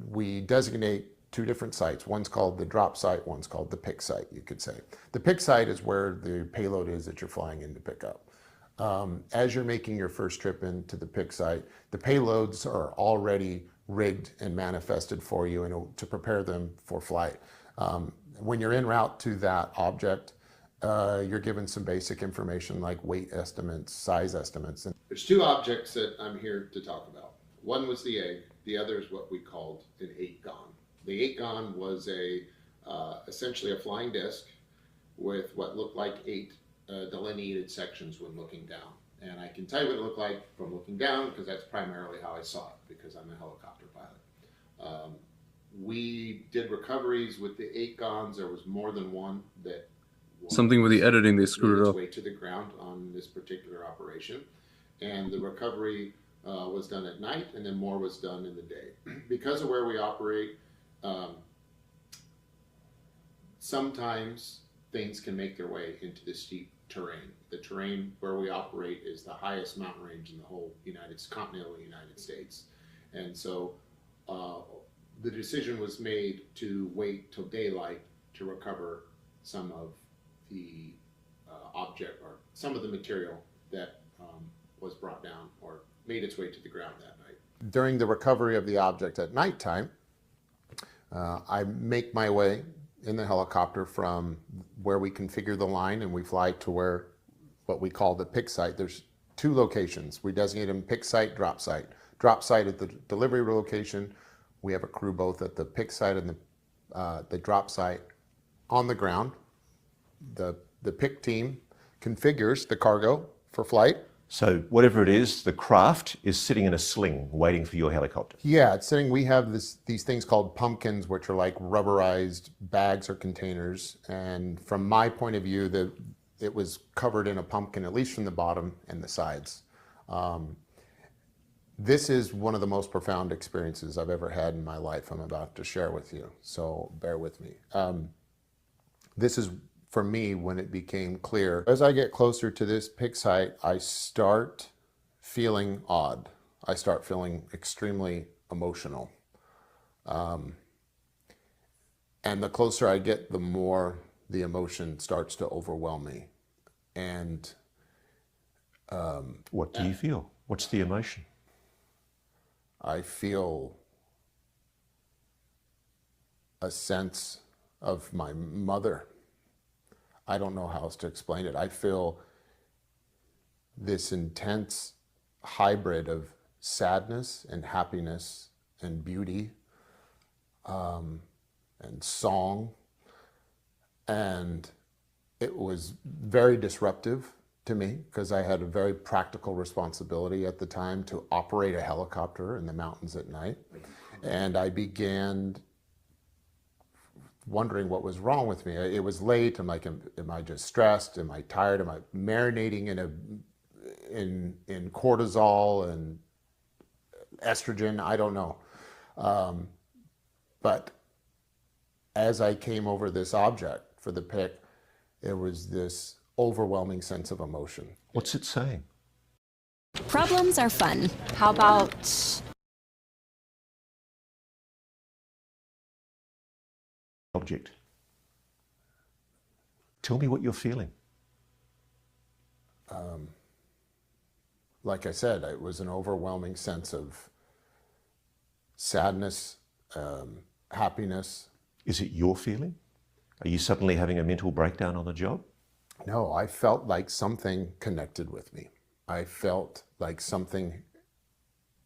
S4: we designate two different sites. One's called the drop site, one's called the pick site, you could say. The pick site is where the payload is that you're flying in to pick up. As you're making your first trip into the pick site, the payloads are already rigged and manifested for you to prepare them for flight. When you're en route to that object, you're given some basic information like weight estimates, size estimates. And there's two objects that I'm here to talk about. One was the egg. The other is what we called an 8-gon. The 8-gon was essentially a flying disc with what looked like 8 delineated sections when looking down. And I can tell you what it looked like from looking down because that's primarily how I saw it because I'm a helicopter pilot. We did recoveries with the 8-gons. There was more than one that
S1: something with the editing, they screwed it up.
S4: Way to the ground on this particular operation, and the recovery was done at night, and then more was done in the day. Because of where we operate, sometimes things can make their way into the steep terrain. The terrain where we operate is the highest mountain range in the whole continental United States, and so the decision was made to wait till daylight to recover some of the object or some of the material that was brought down or made its way to the ground that night. During the recovery of the object at nighttime, I make my way in the helicopter from where we configure the line and we fly to what we call the pick site. There's two locations. We designate them pick site, drop site. Drop site at the delivery location. We have a crew both at the pick site and the drop site on the ground. The pick team configures the cargo for flight.
S3: So whatever it is, the craft is sitting in a sling waiting for your helicopter.
S4: Yeah, it's sitting. We have these things called pumpkins, which are like rubberized bags or containers. And from my point of view, it was covered in a pumpkin, at least from the bottom and the sides. This is one of the most profound experiences I've ever had in my life I'm about to share with you, so bear with me. This is, for me, when it became clear. As I get closer to this pick site, I start feeling odd. I start feeling extremely emotional. And the closer I get, the more the emotion starts to overwhelm me. And
S3: What do you feel? What's the emotion?
S4: I feel a sense of my mother. I don't know how else to explain it. I feel this intense hybrid of sadness and happiness and beauty, and song. And it was very disruptive to me because I had a very practical responsibility at the time to operate a helicopter in the mountains at night. And I began wondering what was wrong with me. It was late. I'm like, am I just stressed? Am I tired? Am I marinating in cortisol and estrogen? I don't know. But as I came over this object for the pick, there was this overwhelming sense of emotion.
S3: What's it saying?
S6: Problems are fun. How about
S3: Object. Tell me what you're feeling.
S4: Like I said, it was an overwhelming sense of sadness, happiness.
S3: Is it your feeling? Are you suddenly having a mental breakdown on the job?
S4: No, I felt like something connected with me. I felt like something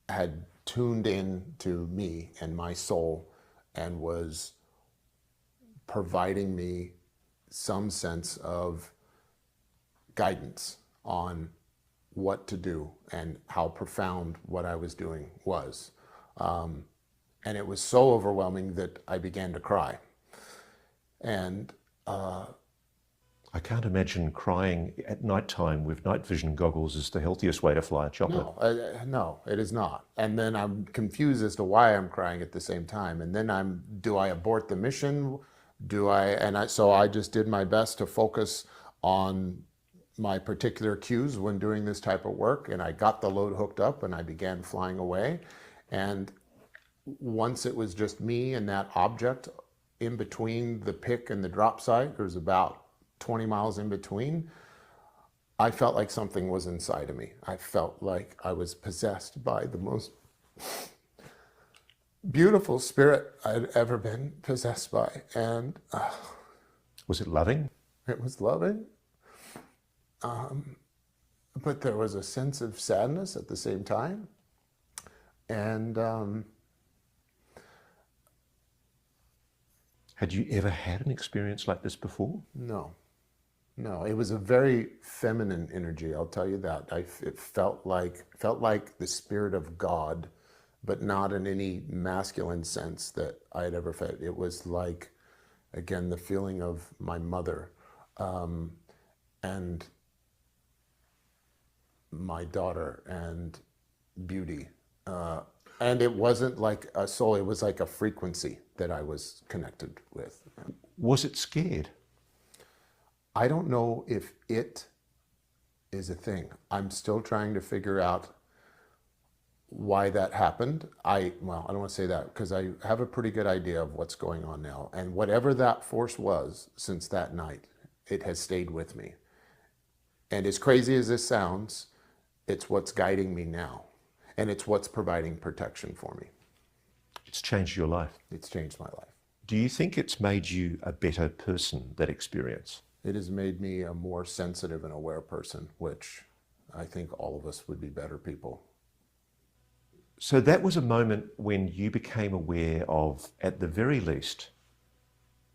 S4: had tuned in to me and my soul and was providing me some sense of guidance on what to do and how profound what I was doing was. And it was so overwhelming that I began to cry. And
S3: I can't imagine crying at night time with night vision goggles is the healthiest way to fly a chopper.
S4: no, it is not. And then I'm confused as to why I'm crying at the same time. And then do I abort the mission? So I just did my best to focus on my particular cues when doing this type of work. And I got the load hooked up and I began flying away. And once it was just me and that object in between the pick and the drop site, there's about 20 miles in between, I felt like something was inside of me. I felt like I was possessed by the most beautiful spirit I'd ever been possessed by. And
S3: Was it loving?
S4: it was loving. But there was a sense of sadness at the same time. And
S3: Had you ever had an experience like this before?
S4: no, it was a very feminine energy. I'll tell you that. It felt like the spirit of God, but not in any masculine sense that I had ever felt. It was like, again, the feeling of my mother, and my daughter, and beauty. And it wasn't like a soul, it was like a frequency that I was connected with.
S3: Was it scared?
S4: I don't know if it is a thing. I'm still trying to figure out why that happened. I don't want to say that because I have a pretty good idea of what's going on now. And whatever that force was since that night, it has stayed with me. And as crazy as this sounds, it's what's guiding me now. And it's what's providing protection for me.
S3: It's changed your life.
S4: It's changed my life.
S3: Do you think it's made you a better person, that experience?
S4: It has made me a more sensitive and aware person, which I think all of us would be better people.
S3: So that was a moment when you became aware of, at the very least,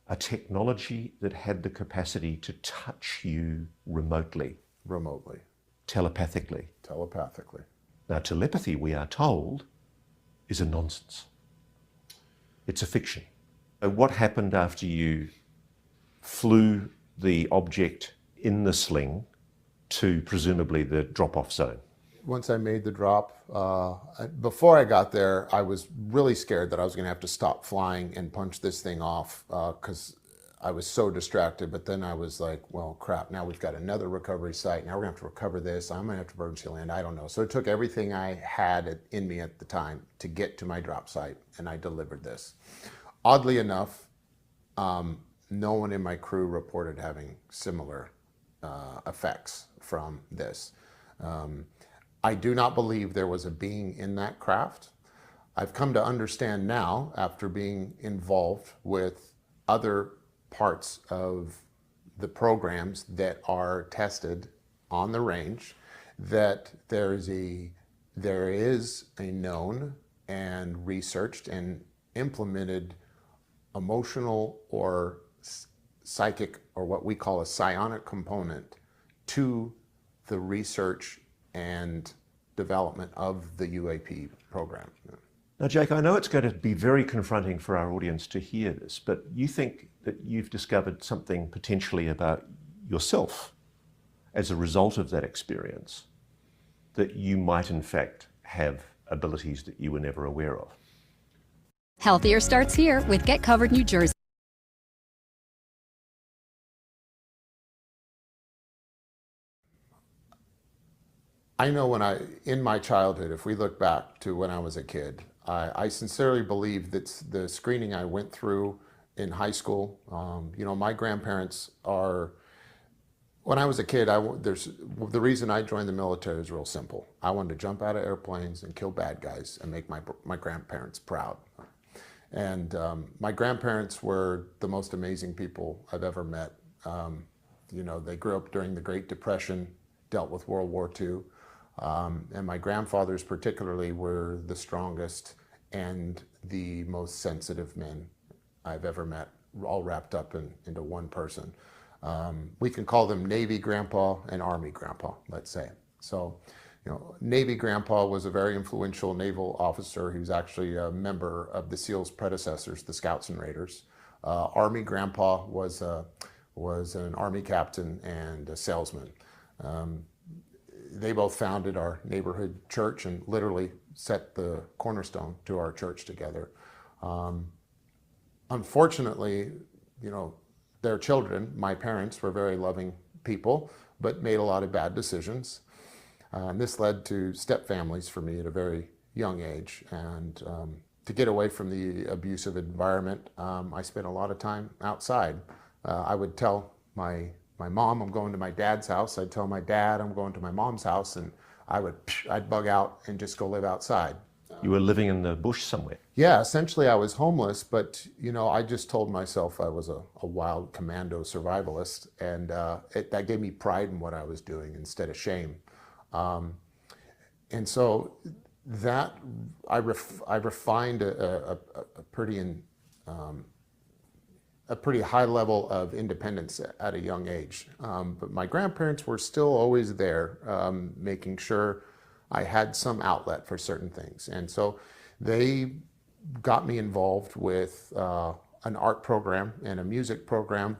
S3: a technology that had the capacity to touch you remotely,
S4: Remotely,
S3: telepathically.
S4: telepathically.
S3: Now, telepathy, we are told, is a nonsense. It's a fiction. So what happened after you flew the object in the sling to presumably the drop-off zone?
S4: Once I made the drop, before I got there, I was really scared that I was going to have to stop flying and punch this thing off because I was so distracted. But then I was like, well, crap, now we've got another recovery site. Now we're going to have to recover this. I'm going to have to emergency land. I don't know. So it took everything I had in me at the time to get to my drop site, and I delivered this. Oddly enough, no one in my crew reported having similar effects from this. I do not believe there was a being in that craft. I've come to understand now, after being involved with other parts of the programs that are tested on the range, that there is a known and researched and implemented emotional or psychic, or what we call a psionic component to the research and development of the UAP program.
S3: Now, Jake, I know it's going to be very confronting for our audience to hear this, but you think that you've discovered something potentially about yourself as a result of that experience, that you might in fact have abilities that you were never aware of.
S6: Healthier starts here with Get Covered New Jersey.
S4: I know in my childhood, if we look back to when I was a kid, I sincerely believe that the screening I went through in high school, my grandparents when I was a kid, the reason I joined the military is real simple. I wanted to jump out of airplanes and kill bad guys and make my grandparents proud. And my grandparents were the most amazing people I've ever met. They grew up during the Great Depression, dealt with World War II. And my grandfathers particularly were the strongest and the most sensitive men I've ever met, all wrapped up into one person. We can call them Navy Grandpa and Army Grandpa, let's say. So, Navy Grandpa was a very influential naval officer. He was actually a member of the SEALs predecessors, the Scouts and Raiders. Army Grandpa was an Army captain and a salesman. They both founded our neighborhood church and literally set the cornerstone to our church together. Unfortunately, their children, my parents, were very loving people, but made a lot of bad decisions. And this led to step families for me at a very young age. And to get away from the abusive environment, I spent a lot of time outside. I would tell my mom I'm going to my dad's house. I'd tell my dad I'm going to my mom's house, and I'd bug out and just go live outside.
S3: You were living in the bush somewhere.
S4: Yeah, essentially I was homeless, but I just told myself I was a wild commando survivalist, and that gave me pride in what I was doing instead of shame. And so that I refined a pretty high level of independence at a young age. But my grandparents were still always there, making sure I had some outlet for certain things. And so they got me involved with an art program and a music program.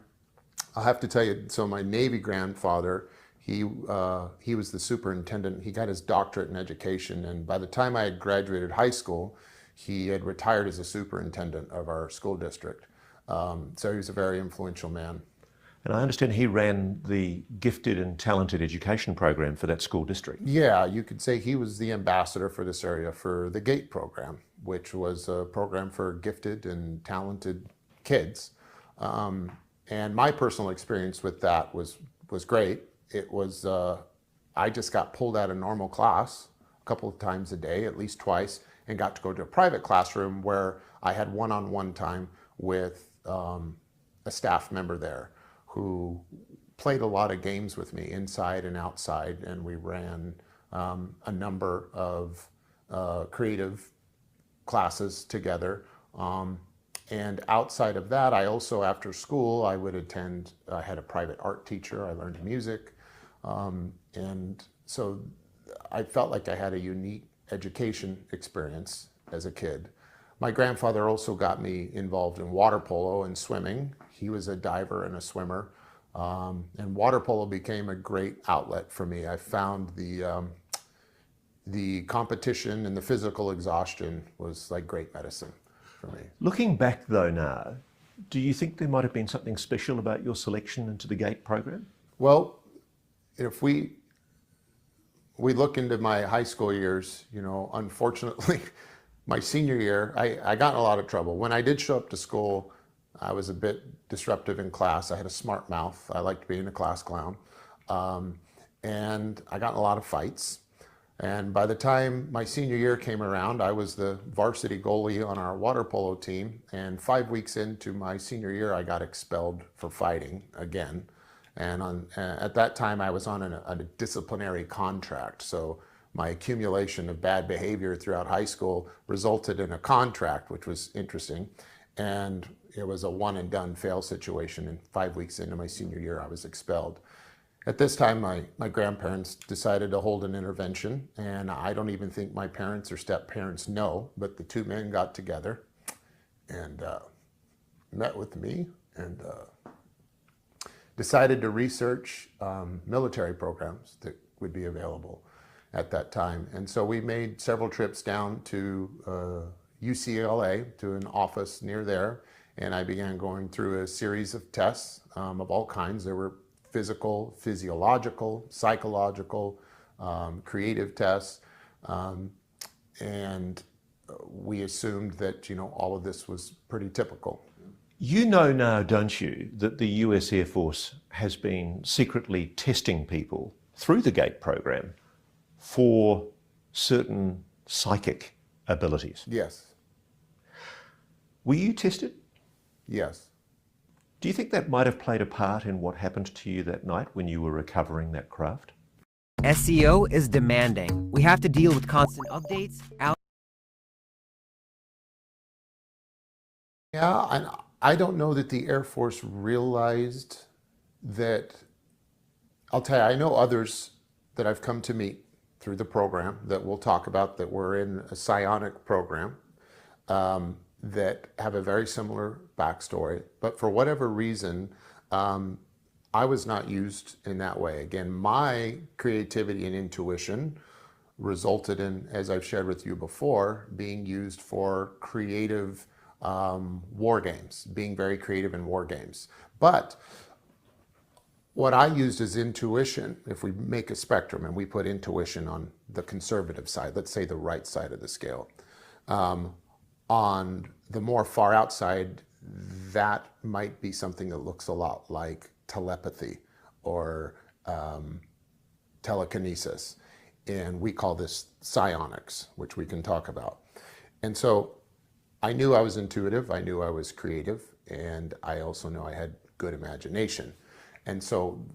S4: I'll have to tell you, so my Navy grandfather, he was the superintendent. He got his doctorate in education, and by the time I had graduated high school, he had retired as a superintendent of our school district. So he was a very influential man.
S3: And I understand he ran the gifted and talented education program for that school district.
S4: Yeah, you could say he was the ambassador for this area for the GATE program, which was a program for gifted and talented kids. And my personal experience with that was great. It was, I just got pulled out of normal class a couple of times a day, at least twice, and got to go to a private classroom where I had one-on-one time with a staff member there who played a lot of games with me inside and outside, and we ran a number of creative classes together. And outside of that, I also, after school, I would attend, I had a private art teacher, I learned music. And so I felt like I had a unique education experience as a kid. My grandfather also got me involved in water polo and swimming. He was a diver and a swimmer. And water polo became a great outlet for me. I found the competition and the physical exhaustion was like great medicine for me.
S3: Looking back though now, do you think there might have been something special about your selection into the GATE program?
S4: Well, if we look into my high school years, unfortunately, my senior year, I got in a lot of trouble. When I did show up to school, I was a bit disruptive in class. I had a smart mouth. I liked being a class clown. and I got in a lot of fights. And by the time my senior year came around, I was the varsity goalie on our water polo team. And 5 weeks into my senior year, I got expelled for fighting again. And at that time, I was on a disciplinary contract. So my accumulation of bad behavior throughout high school resulted in a contract, which was interesting. And it was a one and done fail situation. And 5 weeks into my senior year, I was expelled. At this time, my grandparents decided to hold an intervention, and I don't even think my parents or step-parents know, but the two men got together and met with me and decided to research military programs that would be available at that time. And so we made several trips down to UCLA, to an office near there, and I began going through a series of tests of all kinds. There were physical, physiological, psychological, creative tests, and we assumed that, you know, all of this was pretty typical.
S3: You know now, don't you, that the US Air Force has been secretly testing people through the GATE program for certain psychic abilities?
S4: Yes.
S3: Were you tested?
S4: Yes.
S3: Do you think that might have played a part in what happened to you that night when you were recovering that craft?
S7: SEO is demanding. We have to deal with constant updates.
S4: Yeah, and I don't know that the Air Force realized that. I'll tell you, I know others that I've come to meet through the program that we'll talk about that were in a psionic program that have a very similar backstory. But for whatever reason, I was not used in that way. Again, my creativity and intuition resulted in, as I've shared with you before, being used for creative war games, being very creative in war games. But what I used as intuition, if we make a spectrum and we put intuition on the conservative side, let's say the right side of the scale, on the more far out side, that might be something that looks a lot like telepathy or telekinesis. And we call this psionics, which we can talk about. And so I knew I was intuitive, I knew I was creative, and I also know I had good imagination. And so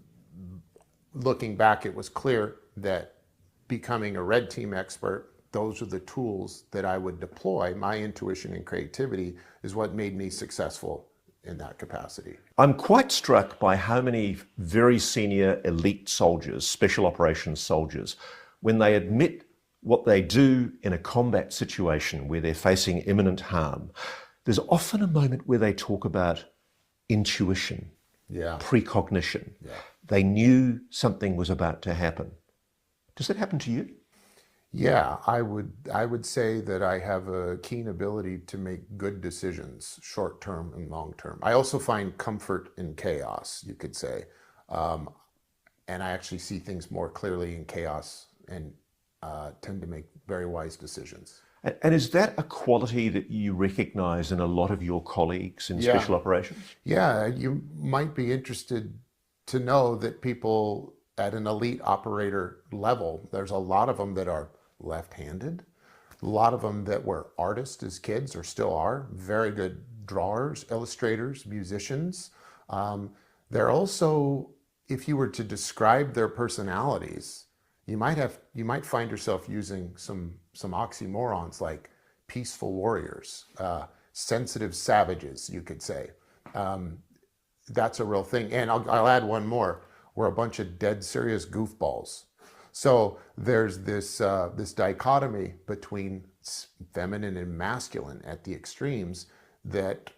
S4: looking back, it was clear that becoming a red team expert, those are the tools that I would deploy. My intuition and creativity is what made me successful in that capacity.
S3: I'm quite struck by how many very senior elite soldiers, special operations soldiers, when they admit what they do in a combat situation where they're facing imminent harm, there's often a moment where they talk about intuition, precognition. Yeah. They knew something was about to happen. Does that happen to you?
S4: Yeah, I would say that I have a keen ability to make good decisions, short term and long term. I also find comfort in chaos, you could say. And I actually see things more clearly in chaos and tend to make very wise decisions.
S3: And is that a quality that you recognize in a lot of your colleagues in special operations?
S4: Yeah, you might be interested to know that people at an elite operator level, there's a lot of them that are left-handed, a lot of them that were artists as kids or still are, very good drawers, illustrators, musicians. They're also, if you were to describe their personalities, you might find yourself using some oxymorons like peaceful warriors, sensitive savages, you could say. That's a real thing. And I'll add one more. We're a bunch of dead serious goofballs. So there's this dichotomy between feminine and masculine at the extremes that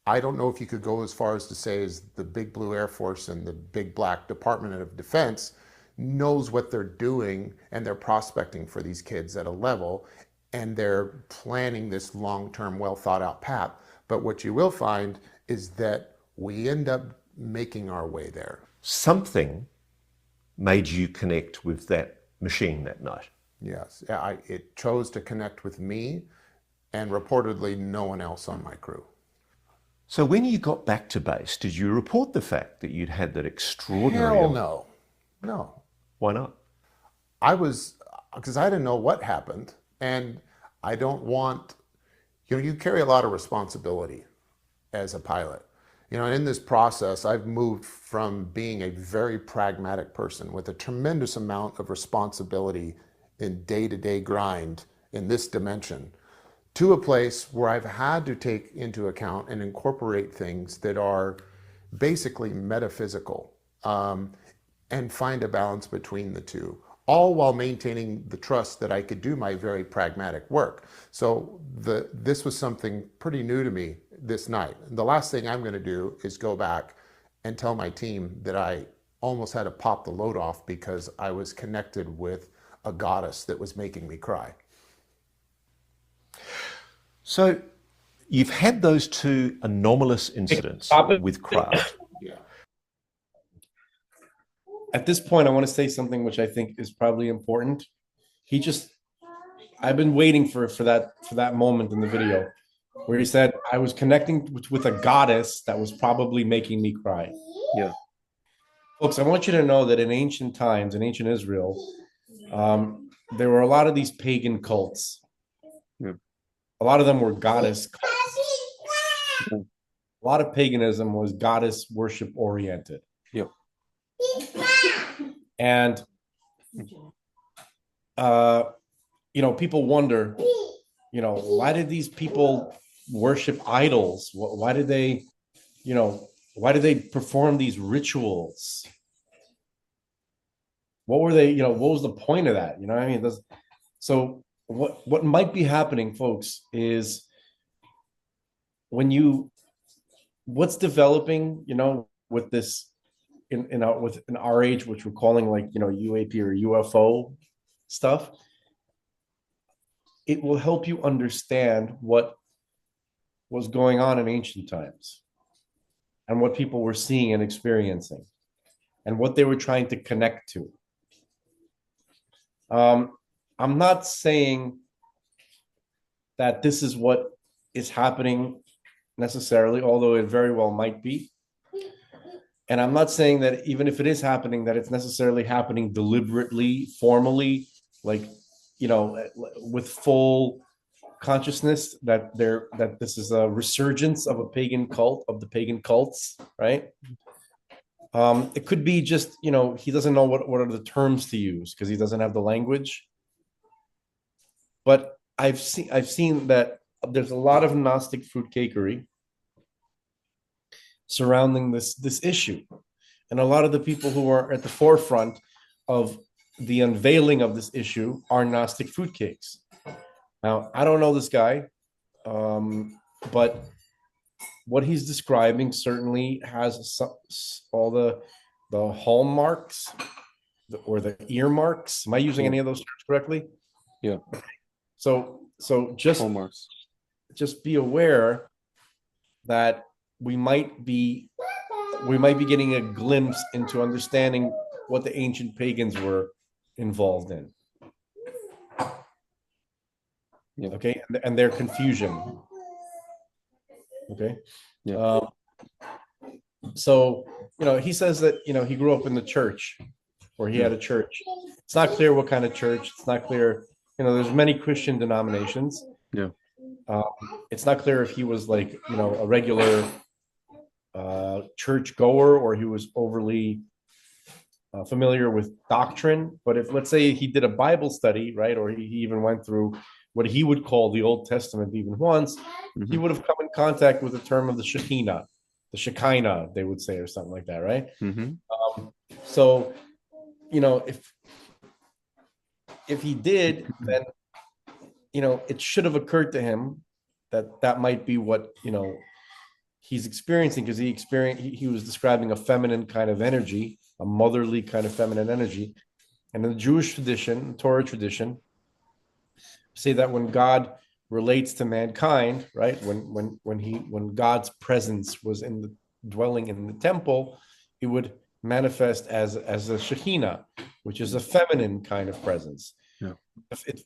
S4: I don't know if you could go as far as to say as the big blue Air Force and the big black Department of Defense knows what they're doing and they're prospecting for these kids at a level and they're planning this long-term, well thought out path. But what you will find is that we end up making our way there.
S3: Something made you connect with that machine that night.
S4: Yes, it chose to connect with me and reportedly no one else on my crew.
S3: So when you got back to base, did you report the fact that you'd had that extraordinary...
S4: Hell no. No.
S3: Why not?
S4: Because I didn't know what happened. And I don't want, you carry a lot of responsibility as a pilot. And in this process, I've moved from being a very pragmatic person with a tremendous amount of responsibility in day-to-day grind in this dimension to a place where I've had to take into account and incorporate things that are basically metaphysical, and find a balance between the two, all while maintaining the trust that I could do my very pragmatic work. So this was something pretty new to me this night. The last thing I'm going to do is go back and tell my team that I almost had to pop the load off because I was connected with a goddess that was making me cry.
S3: So you've had those two anomalous incidents with craft.
S2: At this point, I want to say something which I think is probably important. I've been waiting for that moment in the video where he said, I was connecting with a goddess that was probably making me cry.
S1: Yeah.
S2: Folks, I want you to know that in ancient times, in ancient Israel, there were a lot of these pagan cults.
S1: Yeah.
S2: A lot of them were goddess cults. A lot of paganism was goddess worship oriented.
S1: Yeah.
S2: And, people wonder, why did these people worship idols? Why did they perform these rituals? What were they, what was the point of that? So what might be happening, folks, is what's developing, with this, in our age, which we're calling UAP or UFO stuff, it will help you understand what was going on in ancient times and what people were seeing and experiencing and what they were trying to connect to. I'm not saying that this is what is happening necessarily, although it very well might be. And I'm not saying that even if it is happening, that it's necessarily happening deliberately, formally, with full consciousness that this is a resurgence of a pagan cult, of the pagan cults, right? It could be just, he doesn't know what are the terms to use because he doesn't have the language. But I've seen that there's a lot of Gnostic fruitcakery surrounding this issue. And a lot of the people who are at the forefront of the unveiling of this issue are Gnostic fruitcakes. Now, I don't know this guy, but what he's describing certainly has all the hallmarks or the earmarks. Am I using any of those terms correctly?
S1: Yeah.
S2: So just
S1: Hallmarks.
S2: Just be aware that we might be getting a glimpse into understanding what the ancient pagans were involved in.
S1: Yeah.
S2: Okay, and their confusion. Okay.
S1: Yeah.
S2: So he says that he grew up in the church, or he had a church. It's not clear what kind of church. It's not clear. There's many Christian denominations.
S1: Yeah.
S2: It's not clear if he was a regular church goer or he was overly familiar with doctrine. But if, let's say, he did a Bible study, right, or he even went through what he would call the Old Testament even once, he would have come in contact with the term of the Shekinah, they would say, or something like that, right? So, if he did, then it should have occurred to him that might be what he's experiencing, because he was describing a feminine kind of energy, a motherly kind of feminine energy. And in the Jewish tradition, Torah tradition, say that when God relates to mankind, right, when God's presence was dwelling in the temple, it would manifest as a Shekinah, which is a feminine kind of presence.
S1: Yeah.
S2: It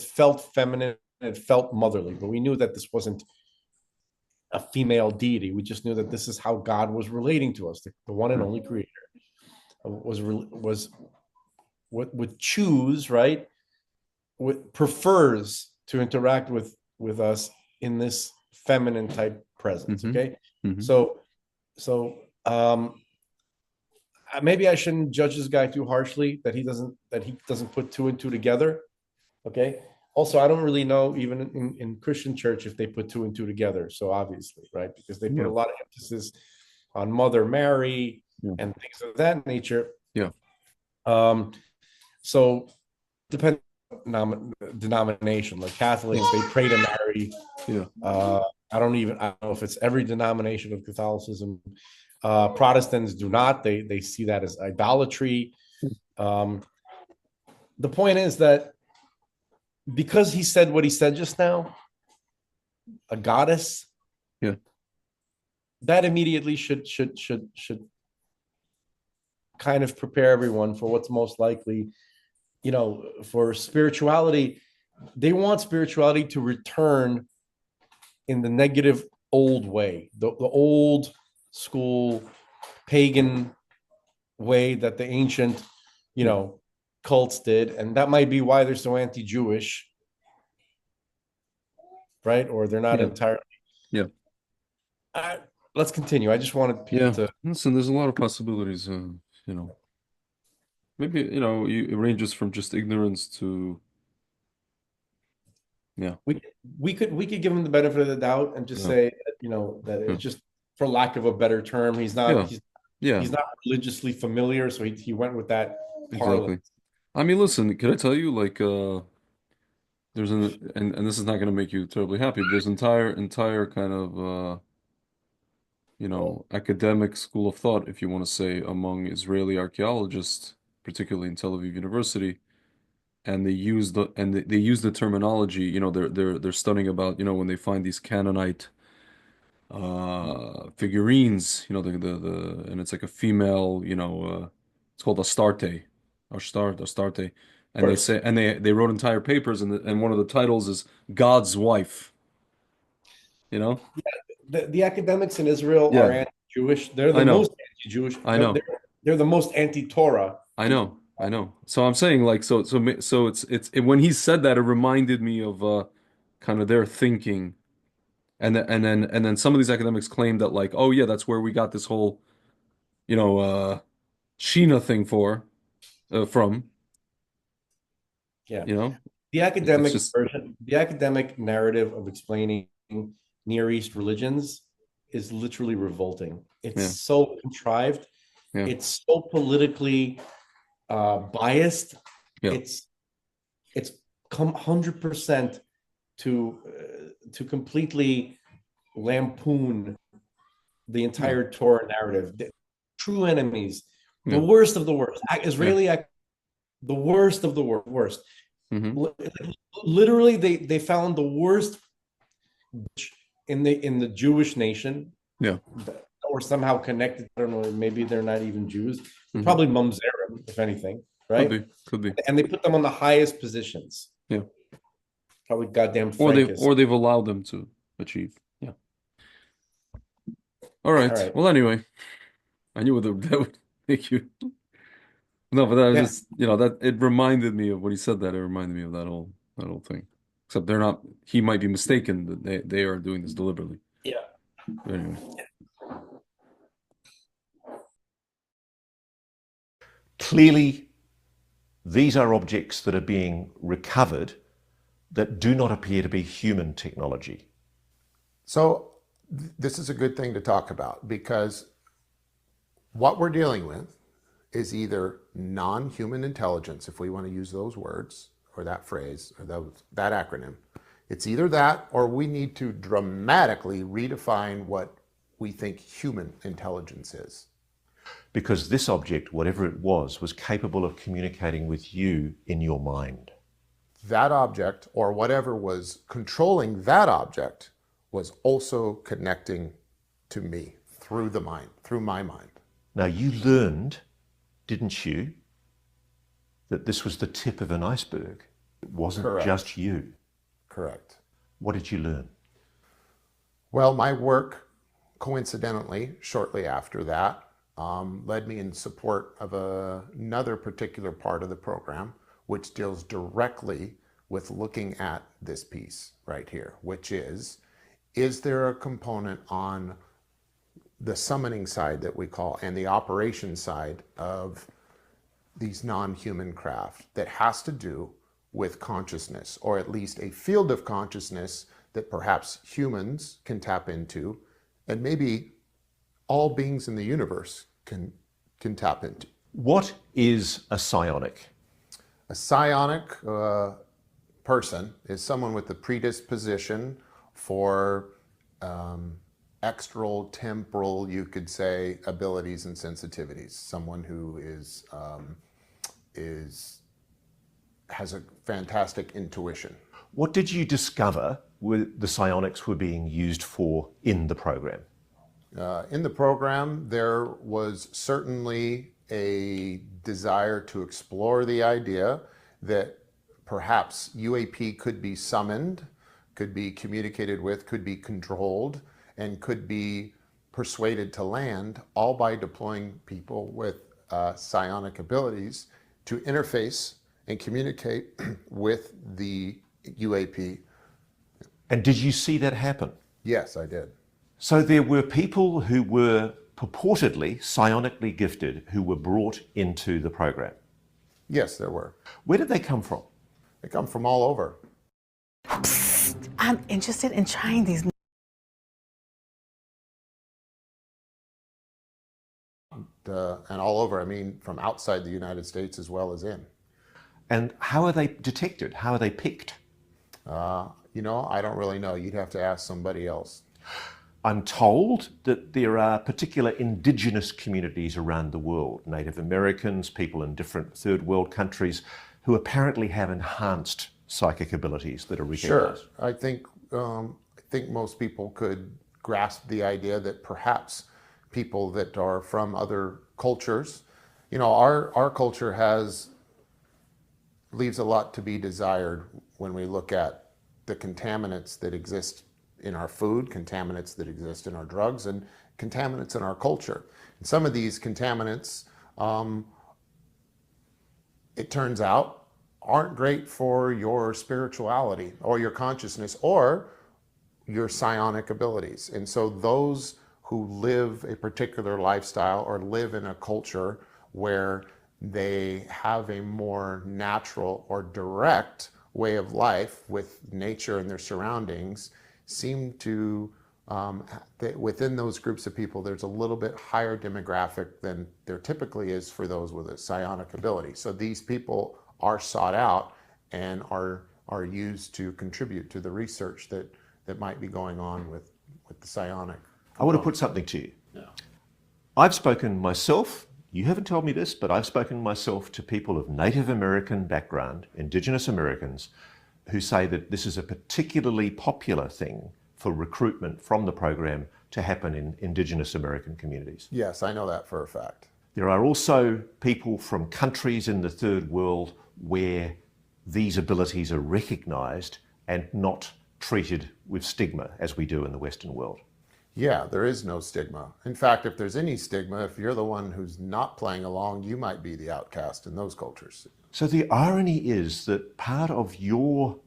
S2: felt feminine, and it felt motherly, but we knew that this wasn't a female deity. We just knew that this is how God was relating to us, the one and only creator. would choose, right? Prefers to interact with us in this feminine type presence.
S1: Mhm.
S2: Okay,
S1: Mhm.
S2: so maybe I shouldn't judge this guy too harshly that he doesn't put two and two together. Okay. Also, I don't really know even in Christian church if they put two and two together. So obviously, right, because they put
S1: Yeah.
S2: a lot of emphasis on Mother Mary
S1: Yeah.
S2: and things of that nature.
S1: Yeah.
S2: So depending on denomination, like Catholics, they pray to Mary.
S1: Yeah.
S2: I don't know if it's every denomination of Catholicism. Protestants do not. They see that as idolatry. The point is that because he said what he said just now, a goddess,
S1: Yeah.
S2: that immediately should kind of prepare everyone for what's most likely, for spirituality. They want spirituality to return in the negative old way, the old school pagan way that the ancient, cults did, and that might be why they're so anti-Jewish, right? Or they're not entirely.
S1: Yeah.
S2: Let's continue. I just wanted people to.
S1: Listen, there's a lot of possibilities. Maybe it ranges from just ignorance to. Yeah.
S2: We could give him the benefit of the doubt and just say that, that it's just, for lack of a better term, he's not he's not religiously familiar, so he went with that
S1: Exactly. I mean, listen, can I tell you, like, there's and this is not going to make you terribly happy, but there's entire kind of academic school of thought, if you want to say, among Israeli archaeologists, particularly in Tel Aviv University, and they use the terminology, they're studying about, when they find these Canaanite figurines, and it's like a female, it's called Astarte, and they say, and they wrote entire papers, and one of the titles is God's wife.
S2: The academics in Israel are anti-Jewish. They're the most anti-Jewish.
S1: I know.
S2: They're the most anti-Torah.
S1: I know. So I'm saying, like, so it's when he said that, it reminded me of kind of their thinking, and then some of these academics claim that, like, oh yeah, that's where we got this whole Sheena thing from.
S2: Yeah.
S1: The
S2: academic narrative of explaining Near East religions is literally revolting. It's so contrived. It's so politically biased. It's come 100% to completely lampoon the entire Torah narrative. The true enemies, the worst of the worst. Israeli, the worst of the worst.
S1: Mm-hmm.
S2: Literally, they found the worst in the Jewish nation.
S1: Yeah.
S2: Or somehow connected. I don't know. Maybe they're not even Jews. Probably Mamzerim, if anything, right?
S1: Could be.
S2: And they put them on the highest positions.
S1: Yeah.
S2: Probably goddamn
S1: Frankists. Or they've allowed them to achieve. Yeah. All right. Well, anyway, I knew that would make you. No, but that was just, that it reminded me of when he said that. It reminded me of that whole thing. Except they're not. He might be mistaken that they are doing this deliberately.
S2: Yeah.
S1: But anyway.
S3: Clearly, these are objects that are being recovered that do not appear to be human technology.
S4: So this is a good thing to talk about, because what we're dealing with is either non-human intelligence, if we want to use those words or that phrase or that acronym. It's either that, or we need to dramatically redefine what we think human intelligence is.
S3: Because this object, whatever it was capable of communicating with you in your mind.
S4: That object, or whatever was controlling that object, was also connecting to me through the mind, through my mind.
S3: Now, you learned, didn't you, that this was the tip of an iceberg. It wasn't just you.
S4: Correct.
S3: What did you learn?
S4: Well, my work, coincidentally, shortly after that, led me in support of another particular part of the program, which deals directly with looking at this piece right here, which is there a component on the summoning side that we call, and the operation side of these non-human craft that has to do with consciousness, or at least a field of consciousness that perhaps humans can tap into, and maybe all beings in the universe can tap into.
S3: What is a psionic?
S4: A psionic person is someone with a predisposition for extral, temporal, you could say, abilities and sensitivities. Someone who has a fantastic intuition.
S3: What did you discover the psionics were being used for in the program?
S4: In the program, there was certainly a desire to explore the idea that perhaps UAP could be summoned, could be communicated with, could be controlled, and could be persuaded to land, all by deploying people with psionic abilities to interface and communicate with the UAP.
S3: And did you see that happen?
S4: Yes, I did.
S3: So there were people who were purportedly psionically gifted who were brought into the program.
S4: Yes, there were.
S3: Where did they come from?
S4: They come from all over.
S8: Psst, I'm interested in trying these.
S4: And all over, I mean, from outside the United States as well as in.
S3: And how are they detected? How are they picked?
S4: You know, I don't really know. You'd have to ask somebody else.
S3: I'm told that there are particular indigenous communities around the world, Native Americans, people in different third world countries, who apparently have enhanced psychic abilities that are recognized.
S4: Sure. I think most people could grasp the idea that perhaps people that are from other cultures, you know, our culture leaves a lot to be desired when we look at the contaminants that exist in our food, contaminants that exist in our drugs, and contaminants in our culture. And some of these contaminants, it turns out, aren't great for your spirituality or your consciousness or your psionic abilities. And so those who live a particular lifestyle or live in a culture where they have a more natural or direct way of life with nature and their surroundings seem to, within those groups of people, there's a little bit higher demographic than there typically is for those with a psionic ability. So these people are sought out and are used to contribute to the research that might be going on with the psionic.
S3: I want to put something to you.
S2: Yeah.
S3: I've spoken myself, you haven't told me this, but I've spoken myself to people of Native American background, Indigenous Americans, who say that this is a particularly popular thing for recruitment from the program to happen in Indigenous American communities.
S4: Yes, I know that for a fact.
S3: There are also people from countries in the third world where these abilities are recognized and not treated with stigma as we do in the Western world.
S4: Yeah, there is no stigma. In fact, if there's any stigma, if you're the one who's not playing along, you might be the outcast in those cultures.
S3: So the irony is that part of your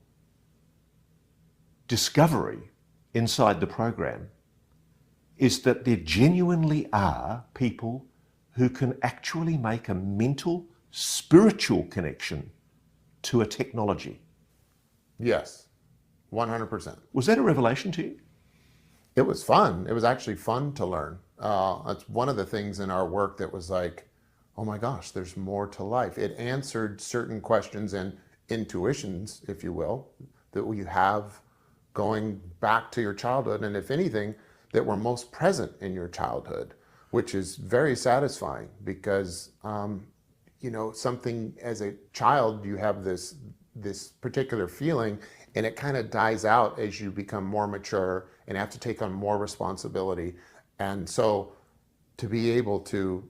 S3: discovery inside the program is that there genuinely are people who can actually make a mental, spiritual connection to a technology.
S4: Yes, 100%.
S3: Was that a revelation to you?
S4: It was fun. It was actually fun to learn. It's one of the things in our work that was like, oh my gosh, there's more to life. It answered certain questions and intuitions, if you will, that you have going back to your childhood, and if anything, that were most present in your childhood, which is very satisfying because, you know, something as a child, you have this particular feeling, and it kind of dies out as you become more mature and have to take on more responsibility. And so to be able to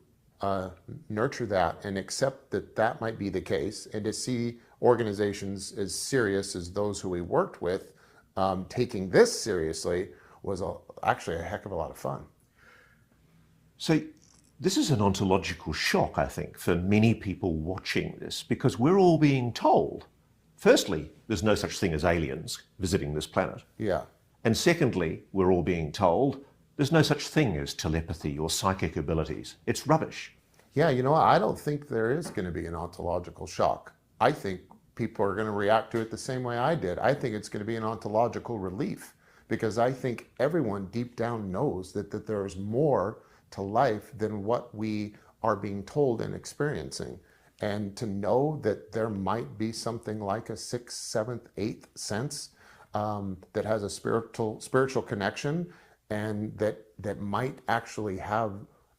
S4: nurture that and accept that that might be the case, and to see organizations as serious as those who we worked with taking this seriously was actually a heck of a lot of fun.
S3: So This is an ontological shock, I think, for many people watching this, because we're all being told, firstly, there's no such thing as aliens visiting this planet.
S4: Yeah.
S3: And secondly, we're all being told there's no such thing as telepathy or psychic abilities. It's rubbish.
S4: Yeah, you know, I don't think there is going to be an ontological shock. I think people are going to react to it the same way I did. I think it's going to be an ontological relief, because I think everyone deep down knows that there is more to life than what we are being told and experiencing. And to know that there might be something like a sixth, seventh, eighth sense that has a spiritual connection, and that might actually have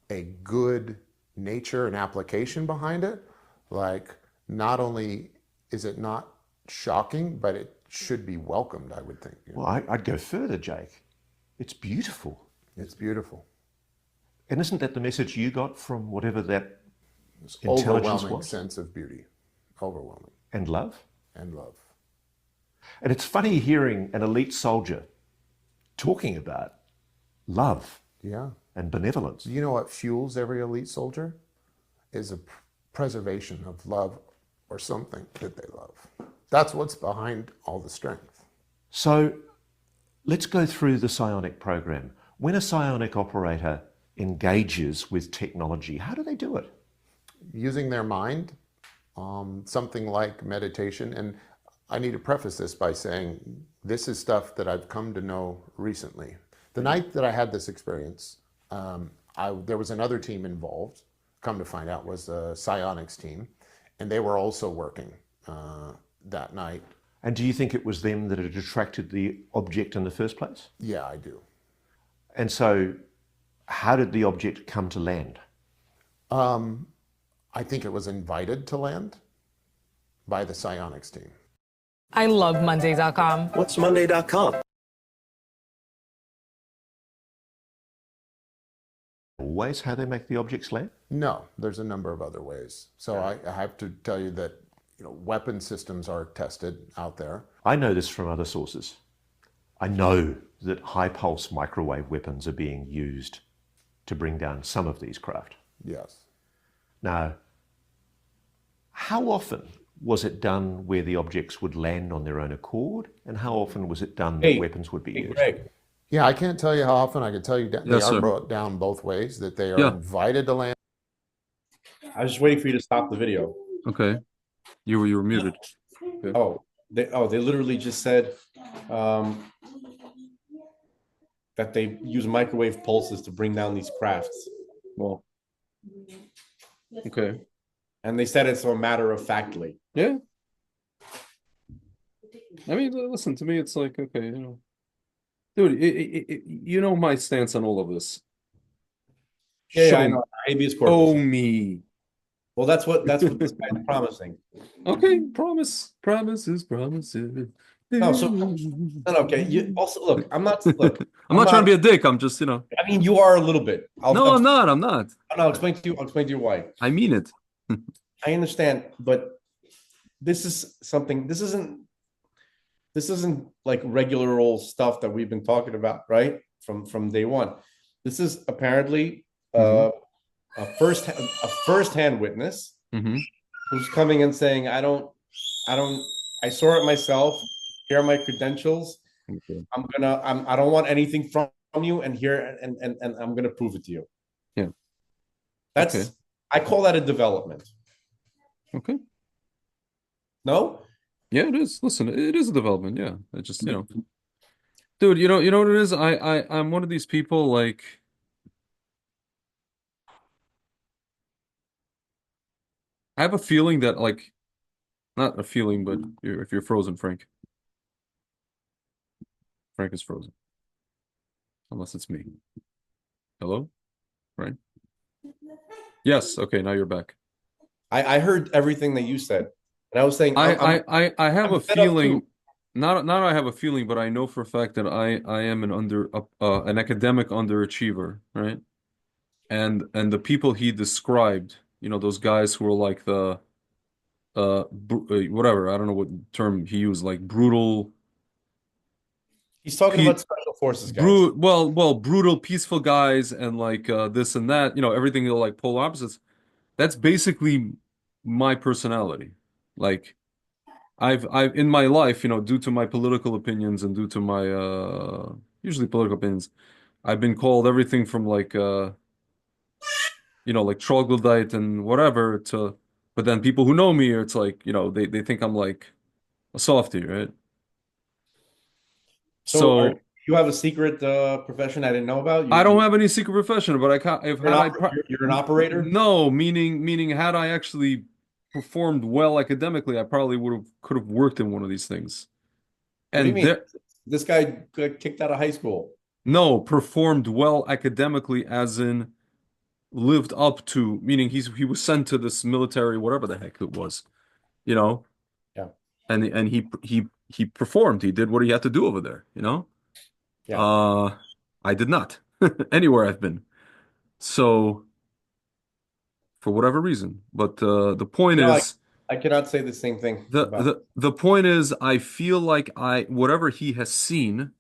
S4: a good nature and application behind it, like, not only is it not shocking, but it should be welcomed, I would think.
S3: Well, I'd go further, Jake. It's beautiful.
S4: It's beautiful.
S3: And isn't that the message you got from whatever that
S4: It's
S3: intelligence
S4: overwhelming
S3: was?
S4: sense of beauty. Overwhelming.
S3: And love?
S4: And love.
S3: And it's funny hearing an elite soldier talking about love
S4: Yeah.
S3: and benevolence.
S4: You know what fuels every elite soldier? Is a preservation of love or something that they love. That's what's behind all the strength.
S3: So let's go through the psionic program. When a psionic operator engages with technology, how do they do it?
S4: Using their mind, something like meditation. And I need to preface this by saying this is stuff that I've come to know recently. The night that I had this experience, there was another team involved, come to find out was the psionics team, and they were also working that night.
S3: And do you think it was them that had attracted the object in the first place?
S4: Yeah, I do.
S3: And so how did the object come to land?
S4: I think it was invited to land by the psionics team.
S9: I love Monday.com.
S10: What's Monday.com?
S3: Always how they make the objects land?
S4: No, there's a number of other ways. So I have to tell you that weapon systems are tested out there.
S3: I know this from other sources. I know that high pulse microwave weapons are being used to bring down some of these craft.
S4: Yes.
S3: Now, how often was it done where the objects would land on their own accord, and how often was it done that weapons would be used?
S2: Greg.
S4: Yeah, I can't tell you how often. I can tell you that they are brought down both ways, that they are invited to land.
S2: I was just waiting for you to stop the video.
S1: Okay. You were muted. Okay.
S2: They literally just said that they use microwave pulses to bring down these crafts.
S1: Well, okay.
S2: And they said it so matter of factly.
S1: Yeah. I mean, listen, to me, it's like, okay, dude, you know my stance on all of this.
S2: Yeah, I know. Habeas corpus.
S1: Oh, me.
S2: Well, that's what this guy's promising.
S1: Okay, promises.
S2: No, okay. You also look. I'm not
S1: trying to be a dick. I'm just,
S2: I mean, you are a little bit.
S1: I'm not.
S2: I'll explain to you. I'll explain to you why.
S1: I mean it.
S2: I understand, but this is something. This isn't like regular old stuff that we've been talking about, right? From day one. This is apparently a first-hand witness who's coming and saying, I saw it myself. Here are my credentials.
S1: Okay.
S2: I don't want anything from you, and here and I'm gonna prove it to you.
S1: Yeah.
S2: That's
S1: okay.
S2: I call that a development.
S1: Okay.
S2: No?
S1: Yeah, it is. Listen, it is a development. Yeah. It just, dude, you know what it is? I'm one of these people, like, I have a feeling that, like, not a feeling, but if you're frozen, Frank. Frank is frozen. Unless it's me. Hello? Right? Yes. Okay, now you're back.
S2: I heard everything that you said. And I was saying
S1: I have a feeling, not I have a feeling, but I know for a fact that I am an academic underachiever, right? And the people he described, those guys who were like the whatever, I don't know what term he used, like brutal
S2: He's talking
S1: Pe
S2: about special forces guys.
S1: brutal, peaceful guys, and like this and that. You know, everything are like polar opposites. That's basically my personality. Like I've in my life, you know, due to my political opinions and due to my usually political opinions, I've been called everything from like you know, like troglodyte and whatever to, but then people who know me, it's like, you know, they think I'm like a softie, right?
S2: So,
S1: So
S2: you have a secret profession I didn't know about?
S1: I don't have any secret profession, but I can't, if
S2: You're
S1: had
S2: an,
S1: I
S2: you're an operator.
S1: no, meaning had I actually performed well academically, I probably could have worked in one of these things.
S2: What do you
S1: And
S2: mean?
S1: there
S2: This guy got kicked out of high school.
S1: no, performed well academically as in lived up to, meaning he was sent to this military, whatever the heck it was, you know,
S2: Yeah,
S1: and he performed. He did what he had to do over there, you know.
S2: yeah.
S1: I did not anywhere I've been. So for whatever reason, but the point
S2: You know,
S1: is
S2: I cannot say the same thing
S1: the
S2: about.
S1: the point is I feel like I whatever he has seen,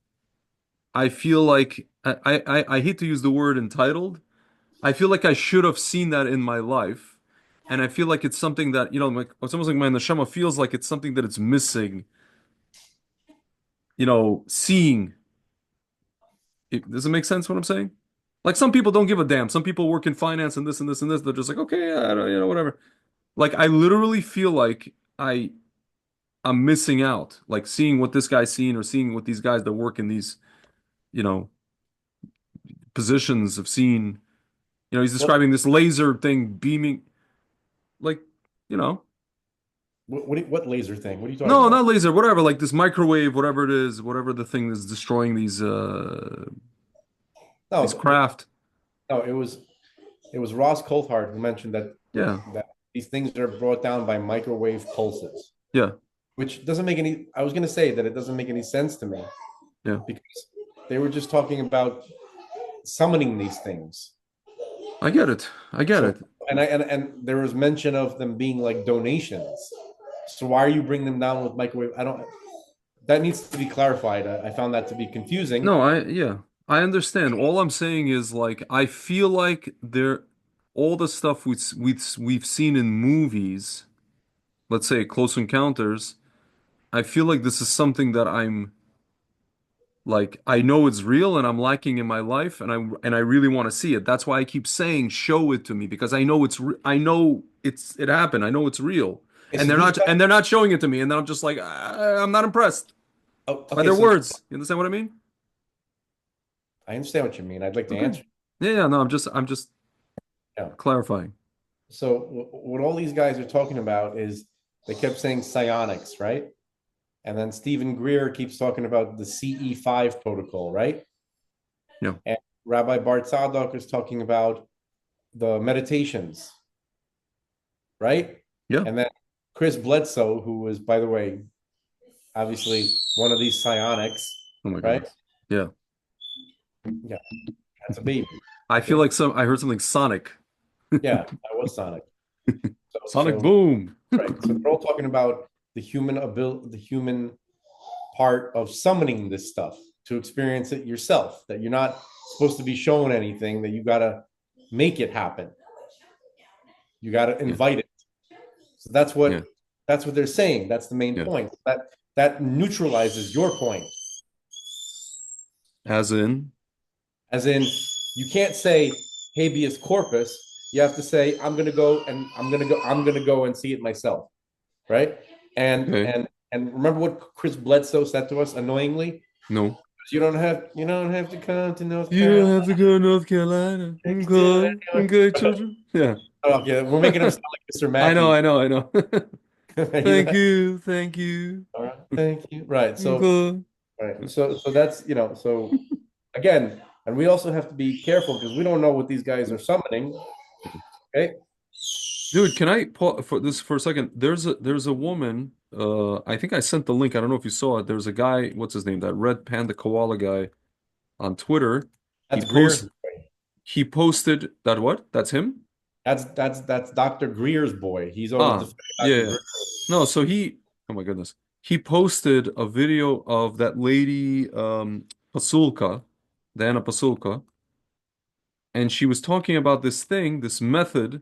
S1: I feel like I hate to use the word entitled. I feel like I should have seen that in my life. And I feel like it's something that, you know, like it's almost like my neshama feels like it's something that it's missing, you know, seeing. Does it make sense what I'm saying? Like some people don't give a damn. Some people work in finance and this and this and this. They're just like, okay, yeah, I don't, you know, whatever. Like I literally feel like I'm missing out. Like seeing what this guy's seeing or seeing what these guys that work in these, you know, positions have seen. You know, he's
S2: What,
S1: describing this laser thing beaming, like, you know.
S2: what laser thing? What are you talking
S1: No,
S2: about?
S1: not laser, whatever, like this microwave, whatever it is, whatever the thing that's destroying these
S2: No,
S1: craft.
S2: no, it was Ross Coulthard who mentioned that
S1: Yeah.
S2: that these things are brought down by microwave pulses,
S1: Yeah.
S2: which doesn't make any. I was going to say that it doesn't make any sense to me
S1: Yeah.
S2: because they were just talking about summoning these things.
S1: I get it. I get
S2: So,
S1: it.
S2: and there was mention of them being like donations. So why are you bringing them down with microwave? I don't. That needs to be clarified. I found that to be confusing.
S1: No, yeah. I understand. All I'm saying is like I feel like there all the stuff we've seen in movies, let's say Close Encounters, I feel like this is something that I'm like I know it's real and I'm lacking in my life and I really want to see it. That's why I keep saying show it to me because I know I know it happened. I know it's real.
S2: Okay,
S1: And
S2: so these guys,
S1: they're not showing it to me and then I'm just like I'm not impressed by
S2: okay,
S1: their
S2: so
S1: words. You understand what I mean?
S2: I understand what you mean. I'd like to
S1: Okay.
S2: answer.
S1: Yeah, yeah, no, I'm just
S2: Yeah.
S1: clarifying.
S2: So what all these guys are talking about is they kept saying psionics, right? And then Stephen Greer keeps talking about the CE5 protocol, right?
S1: Yeah.
S2: And Rabbi Bart Sadok is talking about the meditations, right?
S1: Yeah.
S2: And then Chris Bledsoe, who was, by the way, obviously one of these psionics,
S1: Oh my
S2: right?
S1: God. Yeah.
S2: Yeah, that's a baby.
S1: I feel like I heard something Sonic.
S2: Yeah, that was Sonic.
S1: Sonic
S2: So
S1: Boom.
S2: right. So they're all talking about the human part of summoning this stuff to experience it yourself. That you're not supposed to be shown anything. That you gotta make it happen. You gotta invite it. So that's what
S1: Yeah.
S2: that's what they're saying. That's the main
S1: Yeah.
S2: point. That neutralizes your point.
S1: As in,
S2: As in, you can't say habeas corpus. You have to say, I'm gonna go and see it myself. Right? And
S1: okay.
S2: and remember what Chris Bledsoe said to us annoyingly?
S1: No.
S2: You don't have to come to North
S1: You don't
S2: Carolina.
S1: have to go to North Carolina. Okay. Okay, children. Yeah.
S2: Okay, we're making him sound like Mr.
S1: I know,
S2: Mackey.
S1: I know, I know.
S2: He's like,
S1: Thank you.
S2: all right, thank you. Right. So
S1: Okay.
S2: right. So that's so again, and we also have to be careful because we don't know what these guys are summoning. Okay.
S1: Dude, can I pause for this for a second? There's a woman. I think I sent the link. I don't know if you saw it. There's a guy. What's his name? That red panda koala guy on Twitter.
S2: That's Greer's.
S1: He posted that what? That's him?
S2: That's Dr. Greer's boy. He's always
S1: Ah,
S2: defending Dr.
S1: yeah.
S2: Greer.
S1: No, so he. Oh my goodness. he posted a video of that lady, Pasulka, Diana Pasulka, and she was talking about this thing, this method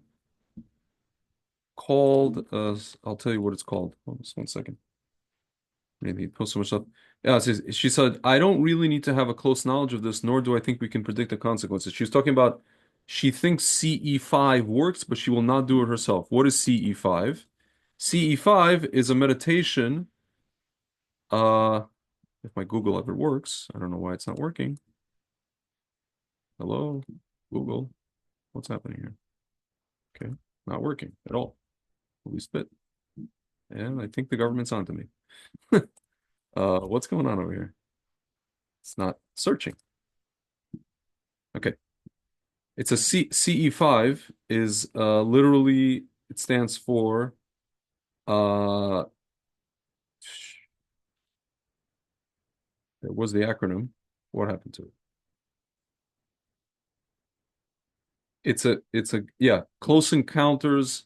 S1: called, I'll tell you what it's called. Hold on just one second. Maybe post so much stuff. Yeah, she said, I don't really need to have a close knowledge of this, nor do I think we can predict the consequences. She was talking about she thinks CE5 works, but she will not do it herself. What is CE5? CE5 is a meditation. If my Google ever works, I don't know why it's not working. Hello, Google. What's happening here? Okay, not working at all. Holy spit. And I think the government's onto me. What's going on over here? It's not searching. Okay. It's a CE5 is literally, it stands for there was the acronym. What happened to it? It's a yeah, Close Encounters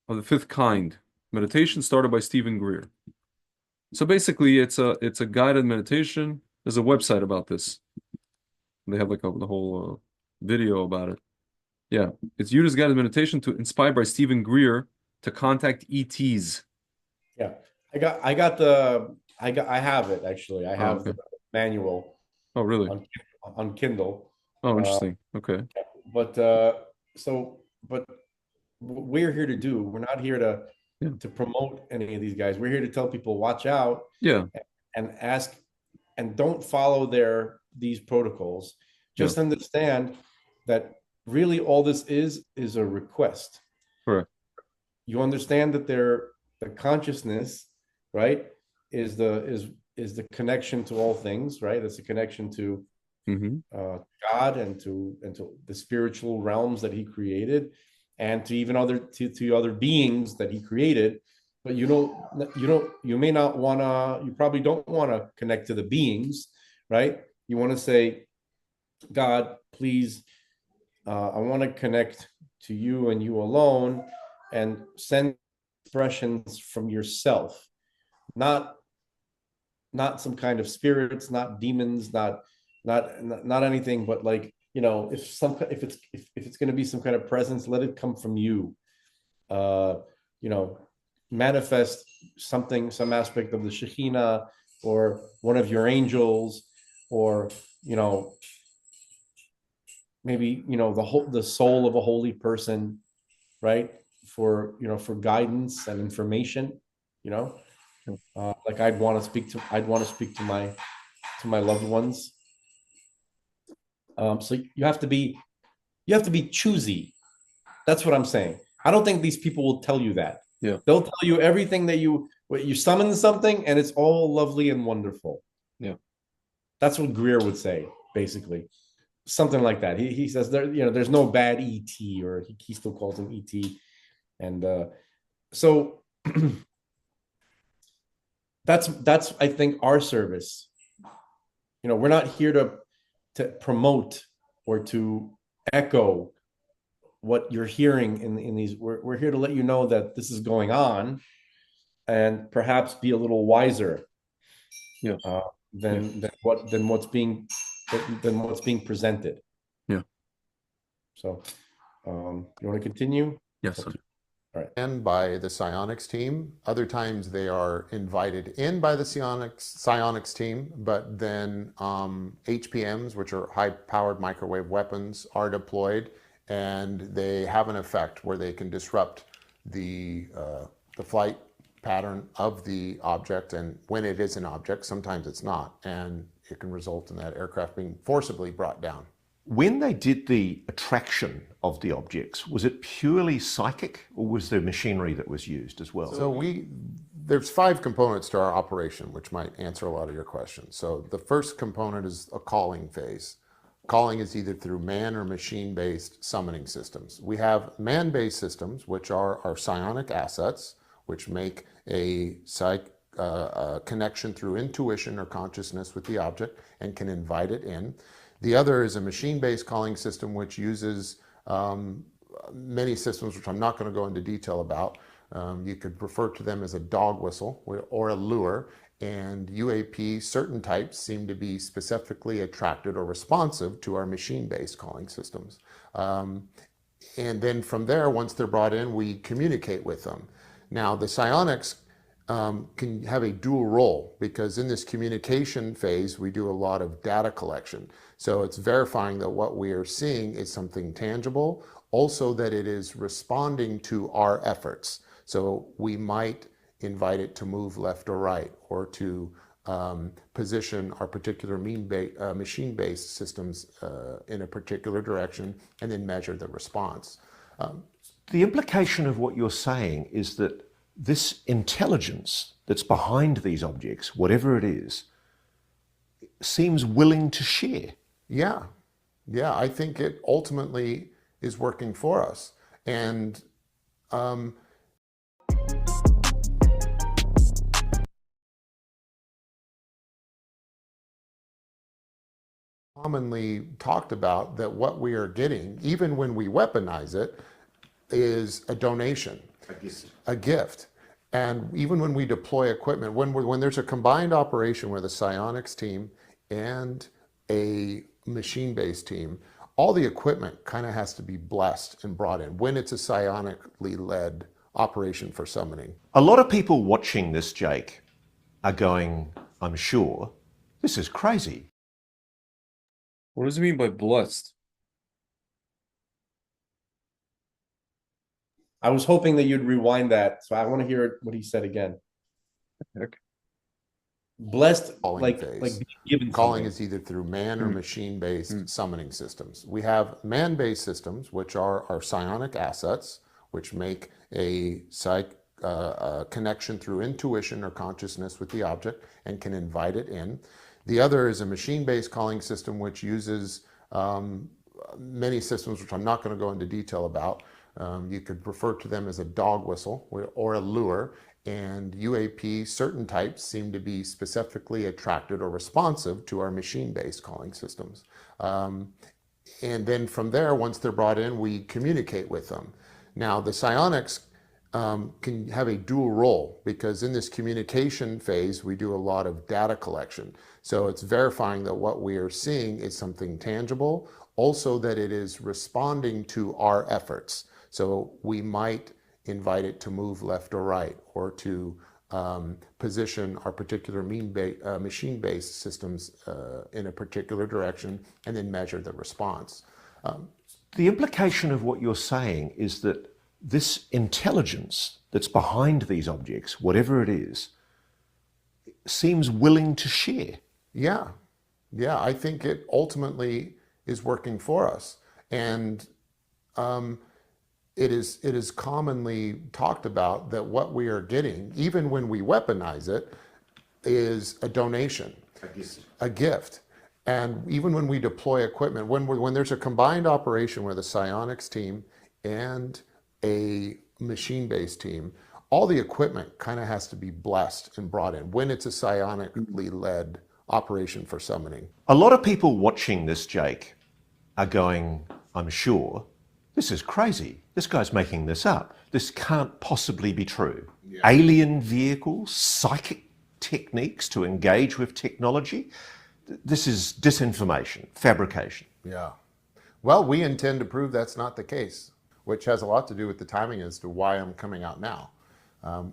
S1: of the Fifth Kind meditation started by Stephen Greer. So basically it's a guided meditation. There's a website about this. They have like the whole video about it. Yeah, it's used as guided meditation to inspired by Stephen Greer to contact ETs.
S2: Yeah, I have it actually. I have
S1: okay.
S2: the manual.
S1: Oh, really?
S2: On Kindle.
S1: Oh, interesting. Okay.
S2: But but what we're here to do, we're not here to promote any of these guys. We're here to tell people, watch out.
S1: Yeah.
S2: And ask, and don't follow these protocols. Just understand that really all this is a request.
S1: Correct.
S2: You understand that the consciousness, right, is the connection to all things, right? It's a connection to God and to the spiritual realms that He created, and to even to other beings that He created. But you may not wanna. You probably don't want to connect to the beings, right? You want to say, God, please, I want to connect to you and you alone, and send expressions from yourself, not some kind of spirits, not demons, not anything, but like, if it's going to be some kind of presence, let it come from you. Manifest something, some aspect of the Shekhinah, or one of your angels, or maybe the soul of a holy person, right? For guidance and information. Like I'd want to speak to my loved ones. So you have to be choosy. That's what I'm saying. I don't think these people will tell you that.
S1: Yeah.
S2: They'll tell you everything that you summon something and it's all lovely and wonderful.
S1: Yeah. That's
S2: what Greer would say, basically. Something like that. He says there's no bad ET, or he still calls him ET. And so that's I think our service. We're not here to promote or to echo what you're hearing in these. We're here to let you know that this is going on, and perhaps be a little wiser.
S1: Yeah.
S2: Than what's being presented.
S1: Yeah.
S2: So, you want to continue?
S1: Yes.
S2: Okay. All right.
S4: And by the psionics team. Other times they are invited in by the psionics team, but then HPMs, which are high-powered microwave weapons, are deployed, and they have an effect where they can disrupt the flight pattern of the object, and when it is an object, sometimes it's not, and it can result in that aircraft being forcibly brought down.
S3: When they did the attraction of the objects, was it purely psychic, or was there machinery that was used as well?
S4: So there's 5 components to our operation, which might answer a lot of your questions. So the first component is a calling phase. Calling is either through man or machine-based summoning systems. We have man-based systems, which are our psionic assets, which make a connection through intuition or consciousness with the object and can invite it in. The other is a machine-based calling system, which uses many systems, which I'm not going to go into detail about, You could refer to them as a dog whistle or a lure. And UAP, certain types seem to be specifically attracted or responsive to our machine-based calling systems. And then from there, once they're brought in, we communicate with them. Now, the psionics can have a dual role because in this communication phase, we do a lot of data collection. So it's verifying that what we are seeing is something tangible, also that it is responding to our efforts. So we might invite it to move left or right, or to position our particular machine-based systems in a particular direction, and then measure the response.
S3: The implication of what you're saying is that this intelligence that's behind these objects, whatever it is, seems willing to share.
S4: Yeah, I think it ultimately is working for us. And commonly talked about that what we are getting, even when we weaponize it, is a donation, a gift. And even when we deploy equipment, when there's a combined operation where the psionics team and a machine-based team, all the equipment kind of has to be blessed and brought in when it's a psionically led operation for summoning.
S3: A lot of people watching this, Jake, are going, I'm sure, this is crazy.
S1: What does it mean by blessed?
S2: I was hoping that you'd rewind that, so I want to hear what he said again.
S1: Heck.
S2: Blessed,
S4: Calling
S2: like
S4: phase.
S2: given
S4: Calling
S2: something.
S4: is either through man or machine-based summoning systems. We have man-based systems, which are our psionic assets, which make a connection through intuition or consciousness with the object and can invite it in. The other is a machine-based calling system, which uses many systems, which I'm not going to go into detail about. You could refer to them as a dog whistle or a lure. And UAP, certain types seem to be specifically attracted or responsive to our machine-based calling systems. And then from there, once they're brought in, we communicate with them. Now, the psionics can have a dual role because in this communication phase, we do a lot of data collection. So it's verifying that what we are seeing is something tangible, also that it is responding to our efforts. So we might invite it to move left or right, or to position our particular machine-based systems in a particular direction, and then measure the response.
S3: The implication of what you're saying is that this intelligence that's behind these objects, whatever it is, seems willing to share.
S4: Yeah, I think it ultimately is working for us. And it is commonly talked about that what we are getting, even when we weaponize it, is a donation, a gift. And even when we deploy equipment, when there's a combined operation where the psionics team and a machine-based team, all the equipment kind of has to be blessed and brought in when it's a psionically led operation for summoning.
S3: A lot of people watching this, Jake, are going, I'm sure, this is crazy. This guy's making this up. This can't possibly be true. Yeah. Alien vehicles, psychic techniques to engage with technology. This is disinformation, fabrication.
S4: Yeah. Well, we intend to prove that's not the case, which has a lot to do with the timing as to why I'm coming out now.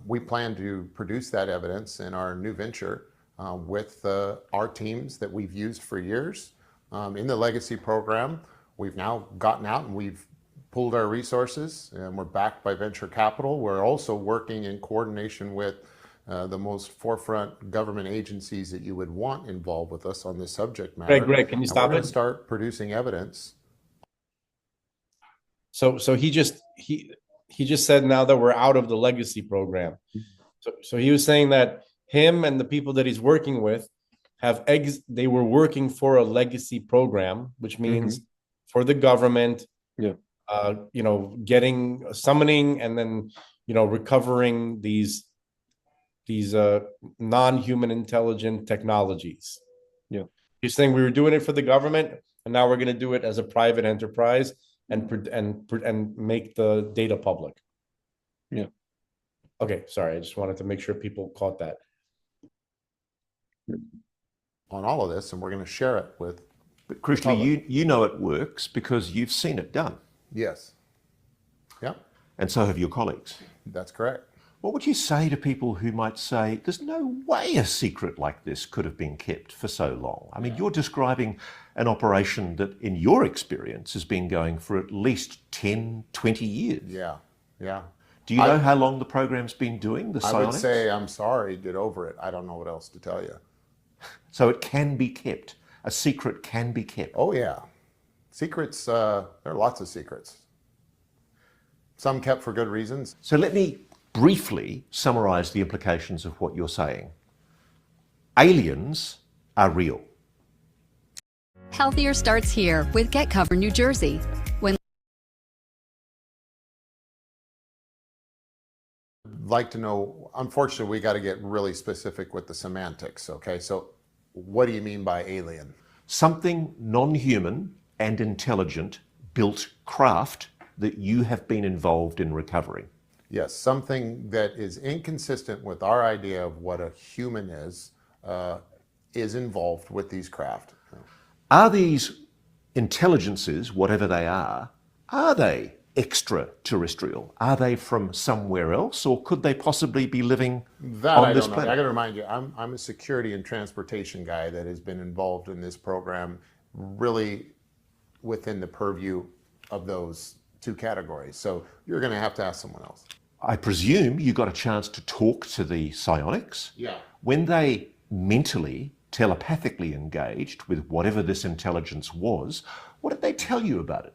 S4: We plan to produce that evidence in our new venture with our teams that we've used for years. In the legacy program, we've now gotten out and we've pooled our resources, and we're backed by venture capital. We're also working in coordination with the most forefront government agencies that you would want involved with us on this subject matter.
S2: Greg, can you stop
S4: We're going
S2: it?
S4: to start producing evidence.
S2: So he just said now that we're out of the legacy program. So he was saying that him and the people that he's working with they were working for a legacy program, which means for the government.
S1: Yeah.
S2: Getting summoning and then recovering these non-human intelligent technologies.
S1: Yeah.
S2: He's saying we were doing it for the government, and now we're going to do it as a private enterprise and make the data public.
S1: Yeah.
S2: Okay, sorry. I just wanted to make sure people caught that.
S4: On all of this, and we're going to share it with.
S3: But crucially, you know it works because you've seen it done.
S4: Yes. Yeah,
S3: And so have your colleagues.
S4: that's correct.
S3: What would you say to people who might say, there's no way a secret like this could have been kept for so long? I mean, you're describing an operation that, in your experience, has been going for at least 10, 20 years.
S4: Yeah, yeah.
S3: Do you know how long the program's been doing, the
S4: I
S3: psionics?
S4: would say, I'm sorry, get over it. I don't know what else to tell you.
S3: So it can be kept. A secret can be kept.
S4: Oh, yeah. Secrets, there are lots of secrets. Some kept for good reasons.
S3: So let me briefly summarize the implications of what you're saying. Aliens are real.
S6: Healthier starts here with Get Cover New Jersey. When
S4: Like to know, unfortunately, we got to get really specific with the semantics, okay? So what do you mean by alien?
S3: Something non-human and intelligent built craft that you have been involved in recovering.
S4: Yes, something that is inconsistent with our idea of what a human is involved with these craft.
S3: Are these intelligences, whatever they are they extraterrestrial? Are they from somewhere else, or could they possibly be living on this planet?
S4: I got to remind you, I'm a security and transportation guy that has been involved in this program really within the purview of those two categories. So you're going to have to ask someone else.
S3: I presume you got a chance to talk to the psionics.
S4: Yeah.
S3: When they mentally, telepathically engaged with whatever this intelligence was, what did they tell you about it?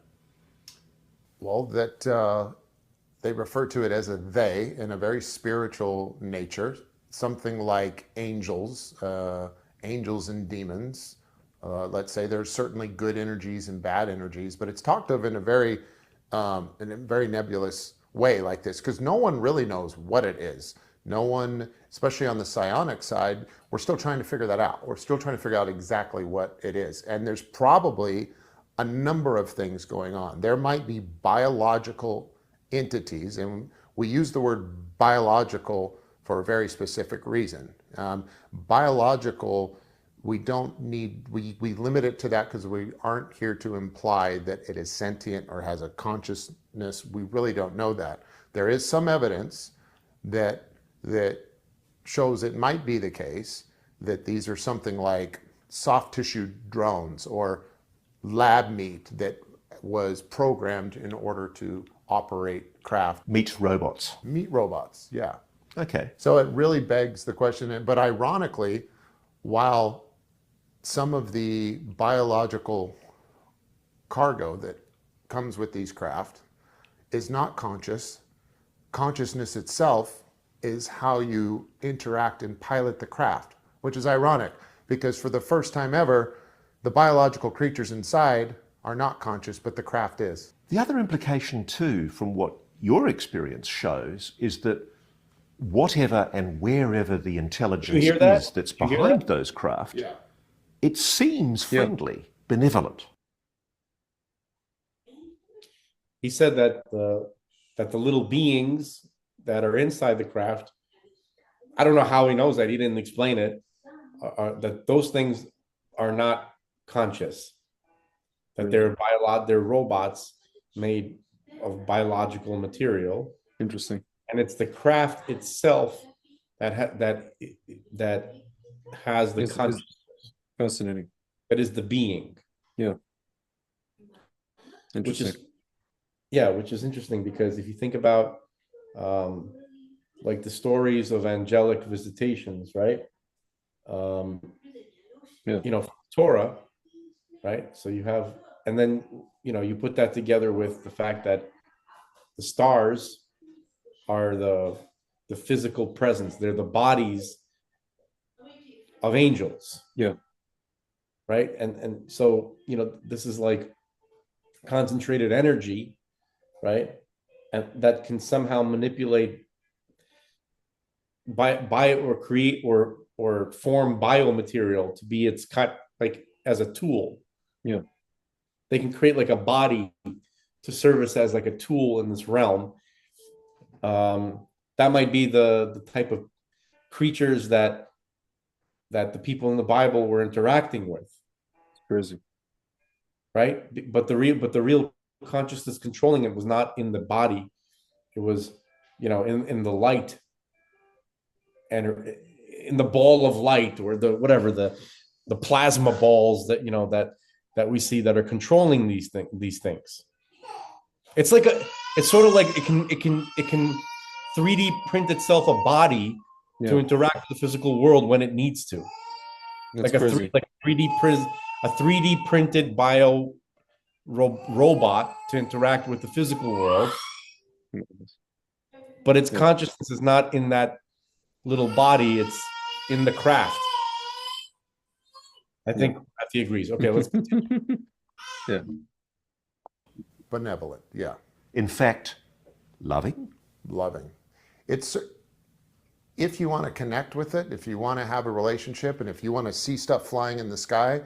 S4: Well, that they refer to it as a they in a very spiritual nature, something like angels, angels and demons. Let's say there's certainly good energies and bad energies, but it's talked of in a very nebulous way like this, because no one really knows what it is. No one, especially on the psionic side, we're still trying to figure that out. We're still trying to figure out exactly what it is. And there's probably a number of things going on. There might be biological entities, and we use the word biological for a very specific reason. Biological, we don't need, we limit it to that because we aren't here to imply that it is sentient or has a consciousness. We really don't know that. There is some evidence that shows it might be the case that these are something like soft tissue drones or lab meat that was programmed in order to operate craft.
S3: Meat robots.
S4: Meat robots, yeah.
S3: Okay.
S4: So it really begs the question, but ironically, while some of the biological cargo that comes with these craft is not conscious, consciousness itself is how you interact and pilot the craft, which is ironic because for the first time ever, the biological creatures inside are not conscious, but the craft is.
S3: The other implication too, from what your experience shows, is that whatever and wherever the intelligence is that's behind those craft, it seems friendly, benevolent.
S2: He said that the little beings that are inside the craft, I don't know how he knows that, he didn't explain it, that those things are not conscious, that they're robots made of biological material.
S1: Interesting.
S2: And it's the craft itself that has the consciousness.
S1: Fascinating.
S2: That is the being.
S1: Yeah. Interesting.
S2: Which is interesting because if you think about like the stories of angelic visitations, right? Torah, right? So you have, and then you put that together with the fact that the stars are the physical presence. They're the bodies of angels.
S1: Yeah.
S2: Right. And so, this is like concentrated energy, right? And that can somehow manipulate or create or form biomaterial to be its cut, like as a tool.
S1: Yeah.
S2: They can create like a body to service as like a tool in this realm. that might be the type of creatures that the people in the Bible were interacting with.
S1: It's crazy.
S2: Right? But the real consciousness controlling it was not in the body. It was, in the light, and in the ball of light, or the whatever, the plasma balls that we see that are controlling these things. It's sort of like it can 3D print itself a body to interact with the physical world when it needs to.
S1: That's
S2: Like
S1: crazy.
S2: a 3D printed bio robot to interact with the physical world, but its consciousness is not in that little body, it's in the craft. I think Matthew agrees. Okay, let's continue.
S1: Yeah.
S4: Benevolent, yeah.
S3: In fact, loving.
S4: Loving. It's, if you want to connect with it, if you want to have a relationship, and if you want to see stuff flying in the sky,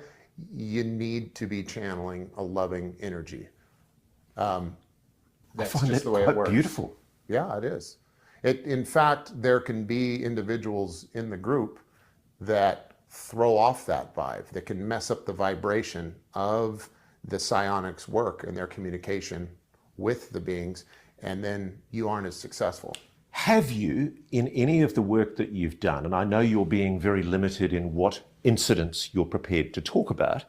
S4: you need to be channeling a loving energy. That's
S3: I find
S4: just
S3: that
S4: the way it
S3: quite
S4: works.
S3: beautiful.
S4: Yeah, it is. In fact, there can be individuals in the group that throw off that vibe, that can mess up the vibration of the psionics work and their communication with the beings, and then you aren't as successful.
S3: Have you, in any of the work that you've done, and I know you're being very limited in what incidents you're prepared to talk about,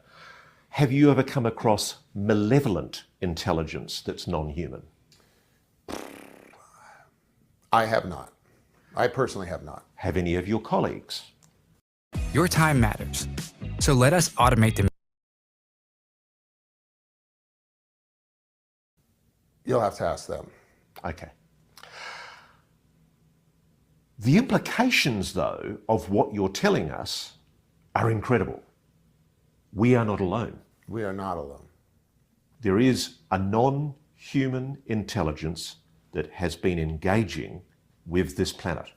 S3: have you ever come across malevolent intelligence that's non-human?
S4: I have not. I personally have not.
S3: Have any of your colleagues?
S5: Your time matters, so let us automate the.
S4: You'll have to ask them.
S3: Okay. The implications, though, of what you're telling us are incredible. We are not alone.
S4: We are not alone.
S3: There is a non-human intelligence that has been engaging with this planet.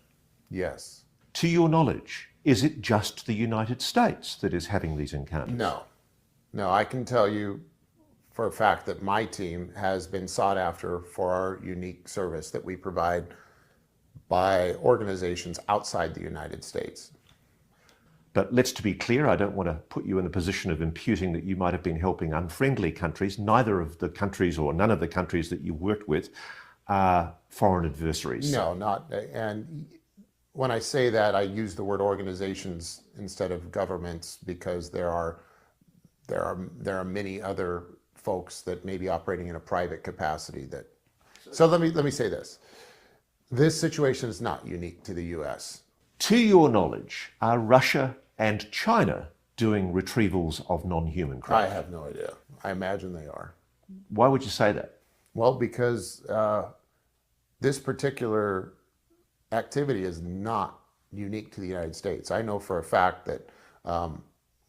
S4: Yes.
S3: To your knowledge, is it just the United States that is having these encounters?
S4: No. No, I can tell you for a fact that my team has been sought after for our unique service that we provide by organizations outside the United States.
S3: But let's to be clear, I don't want to put you in the position of imputing that you might have been helping unfriendly countries. Neither of the countries, or none of the countries that you worked with, are foreign adversaries.
S4: No, not. And when I say that, I use the word organizations instead of governments, because there are many other folks that may be operating in a private capacity that. So let me say this. This situation is not unique to the U.S.
S3: To your knowledge, are Russia and China doing retrievals of non-human craft?
S4: I have no idea. I imagine they are.
S3: Why would you say that?
S4: Well, because this particular activity is not unique to the United States. I know for a fact that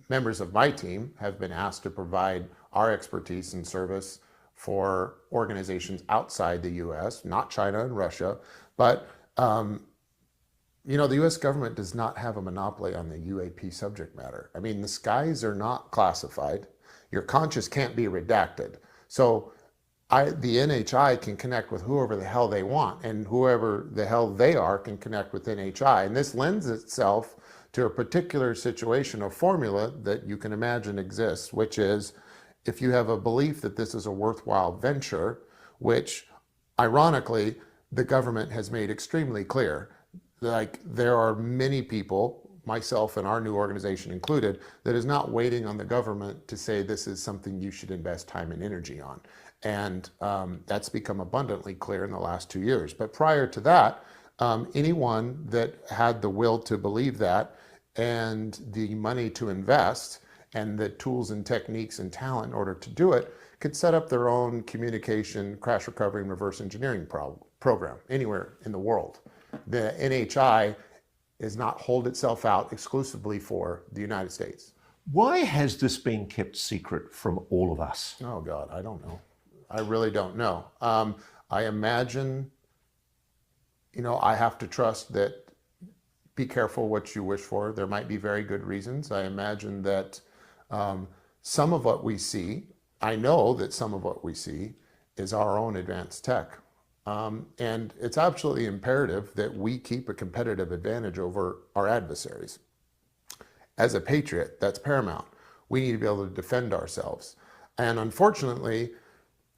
S4: members of my team have been asked to provide our expertise and service for organizations outside the U.S., not China and Russia, but the U.S. government does not have a monopoly on the UAP subject matter. I mean, the skies are not classified. Your conscious can't be redacted. So the NHI can connect with whoever the hell they want, and whoever the hell they are can connect with NHI. And this lends itself to a particular situation or formula that you can imagine exists, which is if you have a belief that this is a worthwhile venture, which ironically, the government has made extremely clear. Like, there are many people, myself and our new organization included, that is not waiting on the government to say this is something you should invest time and energy on. And that's become abundantly clear in the last 2 years. But prior to that, anyone that had the will to believe that and the money to invest and the tools and techniques and talent in order to do it could set up their own communication, crash recovery, and reverse engineering program anywhere in the world. The NHI does not hold itself out exclusively for the United States.
S3: Why has this been kept secret from all of us?
S4: Oh God, I don't know. I really don't know. I imagine, I have to trust that, be careful what you wish for. There might be very good reasons. I imagine that some of what we see, I know that some of what we see is our own advanced tech. And it's absolutely imperative that we keep a competitive advantage over our adversaries. As a patriot, that's paramount. We need to be able to defend ourselves. And unfortunately,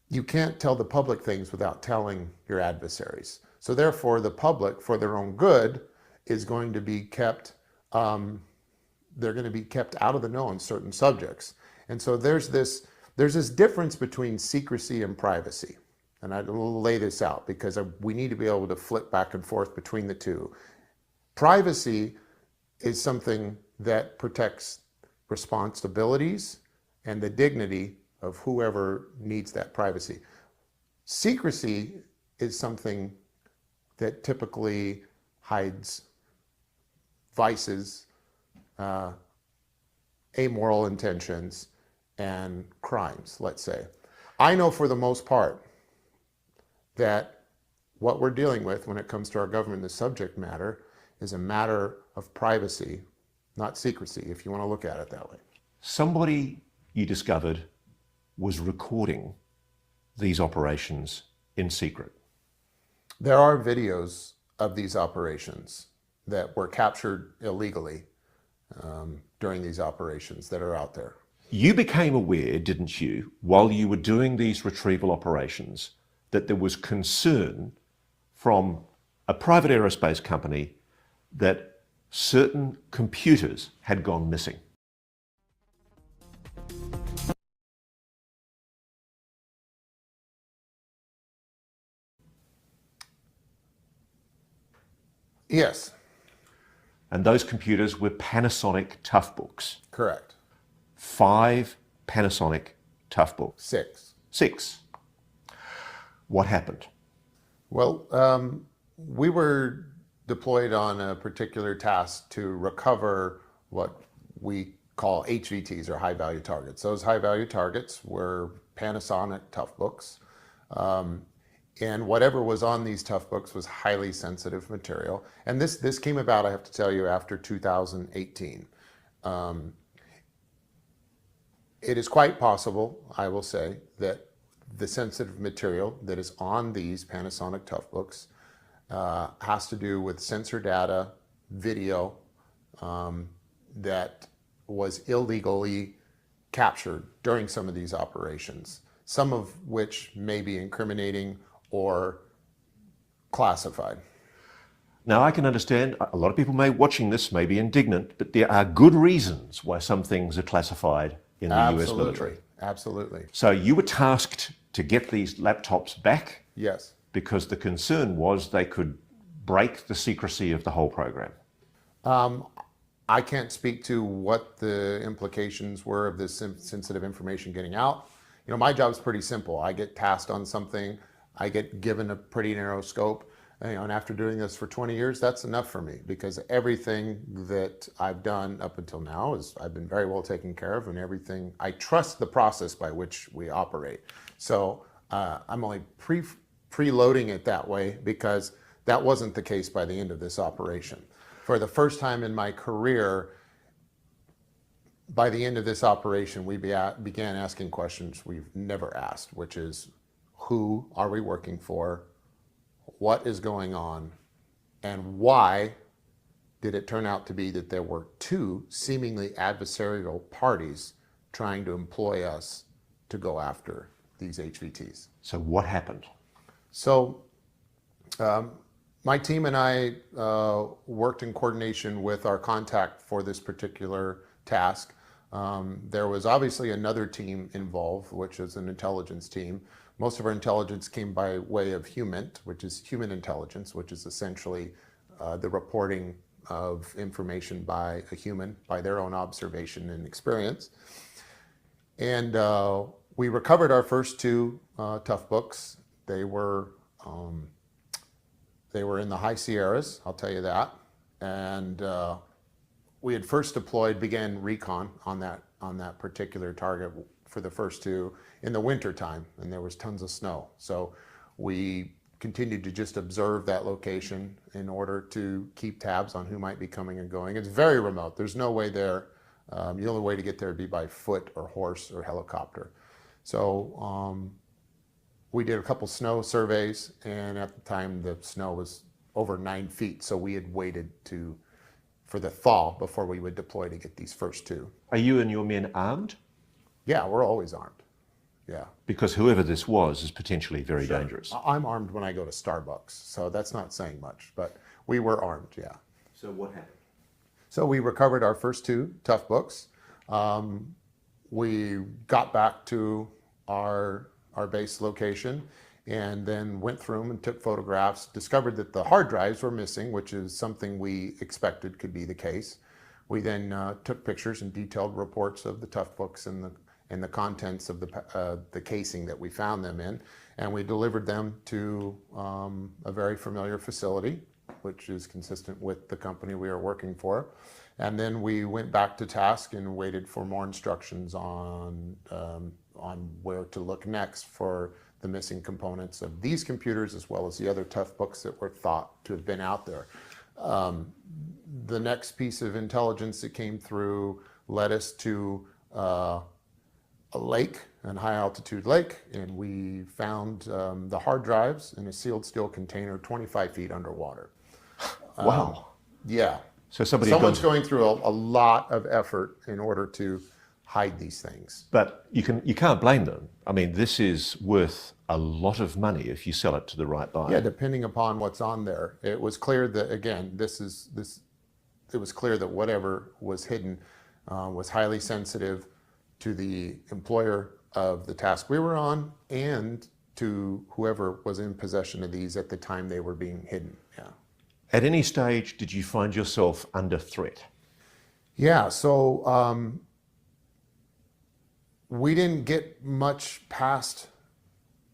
S4: you can't tell the public things without telling your adversaries. So therefore, the public, for their own good, is going to be kept, they're going to be kept out of the know on certain subjects. And so there's this difference between secrecy and privacy. And I will lay this out because we need to be able to flip back and forth between the two. Privacy is something that protects responsibilities and the dignity of whoever needs that privacy. Secrecy is something that typically hides vices, amoral intentions, and crimes, let's say. I know for the most part that what we're dealing with when it comes to our government, the subject matter, is a matter of privacy, not secrecy, if you want to look at it that way.
S3: Somebody you discovered was recording these operations in secret.
S4: There are videos of these operations that were captured illegally during these operations that are out there.
S3: You became aware, didn't you, while you were doing these retrieval operations, that there was concern from a private aerospace company that certain computers had gone missing?
S4: Yes.
S3: And those computers were Panasonic Toughbooks.
S4: Correct.
S3: 5 Panasonic Toughbooks.
S4: 6.
S3: 6. What happened?
S4: Well, we were deployed on a particular task to recover what we call HVTs, or high value targets. Those high value targets were Panasonic Toughbooks. And whatever was on these Toughbooks was highly sensitive material. And this came about, I have to tell you, after 2018. It is quite possible, I will say, that the sensitive material that is on these Panasonic Toughbooks has to do with sensor data, video, that was illegally captured during some of these operations, some of which may be incriminating or classified.
S3: Now, I can understand a lot of people watching this may be indignant, but there are good reasons why some things are classified in the US military.
S4: Absolutely.
S3: So you were tasked to get these laptops back?
S4: Yes.
S3: Because the concern was they could break the secrecy of the whole program.
S4: I can't speak to what the implications were of this sensitive information getting out. You know, my job's pretty simple. I get tasked on something, I get given a pretty narrow scope, and after doing this for 20 years, that's enough for me, because everything that I've done up until now is I've been very well taken care of, and everything, I trust the process by which we operate. So I'm only preloading it that way because that wasn't the case by the end of this operation. For the first time in my career, by the end of this operation, we began asking questions we've never asked, which is, who are we working for? What is going on? And why did it turn out to be that there were 2 seemingly adversarial parties trying to employ us to go after these HVTs?
S3: So what happened?
S4: So my team and I worked in coordination with our contact for this particular task. There was obviously another team involved, which is an intelligence team. Most of our intelligence came by way of HUMINT, which is human intelligence, which is essentially the reporting of information by a human, by their own observation and experience. And we recovered our first 2 Toughbooks. They were in the high Sierras, I'll tell you that. And we had first began recon on that particular target for the first 2 in the winter time, and there was tons of snow. So we continued to just observe that location in order to keep tabs on who might be coming and going. It's very remote. There's no way there. The only way to get there would be by foot or horse or helicopter. So we did a couple snow surveys, and at the time the snow was over 9 feet, so we had waited for the thaw before we would deploy to get these first two.
S3: Are you and your men armed?
S4: Yeah, we're always armed. Yeah.
S3: Because whoever this was is potentially very dangerous.
S4: I'm armed when I go to Starbucks, so that's not saying much, but we were armed, yeah.
S3: So what happened?
S4: So we recovered our first two tough books. We got back to our base location and then went through them and took photographs, discovered that the hard drives were missing, which is something we expected could be the case. We then took pictures and detailed reports of the tough books and the contents of the casing that we found them in, and we delivered them to a very familiar facility, which is consistent with the company we are working for. And then we went back to task and waited for more instructions on where to look next for the missing components of these computers, as well as the other tough books that were thought to have been out there. The next piece of intelligence that came through led us to a lake, a high altitude lake, and we found the hard drives in a sealed steel container 25 feet underwater.
S3: Wow.
S4: Yeah.
S3: So
S4: someone's going through a lot of effort in order to hide these things.
S3: But you can't blame them. I mean, this is worth a lot of money if you sell it to the right buyer.
S4: Yeah, depending upon what's on there. It was clear that, again, it was clear that whatever was hidden was highly sensitive to the employer of the task we were on and to whoever was in possession of these at the time they were being hidden. Yeah.
S3: At any stage, did you find yourself under threat?
S4: Yeah, so we didn't get much past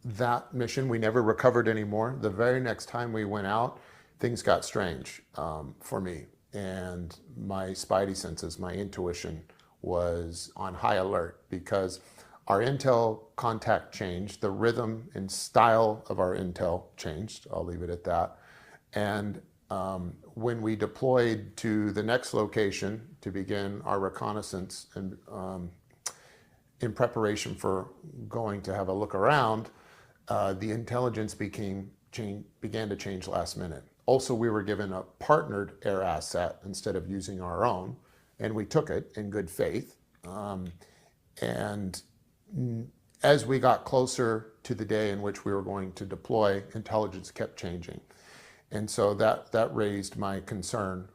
S4: that mission. We never recovered anymore. The very next time we went out, things got strange for me. And my spidey senses, my intuition was on high alert because our intel contact changed. The rhythm and style of our intel changed. I'll leave it at that. And when we deployed to the next location to begin our reconnaissance and in preparation for going to have a look around, the intelligence began to change last minute. Also, we were given a partnered air asset instead of using our own, and we took it in good faith. And as we got closer to the day in which we were going to deploy, intelligence kept changing. And so that raised my concern.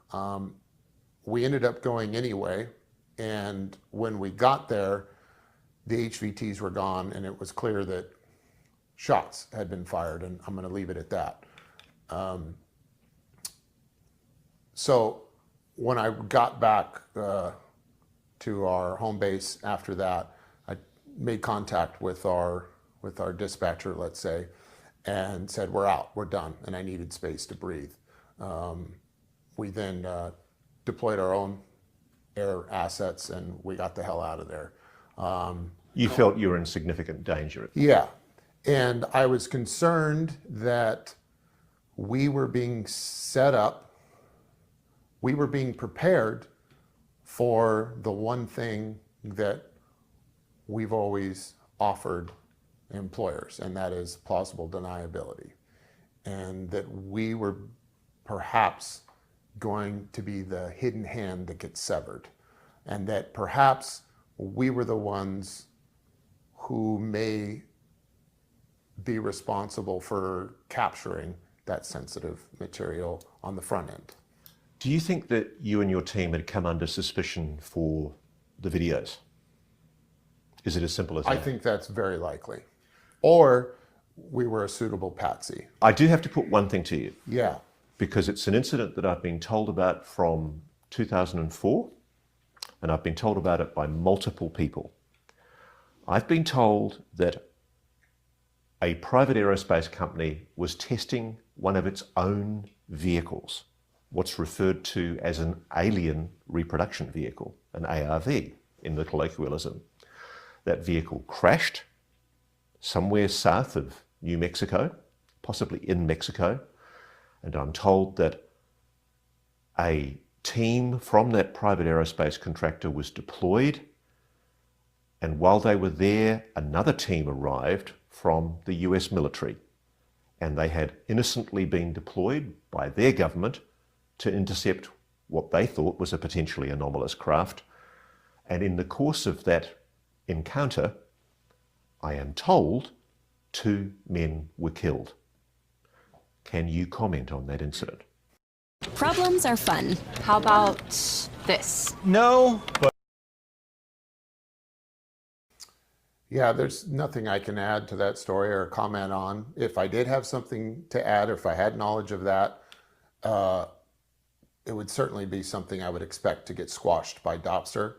S4: We ended up going anyway, and when we got there, the HVTs were gone, and it was clear that shots had been fired, and I'm going to leave it at that. So when I got back to our home base after that, I made contact with our dispatcher, let's say, and said, we're out, we're done, and I needed space to breathe. We then deployed our own air assets, and we got the hell out of there.
S3: You felt you were in significant danger.
S4: Yeah, and I was concerned that we were being set up, we were being prepared for the one thing that we've always offered employers, and that is plausible deniability. And that we were perhaps going to be the hidden hand that gets severed. And that perhaps we were the ones who may be responsible for capturing that sensitive material on the front end.
S3: Do you think that you and your team had come under suspicion for the videos? Is it as simple as that?
S4: I think that's very likely. Or we were a suitable patsy.
S3: I do have to put one thing to you.
S4: Yeah.
S3: Because it's an incident that I've been told about from 2004, and I've been told about it by multiple people. I've been told that a private aerospace company was testing one of its own vehicles, what's referred to as an alien reproduction vehicle, an ARV in the colloquialism. That vehicle crashed somewhere south of New Mexico, possibly in Mexico, and I'm told that a team from that private aerospace contractor was deployed, and while they were there, another team arrived from the US military, and they had innocently been deployed by their government to intercept what they thought was a potentially anomalous craft. And in the course of that encounter, I am told 2 men were killed. Can you comment on that incident?
S6: Problems are fun. How about this?
S7: No, but
S4: Yeah, there's nothing I can add to that story or comment on. If I did have something to add, or if I had knowledge of that, it would certainly be something I would expect to get squashed by Dopster.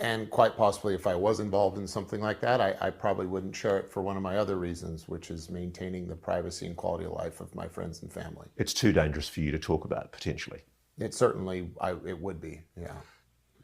S4: And quite possibly, if I was involved in something like that, I probably wouldn't share it for one of my other reasons, which is maintaining the privacy and quality of life of my friends and family.
S3: It's too dangerous for you to talk about, potentially.
S4: It certainly, it would be, yeah.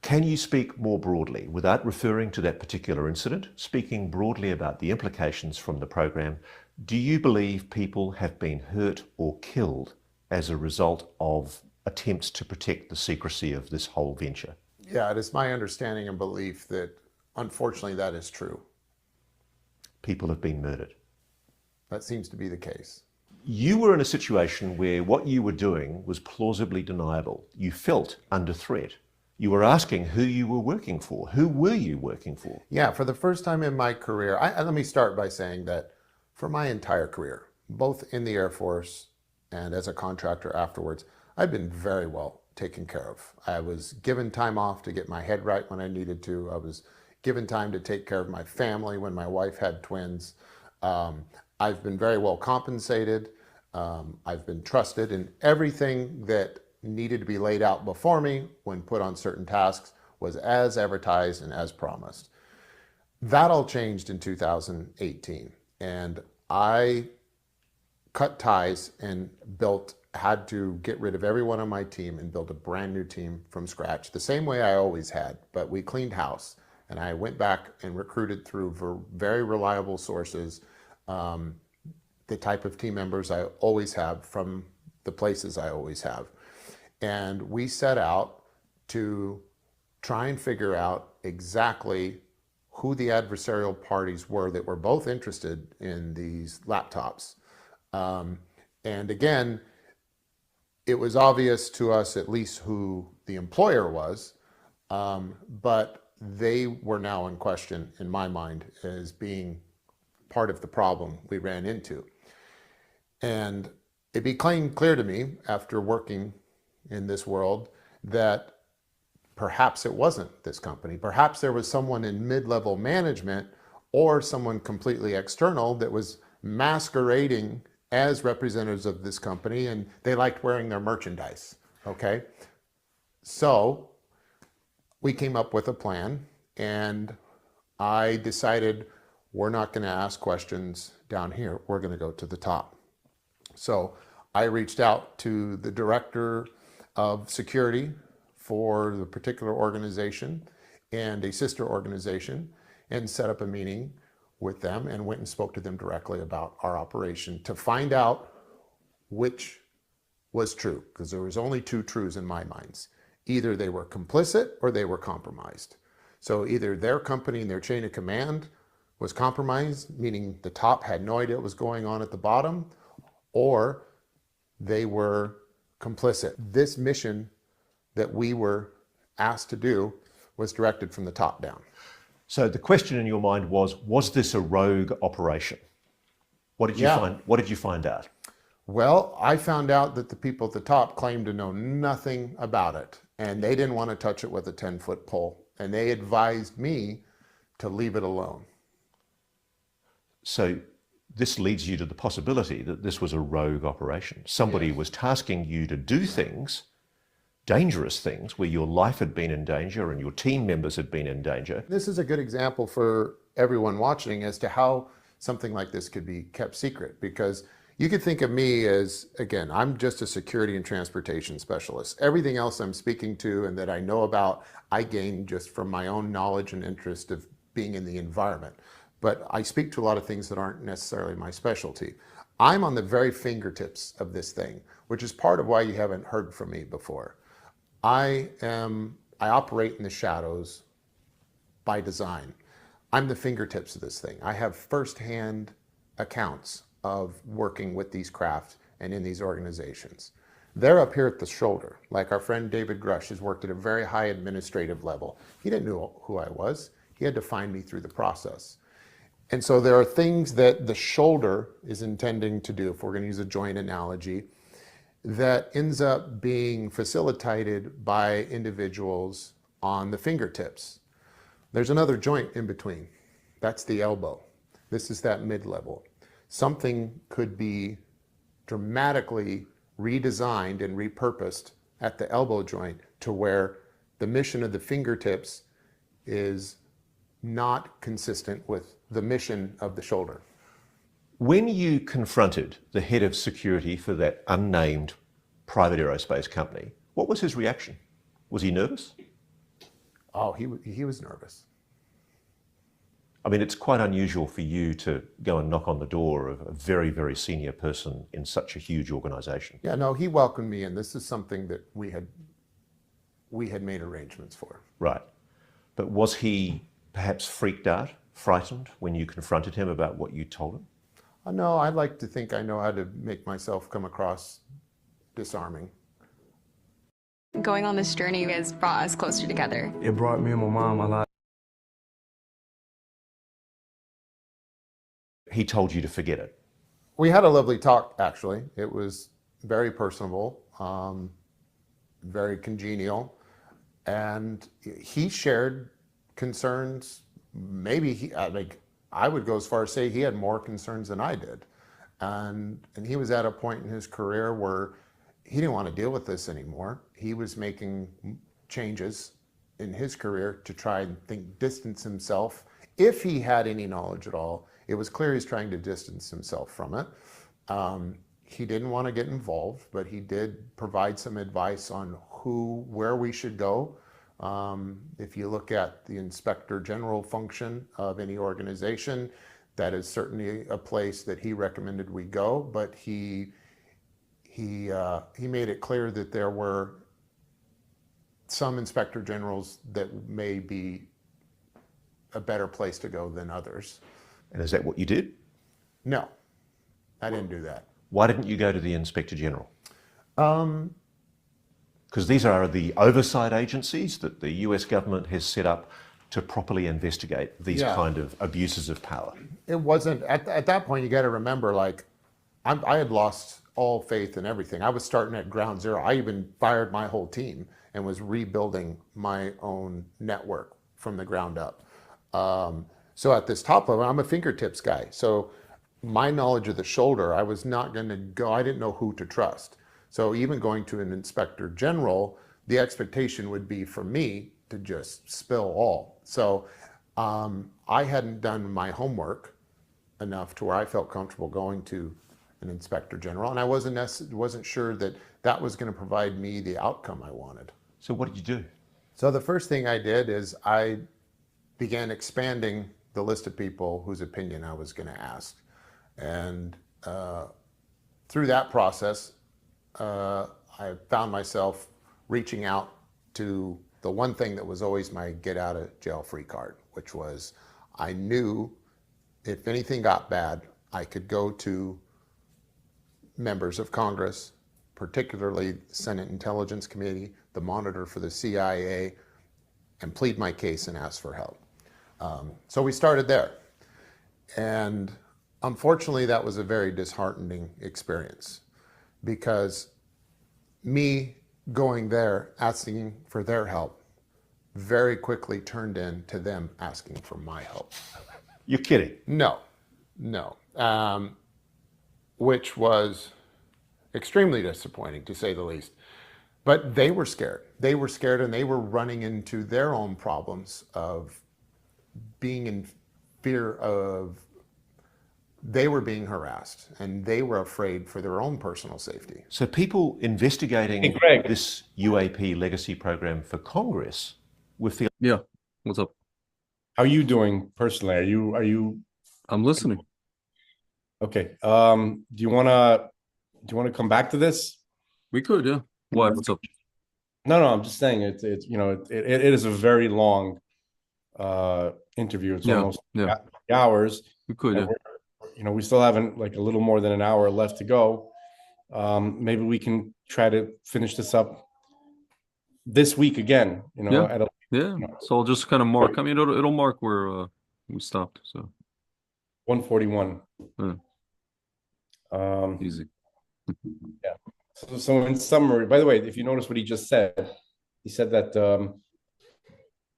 S3: Can you speak more broadly, without referring to that particular incident, speaking broadly about the implications from the program? Do you believe people have been hurt or killed as a result of attempts to protect the secrecy of this whole venture?
S4: Yeah, it is my understanding and belief that, unfortunately, that is true.
S3: People have been murdered.
S4: That seems to be the case.
S3: You were in a situation where what you were doing was plausibly deniable. You felt under threat. You were asking who you were working for. Who were you working for?
S4: Yeah, for the first time in my career, let me start by saying that for my entire career, both in the Air Force and as a contractor afterwards, I've been very well taken care of. I was given time off to get my head right when I needed to. I was given time to take care of my family when my wife had twins. I've been very well compensated. I've been trusted, and everything that needed to be laid out before me when put on certain tasks was as advertised and as promised. That all changed in 2018, and I cut ties and had to get rid of everyone on my team and build a brand new team from scratch, the same way I always had, but we cleaned house, and I went back and recruited through very reliable sources the type of team members I always have from the places I always have. And we set out to try and figure out exactly who the adversarial parties were that were both interested in these laptops. And again, it was obvious to us at least who the employer was, but they were now in question, in my mind, as being part of the problem we ran into. And it became clear to me after working in this world that perhaps it wasn't this company. Perhaps there was someone in mid-level management or someone completely external that was masquerading as representatives of this company, and they liked wearing their merchandise, okay? So we came up with a plan, and I decided we're not gonna ask questions down here, we're gonna go to the top. So I reached out to the director of security for the particular organization and a sister organization and set up a meeting with them and went and spoke to them directly about our operation to find out which was true, because there was only two truths in my minds. Either they were complicit or they were compromised. So either their company and their chain of command was compromised, meaning the top had no idea what was going on at the bottom, or they were complicit. This mission that we were asked to do was directed from the top down.
S3: So the question in your mind was this a rogue operation? What did you find? What did you find out?
S4: Well, I found out that the people at the top claimed to know nothing about it, and they didn't want to touch it with a 10-foot pole, and they advised me to leave it alone.
S3: So this leads you to the possibility that this was a rogue operation. Somebody was tasking you to do things, dangerous things, where your life had been in danger and your team members had been in danger.
S4: This is a good example for everyone watching as to how something like this could be kept secret, because you could think of me as, again, I'm just a security and transportation specialist. Everything else I'm speaking to and that I know about, I gain just from my own knowledge and interest of being in the environment. But I speak to a lot of things that aren't necessarily my specialty. I'm on the very fingertips of this thing, which is part of why you haven't heard from me before. I operate in the shadows by design. I'm the fingertips of this thing. I have firsthand accounts of working with these crafts and in these organizations. They're up here at the shoulder. Like our friend David Grush has worked at a very high administrative level. He didn't know who I was. He had to find me through the process. And so there are things that the shoulder is intending to do, if we're going to use a joint analogy, that ends up being facilitated by individuals on the fingertips. There's another joint in between. That's the elbow. This is that mid-level. Something could be dramatically redesigned and repurposed at the elbow joint to where the mission of the fingertips is not consistent with the mission of the shoulder.
S3: When you confronted the head of security for that unnamed private aerospace company, what was his reaction? Was he nervous?
S4: Oh, he was nervous.
S3: I mean, it's quite unusual for you to go and knock on the door of a very, very senior person in such a huge organization.
S4: Yeah, no, he welcomed me, and this is something that we had made arrangements for.
S3: Right. But was he perhaps freaked out, frightened when you confronted him about what you told him?
S4: No, I like to think I know how to make myself come across disarming.
S6: Going on this journey has brought us closer together.
S10: It brought me and my mom a lot.
S3: He told you to forget it.
S4: We had a lovely talk, actually. It was very personable, very congenial, and he shared concerns. Maybe I would go as far as say he had more concerns than I did, and he was at a point in his career where he didn't want to deal with this anymore. He was making changes in his career to try and distance himself, if he had any knowledge at all. It was clear he's trying to distance himself from it. He didn't want to get involved, but he did provide some advice on where we should go. If you look at the Inspector General function of any organization, that is certainly a place that he recommended we go. But he made it clear that there were some Inspector Generals that may be a better place to go than others.
S3: And is that what you did?
S4: No, I didn't do that.
S3: Why didn't you go to the Inspector General? Because these are the oversight agencies that the US government has set up to properly investigate these kind of abuses of power.
S4: It wasn't, at that point, you got to remember, like, I had lost all faith in everything. I was starting at ground zero. I even fired my whole team and was rebuilding my own network from the ground up. So at this top level, I'm a fingertips guy. So my knowledge of the shoulder, I was not going to go, I didn't know who to trust. So even going to an Inspector General, the expectation would be for me to just spill all. So I hadn't done my homework enough to where I felt comfortable going to an Inspector General, and I wasn't sure that that was going to provide me the outcome I wanted.
S3: So what did you do? So
S4: the first thing I did is I began expanding the list of people whose opinion I was going to ask. And through that process, I found myself reaching out to the one thing that was always my get out of jail free card, which was I knew if anything got bad, I could go to members of Congress, particularly the Senate Intelligence Committee, the monitor for the CIA, and plead my case and ask for help. So we started there. And unfortunately, that was a very disheartening experience, because me going there, asking for their help, very quickly turned into them asking for my help.
S3: You're kidding?
S4: No. Which was extremely disappointing, to say the least. But they were scared. They were scared, and they were running into their own problems of being in fear of, they were being harassed, and they were afraid for their own personal safety.
S3: So people investigating this UAP legacy program for Congress with the...
S1: Yeah, what's up?
S2: How are you doing personally? Are you?
S1: I'm listening.
S2: Okay. Do you wanna come back to this?
S1: We could, yeah. Why? What's up?
S2: No, I'm just saying it is a very long interview. It's
S1: Yeah,
S2: almost
S1: yeah.
S2: hours.
S1: We could,
S2: And
S1: yeah.
S2: we still haven't like a little more than an hour left to go. Maybe we can try to finish this up this week again,
S1: Yeah.
S2: at a,
S1: Yeah. So I'll just kind of mark. I mean, it'll mark where we stopped. So
S2: 141.
S1: yeah,
S2: Um,
S1: easy.
S2: yeah. So in summary, by the way, if you notice what he just said, he said that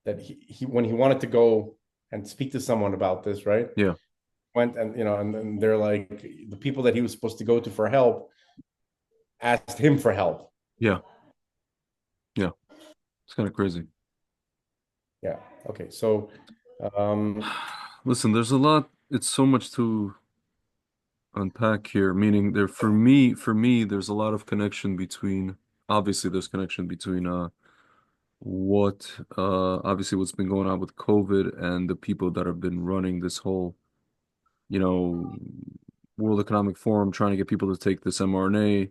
S2: that he when he wanted to go and speak to someone about this, right?
S1: Yeah.
S2: Went and and they're like the people that he was supposed to go to for help asked him for help.
S1: Yeah. Yeah. It's kind of crazy.
S2: Yeah. Okay. So,
S1: Listen, there's a lot. It's so much to unpack here. Meaning, for me, there's a lot of connection between. Obviously, there's connection between obviously what's been going on with COVID and the people that have been running this whole, you know, World Economic Forum trying to get people to take this mRNA,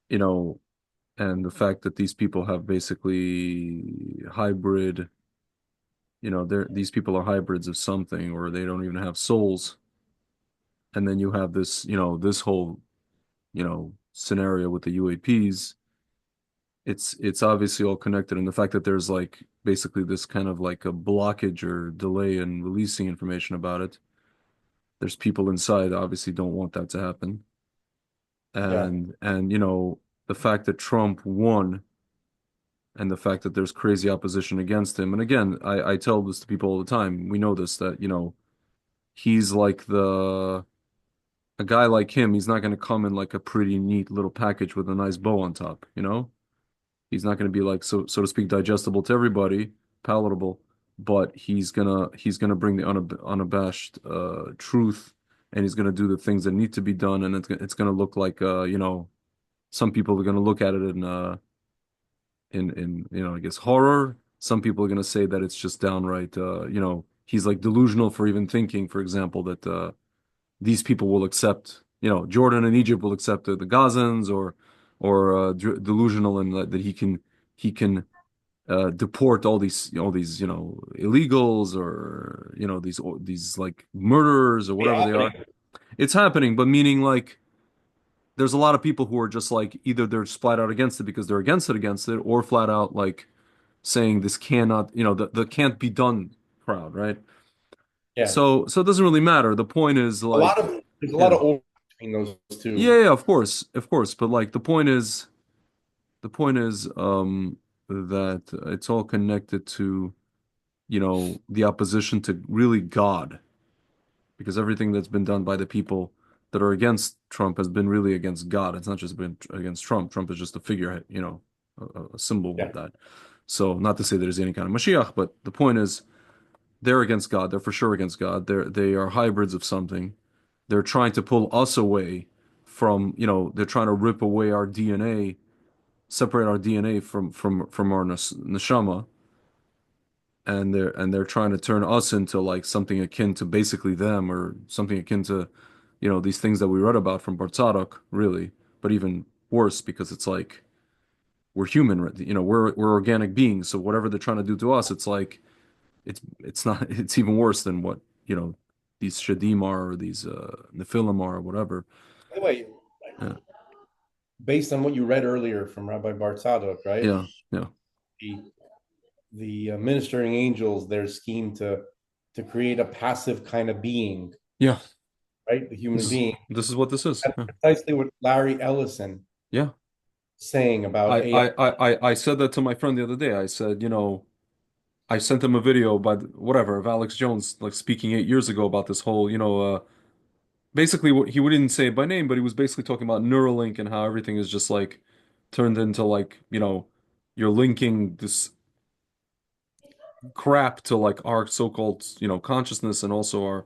S1: you know, and the fact that these people have basically hybrid, these people are hybrids of something, or they don't even have souls. And then you have this, this whole, scenario with the UAPs. It's obviously all connected, and the fact that there's like basically this kind of like a blockage or delay in releasing information about it. There's people inside that obviously don't want that to happen. And the fact that Trump won and the fact that there's crazy opposition against him. And again, I tell this to people all the time. We know this, that, he's like a guy like him, he's not going to come in like a pretty neat little package with a nice bow on top, He's not going to be like, so to speak, digestible to everybody, palatable, but he's gonna bring the unabashed truth, and he's gonna do the things that need to be done, and it's gonna look like some people are gonna look at it in I guess horror. Some people are going to say that it's just downright he's like delusional for even thinking, for example, that these people will accept, Jordan and Egypt will accept the Gazans, or delusional in that he can deport all these illegals, or these like murderers or whatever they are. It's happening, but meaning like there's a lot of people who are just like either they're just flat out against it because they're against it, or flat out like saying this cannot, the can't be done crowd, right?
S2: yeah.
S1: So it doesn't really matter. The point is like
S2: there's a lot of over between those two.
S1: yeah, of course, but like the point is that it's all connected to the opposition to really God, because everything that's been done by the people that are against Trump has been really against God. It's not just been against Trump. Trump is just a figurehead, a symbol of that. So not to say there's any kind of Mashiach, but the point is they're against God. They're for sure against God. They are hybrids of something. They're trying to pull us away from, they're trying to rip away our DNA, separate our DNA from our neshama, and they're trying to turn us into like something akin to basically them, or something akin to, these things that we read about from Bartzadok, really, but even worse, because it's like we're human, we're organic beings. So whatever they're trying to do to us, it's like it's not it's even worse than what these Shedim are, or these Nephilim are, or whatever.
S2: By the way,
S1: Yeah.
S2: based on what you read earlier from Rabbi Bartzadok, right?
S1: Yeah.
S2: The ministering angels, their scheme to create a passive kind of being.
S1: Yeah.
S2: Right? The human being.
S1: This is what this is.
S2: That's precisely what Larry Ellison saying about AI.
S1: I said that to my friend the other day. I said, I sent him a video of Alex Jones like speaking 8 years ago about this whole, basically he wouldn't say it by name, but he was basically talking about Neuralink and how everything is just like turned into like, you're linking this crap to like our so-called, consciousness, and also our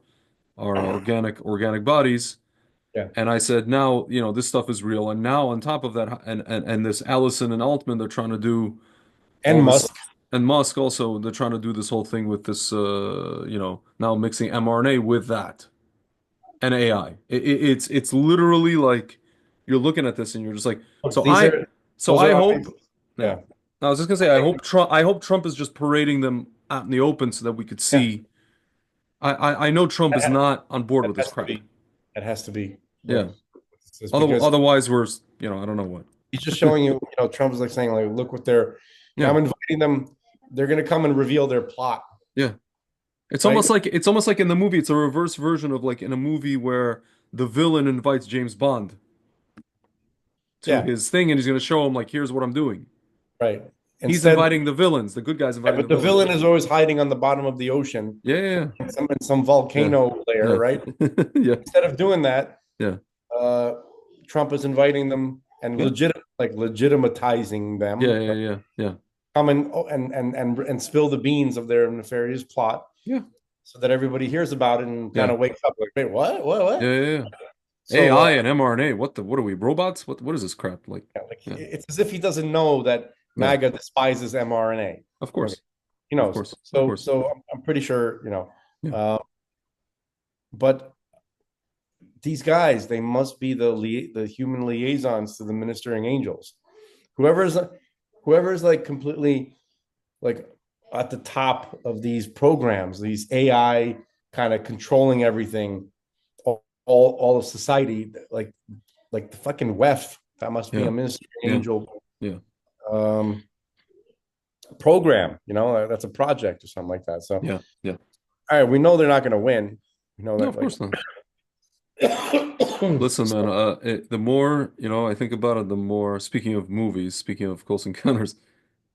S1: organic bodies.
S2: Yeah.
S1: And I said, now, this stuff is real. And now on top of that, and this Allison and Altman, they're trying to do,
S2: and Musk.
S1: And Musk also, they're trying to do this whole thing with this, now mixing mRNA with that and AI. It's literally like you're looking at this and you're just like, I hope.
S2: Yeah.
S1: I was just gonna say, I hope Trump is just parading them out in the open so that we could see. I know Trump is not on board with this
S2: has to
S1: crap.
S2: be. It has to be.
S1: Yeah.
S2: Because
S1: Otherwise, we're, I don't know what.
S2: he's just showing you, Trump is like saying, like, look what they're.
S1: Yeah.
S2: I'm inviting them. They're going to come and reveal their plot.
S1: Yeah. It's
S2: Right?
S1: almost like in the movie, it's a reverse version of like in a movie where the villain invites James Bond to his thing, and he's going to show him like, here's what I'm doing.
S2: Right.
S1: He's inviting the villains, the good guys inviting
S2: but the villain is always hiding on the bottom of the ocean.
S1: Yeah.
S2: In some volcano layer, right?
S1: Yeah.
S2: Instead of doing that,
S1: Yeah.
S2: Trump is inviting them and legitimatizing them.
S1: Yeah.
S2: Come and spill the beans of their nefarious plot.
S1: Yeah.
S2: So that everybody hears about it and kind of wakes up like, wait, what?
S1: Yeah.
S2: So,
S1: AI and mRNA. What are we, robots? What is this crap? Like,
S2: it's as if he doesn't know that MAGA despises mRNA.
S1: Of course.
S2: He knows.
S1: Of course.
S2: So I'm pretty sure, but these guys, they must be the human liaisons to the ministering angels. Whoever's like completely like at the top of these programs, these AI kind of controlling everything, all of society, like the fucking WEF, that must be a ministering angel.
S1: Yeah.
S2: Program, that's a project or something like that. So
S1: yeah.
S2: All right, we know they're not going to win.
S1: No, of course not. Listen, man, the more, I think about it, the more, speaking of movies, speaking of Close Encounters,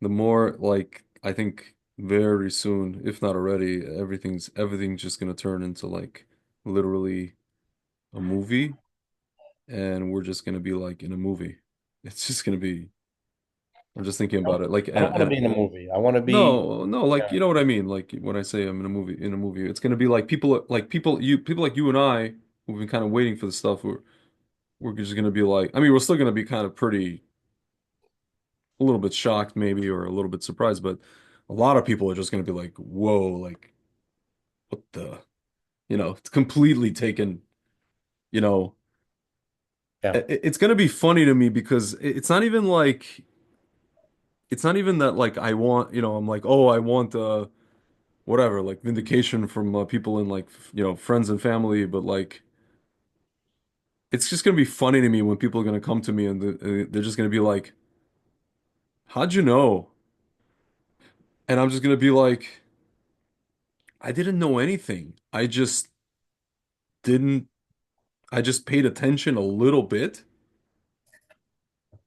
S1: the more, like, I think very soon, if not already, everything's just going to turn into, like, literally a movie, and we're just going to be, like, in a movie. It's just going to be, I'm just thinking about it. Like,
S2: I don't want to be in a movie. I want to be.
S1: No, like, you know what I mean? Like, when I say I'm in a movie, it's going to be like people like you and I, who've been kind of waiting for the stuff. We're just going to be like, I mean, we're still going to be kind of a little bit shocked maybe, or a little bit surprised, but a lot of people are just going to be like, whoa, like, what the, it's completely taken, it's going to be funny to me because it's not even that like I want, I'm like, oh, I want whatever, like vindication from people in like, friends and family, but like it's just gonna be funny to me when people are gonna come to me and they're just gonna be like, how'd you know? And I'm just gonna be like, I didn't know anything. Didn't, I just paid attention a little bit,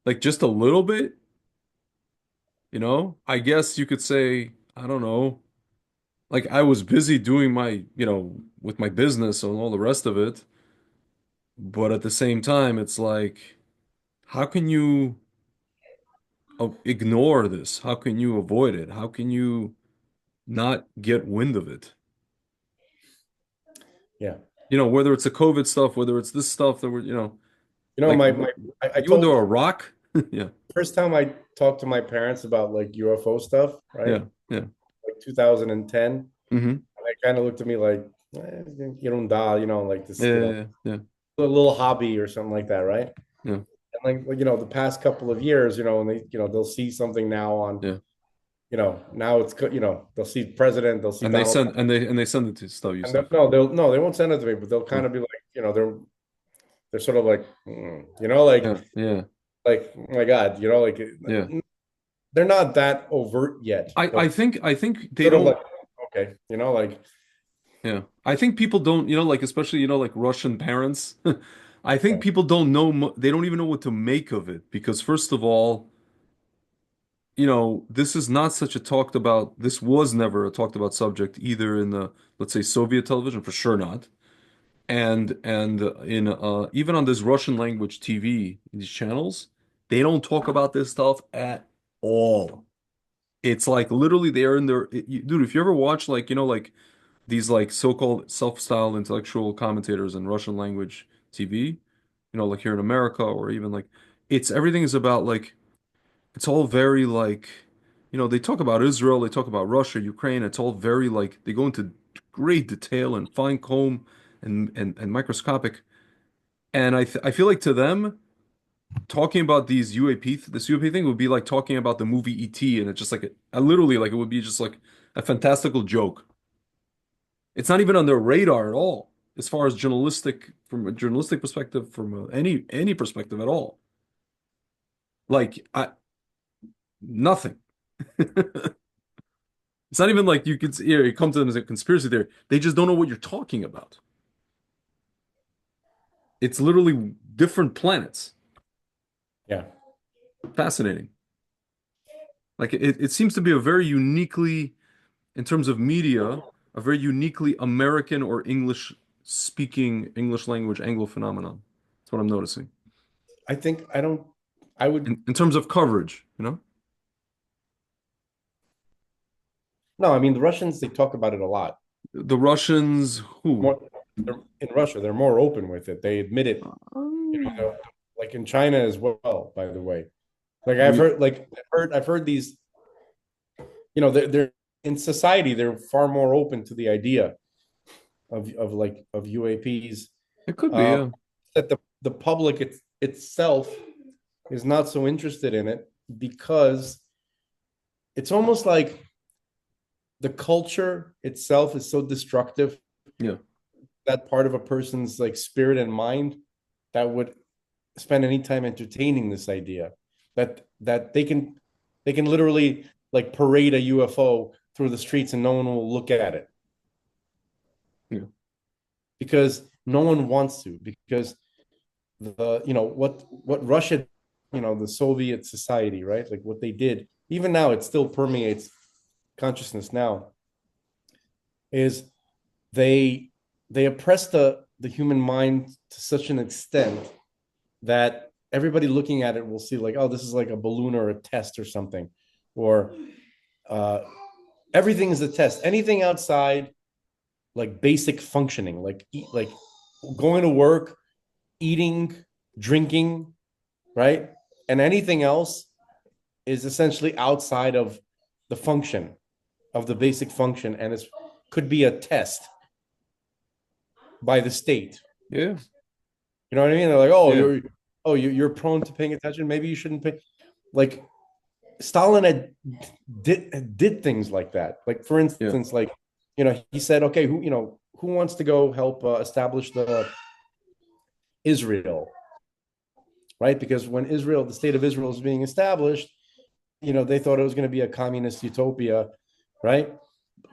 S1: like just a little bit, I guess you could say, I don't know. Like I was busy doing my, with my business and all the rest of it. But at the same time, it's like, how can you ignore this? How can you avoid it? How can you not get wind of it?
S2: Yeah.
S1: Whether it's the COVID stuff, whether it's this stuff that we're,
S2: like, I
S1: you under a rock? Yeah.
S2: First time I talked to my parents about like UFO stuff, right?
S1: Yeah.
S2: Like 2010.
S1: Mm-hmm.
S2: And they kind of looked at me like, you don't die, like this,
S1: Yeah.
S2: a little hobby or something like that, right?
S1: Yeah.
S2: And like, the past couple of years, and they, they'll see something now on, now it's, they'll see president, they'll see
S1: and
S2: Donald
S1: they send it to stuff you stuff.
S2: No, they won't send it to me, but they'll kind of be like, they're sort of like, like,
S1: yeah.
S2: Like, oh my God, like, they're not that overt yet.
S1: I think they don't.
S2: Like, okay, like,
S1: yeah. I think people don't, like especially like Russian parents. I think people don't know. They don't even know what to make of it because first of all, this is not such a talked about. This was never a talked about subject either in the, let's say, Soviet television, for sure not. And in even on this Russian language TV, these channels, they don't talk about this stuff at all. It's like literally they're in their dude, if you ever watch like, like these like so-called self-styled intellectual commentators in Russian language TV, like here in America or even like everything is about like it's all very like, they talk about Israel, they talk about Russia, Ukraine, it's all very like they go into great detail and fine comb and microscopic. And I feel like to them, talking about these this UAP thing would be like talking about the movie E.T. and it's just like I literally like it would be just like a fantastical joke. It's not even on their radar at all, as far as from a journalistic perspective, from any perspective at all. Like nothing. It's not even like you could you come to them as a conspiracy theory. They just don't know what you're talking about. It's literally different planets.
S2: Yeah.
S1: Fascinating. Like it seems to be a very uniquely, in terms of media, a very uniquely American or English speaking, English language Anglo phenomenon. That's what I'm noticing.
S2: I would.
S1: In terms of coverage, you know?
S2: No, I mean, the Russians, they talk about it a lot.
S1: The Russians, who?
S2: In Russia, they're more open with it. They admit it, like in China as well, by the way. Like I've heard these, they're in society, they're far more open to the idea of UAPs.
S1: It could be, yeah.
S2: That the public itself is not so interested in it because it's almost like the culture itself is so destructive.
S1: Yeah.
S2: That part of a person's like spirit and mind that would spend any time entertaining this idea that they can literally like parade a UFO through the streets and no one will look at it.
S1: Yeah.
S2: Because no one wants to, because what Russia, the Soviet society, right? Like what they did, even now it still permeates consciousness now, is they oppress the human mind to such an extent that everybody looking at it will see like, oh, this is like a balloon or a test or something, or everything is a test. Anything outside like basic functioning, like going to work, eating, drinking, right? And anything else is essentially outside of the function of the basic function, and it could be a test by the state.
S1: Yeah.
S2: You know what I mean? They're like, oh,
S1: Yeah.
S2: you're prone to paying attention. Maybe you shouldn't pay. Like Stalin did things like that. Like for instance, like he said, okay, who wants to go help establish the Israel, right? Because when the state of Israel was being established, they thought it was going to be a communist utopia, right?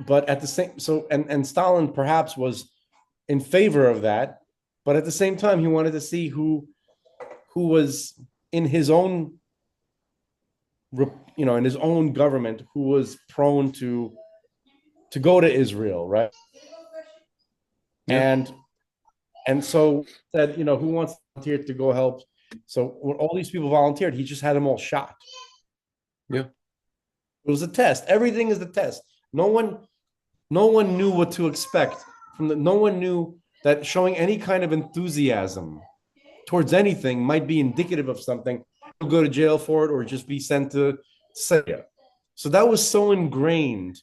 S2: But at the same, and Stalin perhaps was in favor of that, but at the same time, he wanted to see who was in his own, in his own government, who was prone to go to Israel, right?
S1: Yeah.
S2: And so said, who wants to volunteer to go help? So when all these people volunteered, he just had them all shot.
S1: Yeah.
S2: It was a test. Everything is the test. No one knew what to expect no one knew that showing any kind of enthusiasm towards anything might be indicative of something. You'll go to jail for it or just be sent to Syria. So that was so ingrained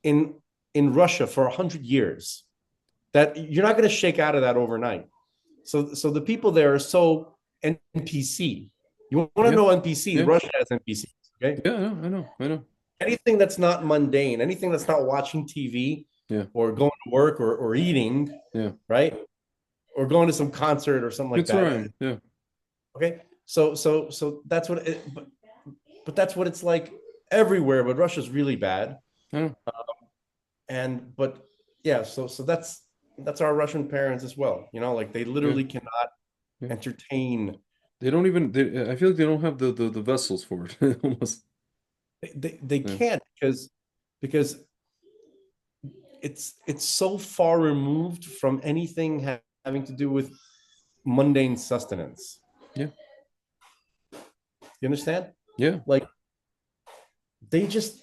S2: in Russia for 100 years that you're not going to shake out of that overnight. So the people there are so NPC. You want to know NPC? Russia has NPCs. Okay.
S1: Yeah, I know.
S2: Anything that's not mundane, anything that's not watching TV, or going to work or eating, right, or going to some concert or something like that.
S1: Right. Yeah.
S2: Okay. So that's what it. But that's what it's like everywhere. But Russia's really bad. So that's our Russian parents as well. Like they literally cannot entertain.
S1: They don't even. I feel like they don't have the vessels for it. Almost.
S2: They can't because it's so far removed from anything having to do with mundane sustenance. Yeah. You understand?
S1: Yeah.
S2: Like they just,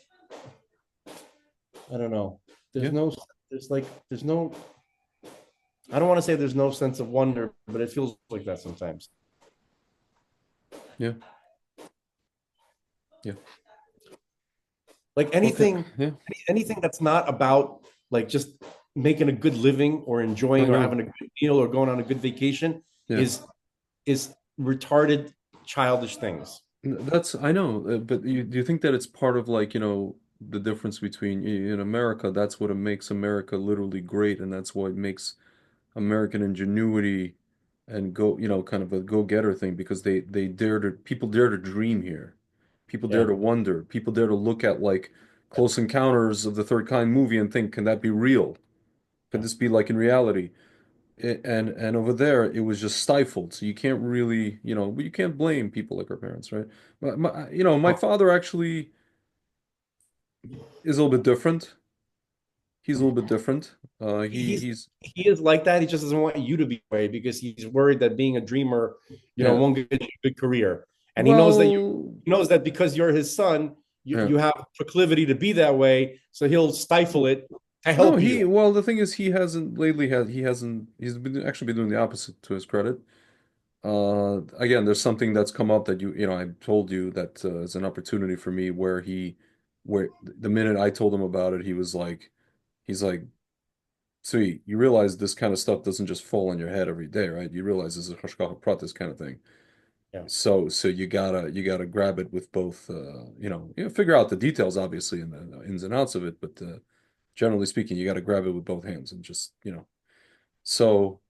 S2: I don't know. There's no, I don't want to say there's no sense of wonder, but it feels like that sometimes.
S1: Yeah. Yeah.
S2: Like anything that's not about like just making a good living or enjoying or having a good meal or going on a good vacation is retarded childish things.
S1: I know, but do you think that it's part of like, the difference between in America, that's what makes America literally great, and that's what makes American ingenuity and kind of a go-getter thing because they people dare to dream here. People dare
S2: Yeah.
S1: to wonder. People dare to look at like Close Encounters of the Third Kind movie and think, can that be real? Could this be like in reality? And over there, it was just stifled. So you can't really, you can't blame people like our parents, right? My father actually is a little bit different. He's a little bit different.
S2: He's
S1: He's
S2: he is like that. He just doesn't want you to be away because he's worried that being a dreamer,
S1: yeah.
S2: won't get you a good career. And he knows that
S1: Well,
S2: because you're his son,
S1: yeah.
S2: you have proclivity to be that way. So he'll stifle it to
S1: No,
S2: help you.
S1: well, the thing is, he hasn't lately he's been actually been doing the opposite to his credit. Again, there's something that's come up that I told you that is an opportunity for me where the minute I told him about it, he's like, sweet, you realize this kind of stuff doesn't just fall on your head every day, right? You realize this is a hashgacha pratis kind of thing.
S2: Yeah.
S1: So you gotta grab it with both, figure out the details, obviously, and the ins and outs of it, but generally speaking, you got to grab it with both hands and just, so,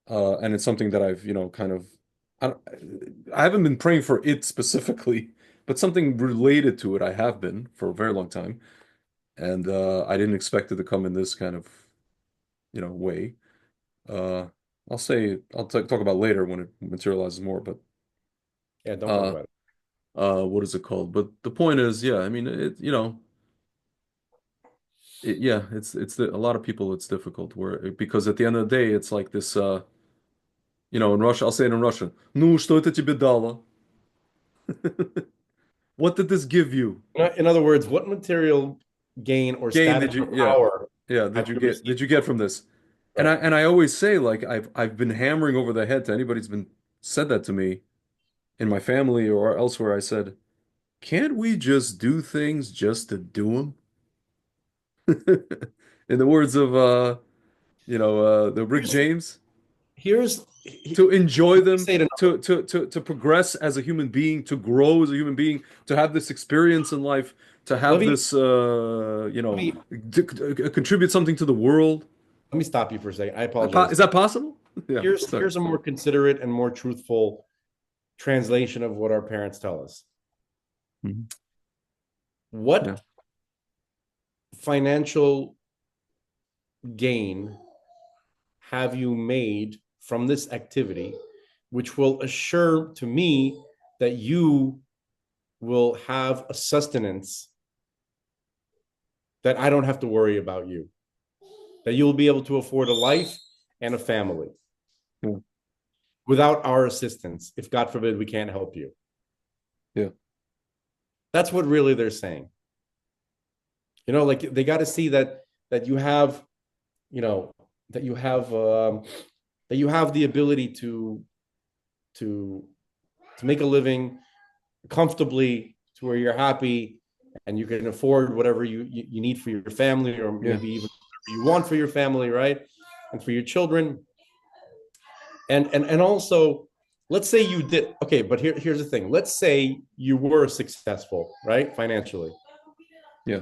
S1: and it's something that I've, kind of, I haven't been praying for it specifically, but something related to it I have been for a very long time. And I didn't expect it to come in this kind of, way. Uh, I'll talk about later when it materializes more, but
S2: Yeah, don't talk
S1: uh,
S2: about it.
S1: what is it called? But the point is, yeah, I mean, yeah, a lot of people it's difficult because at the end of the day, it's like this, in Russia, I'll say it in Russian. Ну, что это тебе дало? What did this give you?
S2: In other words, what material gain or
S1: Gain
S2: status
S1: did you,
S2: or
S1: yeah,
S2: power
S1: yeah,
S2: have you
S1: did
S2: received?
S1: you get from this? And
S2: Right.
S1: I always say like I've been hammering over the head to anybody who's been said that to me in my family or elsewhere. I said, can't we just do things just to do them? In the words of the Rick
S2: Here's
S1: James,
S2: here's
S1: to enjoy
S2: let me
S1: them,
S2: say it
S1: to progress as a human being, to grow as a human being, to have this experience in life, to
S2: let
S1: have
S2: me
S1: this
S2: let me
S1: contribute something to the world.
S2: let me stop you for a second. I apologize.
S1: Is that possible? Yeah, sorry.
S2: Here's a more considerate and more truthful translation of what our parents tell us.
S1: Mhm.
S2: What
S1: Yeah.
S2: financial gain have you made from this activity, which will assure to me that you will have a sustenance that I don't have to worry about you, that you'll be able to afford a life and a family
S1: Yeah.
S2: without our assistance, if God forbid we can't help you.
S1: Yeah.
S2: That's what really they're saying. Like they got to see that you have, that you have the ability to make a living comfortably to where you're happy and you can afford whatever you need for your family or maybe even whatever you want for your family, right? And for your children. And also, let's say you did okay, but here's the thing. Let's say you were successful, right? Financially.
S1: Yeah.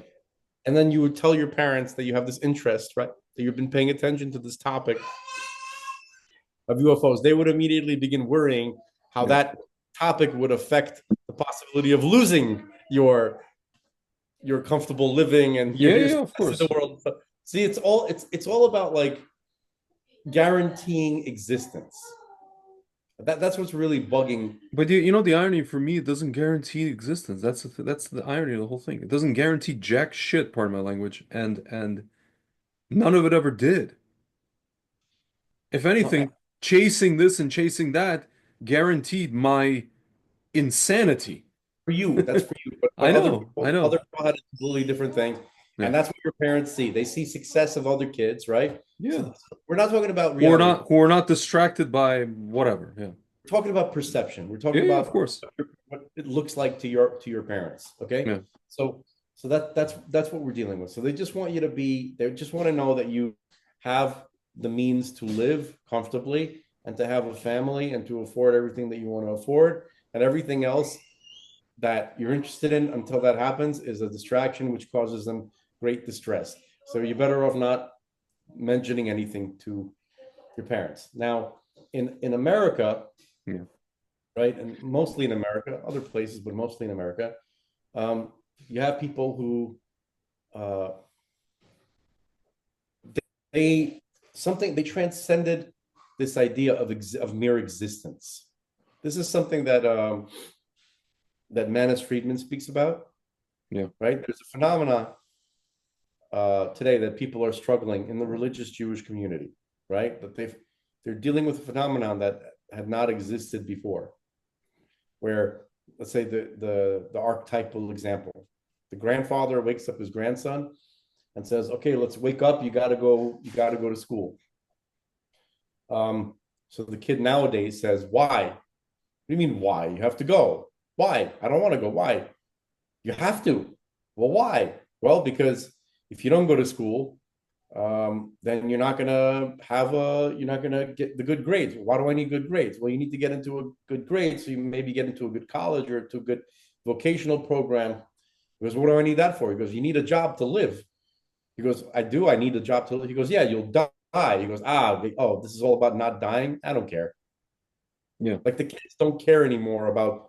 S2: And then you would tell your parents that you have this interest, right? That you've been paying attention to this topic of UFOs. They would immediately begin worrying how that topic would affect the possibility of losing your comfortable living and your
S1: Of
S2: success in
S1: course.
S2: the world. See, it's all about like guaranteeing existence. That's what's really bugging.
S1: But the irony for me, it doesn't guarantee existence. That's the irony of the whole thing. It doesn't guarantee jack shit, pardon my language, and none of it ever did. If anything, chasing this and chasing that guaranteed my insanity.
S2: For you, that's for you. But
S1: I
S2: other
S1: know, I
S2: people,
S1: know.
S2: had completely different things,
S1: Yeah.
S2: and that's what your parents see. They see success of other kids, right?
S1: Yeah.
S2: So we're not talking about
S1: Who are
S2: reality.
S1: not distracted by whatever. Yeah.
S2: We're talking about perception. We're talking
S1: Yeah, of
S2: about
S1: course.
S2: what it looks like to your parents. Okay.
S1: Yeah.
S2: So that's what we're dealing with. So they just want you to be. They just want to know that you have the means to live comfortably and to have a family and to afford everything that you want to afford. and everything else that you're interested in until that happens is a distraction which causes them great distress. So you're better off not mentioning anything to your parents. Now, in America,
S1: Yeah.
S2: right, and mostly in America, other places, but mostly in America, you have people who they transcended this idea of mere existence. This is something that that Manus Friedman speaks about.
S1: Yeah.
S2: Right. There's a phenomena today that people are struggling in the religious Jewish community. Right. That they're dealing with a phenomenon that had not existed before. Where, let's say the archetypal example, the grandfather wakes up his grandson and says, "Okay, let's wake up. You got to go to school." So the kid nowadays says, "Why? What do you mean why? You have to go. Why? I don't want to go. Why? You have to. Well, why? Well, because if you don't go to school, then you're not gonna get the good grades. Why do I need good grades? Well, you need to get into a good grade, so you maybe get into a good college or to a good vocational program. Because what do I need that for? He goes, you need a job to live. He goes, I do. I need a job to live. He goes, yeah, you'll die. He goes, oh, this is all about not dying. I don't care.
S1: Yeah.
S2: Like the kids don't care anymore about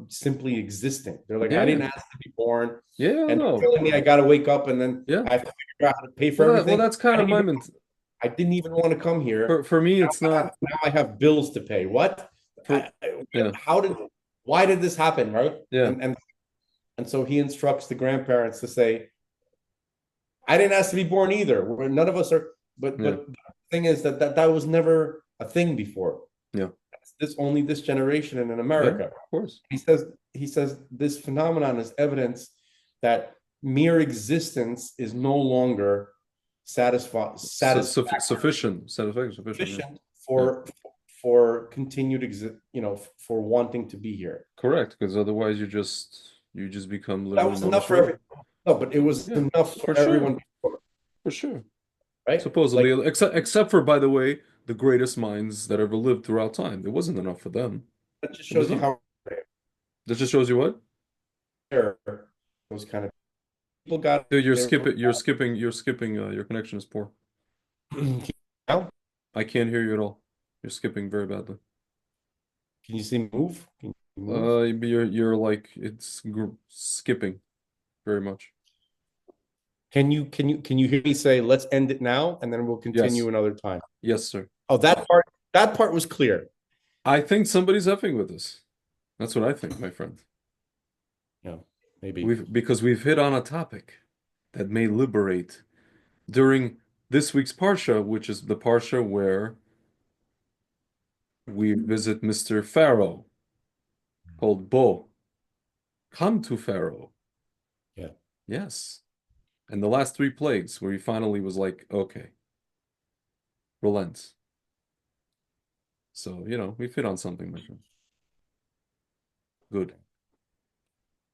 S2: simply existing. They're like, I didn't ask to be born.
S1: Yeah,
S2: and
S1: no.
S2: telling me I got to wake up and then
S1: Yeah.
S2: I have to figure out how to pay for everything.
S1: Well, that's kind of my
S2: I didn't even want to come here.
S1: For me, it's not.
S2: Now I have bills to pay. What?
S1: Yeah.
S2: Why did this happen? Right?
S1: Yeah.
S2: And so he instructs the grandparents to say, I didn't ask to be born either. None of us are. But the thing is that was never a thing before.
S1: Yeah.
S2: Only this generation and in America.
S1: Yeah, of course.
S2: He says this phenomenon is evidence that mere existence is no longer
S1: sufficient
S2: for continued for wanting to be here.
S1: Correct, because otherwise you just become
S2: that was enough for everyone. No, but it was enough for everyone before.
S1: For sure.
S2: Right?
S1: Supposedly, except for, by the way, the greatest minds that ever lived throughout time. It wasn't enough for them.
S2: That just shows you how.
S1: That just shows you what?
S2: Those kind of people got.
S1: Dude, you're skipping. Your connection is poor. I can't hear you at all. You're skipping very badly.
S2: Can you see me move? Can you move?
S1: You're like it's skipping very much.
S2: Can you hear me say, let's end it now, and then we'll continue another time?
S1: Yes, sir.
S2: Oh, that part was clear.
S1: I think somebody's effing with us. That's what I think, my friend.
S2: Yeah, maybe.
S1: Because we've hit on a topic that may liberate during this week's Parsha, which is the Parsha where we visit Mr. Pharaoh, called Bo. Come to Pharaoh.
S2: Yeah.
S1: Yes. And the last 3 plagues where he finally was like, okay, relents. So, we fit on something, my friend. Good.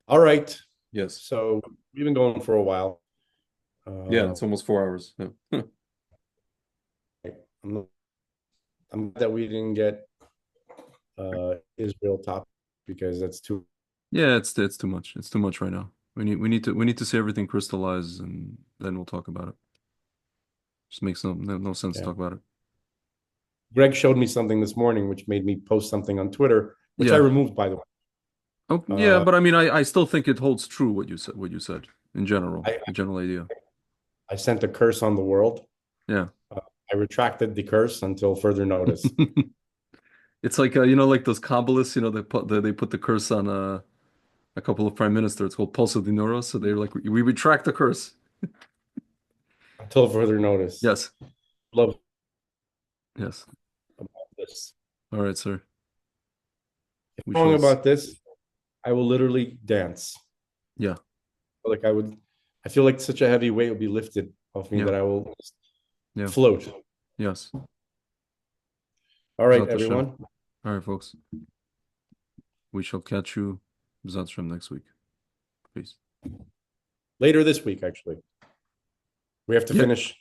S2: All right.
S1: Yes.
S2: So we've been going for a while.
S1: Yeah, it's almost 4 hours. Yeah.
S2: I'm glad that we didn't get Israel topic because that's too.
S1: Yeah, it's too much. It's too much right now. We need to see everything crystallize, and then we'll talk about it. Just makes no sense to talk about it.
S2: Greg showed me something this morning, which made me post something on Twitter, which I removed, by the way.
S1: Oh, yeah, but I mean, I still think it holds true what you said in general, the general idea.
S2: I sent a curse on the world.
S1: Yeah.
S2: I retracted the curse until further notice.
S1: It's like like those Kabbalists, they put the curse on a couple of prime ministers. It's called Pulso de Noro. So they're like, we retract the curse
S2: until further notice.
S1: Yes.
S2: Love.
S1: Yes.
S2: About this.
S1: All right, sir.
S2: If I'm wrong about this, I will literally dance.
S1: Yeah.
S2: Like I feel like such a heavy weight will be lifted off me that I will float.
S1: Yes.
S2: All right, everyone.
S1: All right, folks. We shall catch you B'ezrat Hashem next week. Peace.
S2: Later this week, actually. We have to finish.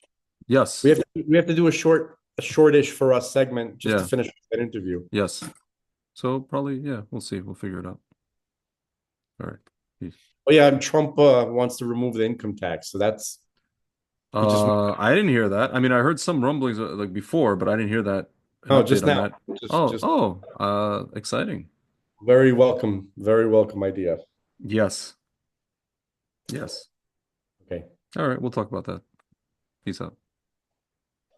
S1: Yes.
S2: We have to do a shortish for us segment just to finish that interview.
S1: Yes. So probably, yeah, we'll see. We'll figure it out. All right. Peace.
S2: Oh yeah, and Trump wants to remove the income tax. So that's he just
S1: I didn't hear that. I mean, I heard some rumblings like before, but I didn't hear that an
S2: no,
S1: update
S2: just
S1: on
S2: now.
S1: that.
S2: Just
S1: Exciting.
S2: very welcome idea.
S1: Yes. Yes.
S2: Okay.
S1: All right, we'll talk about that. Peace out.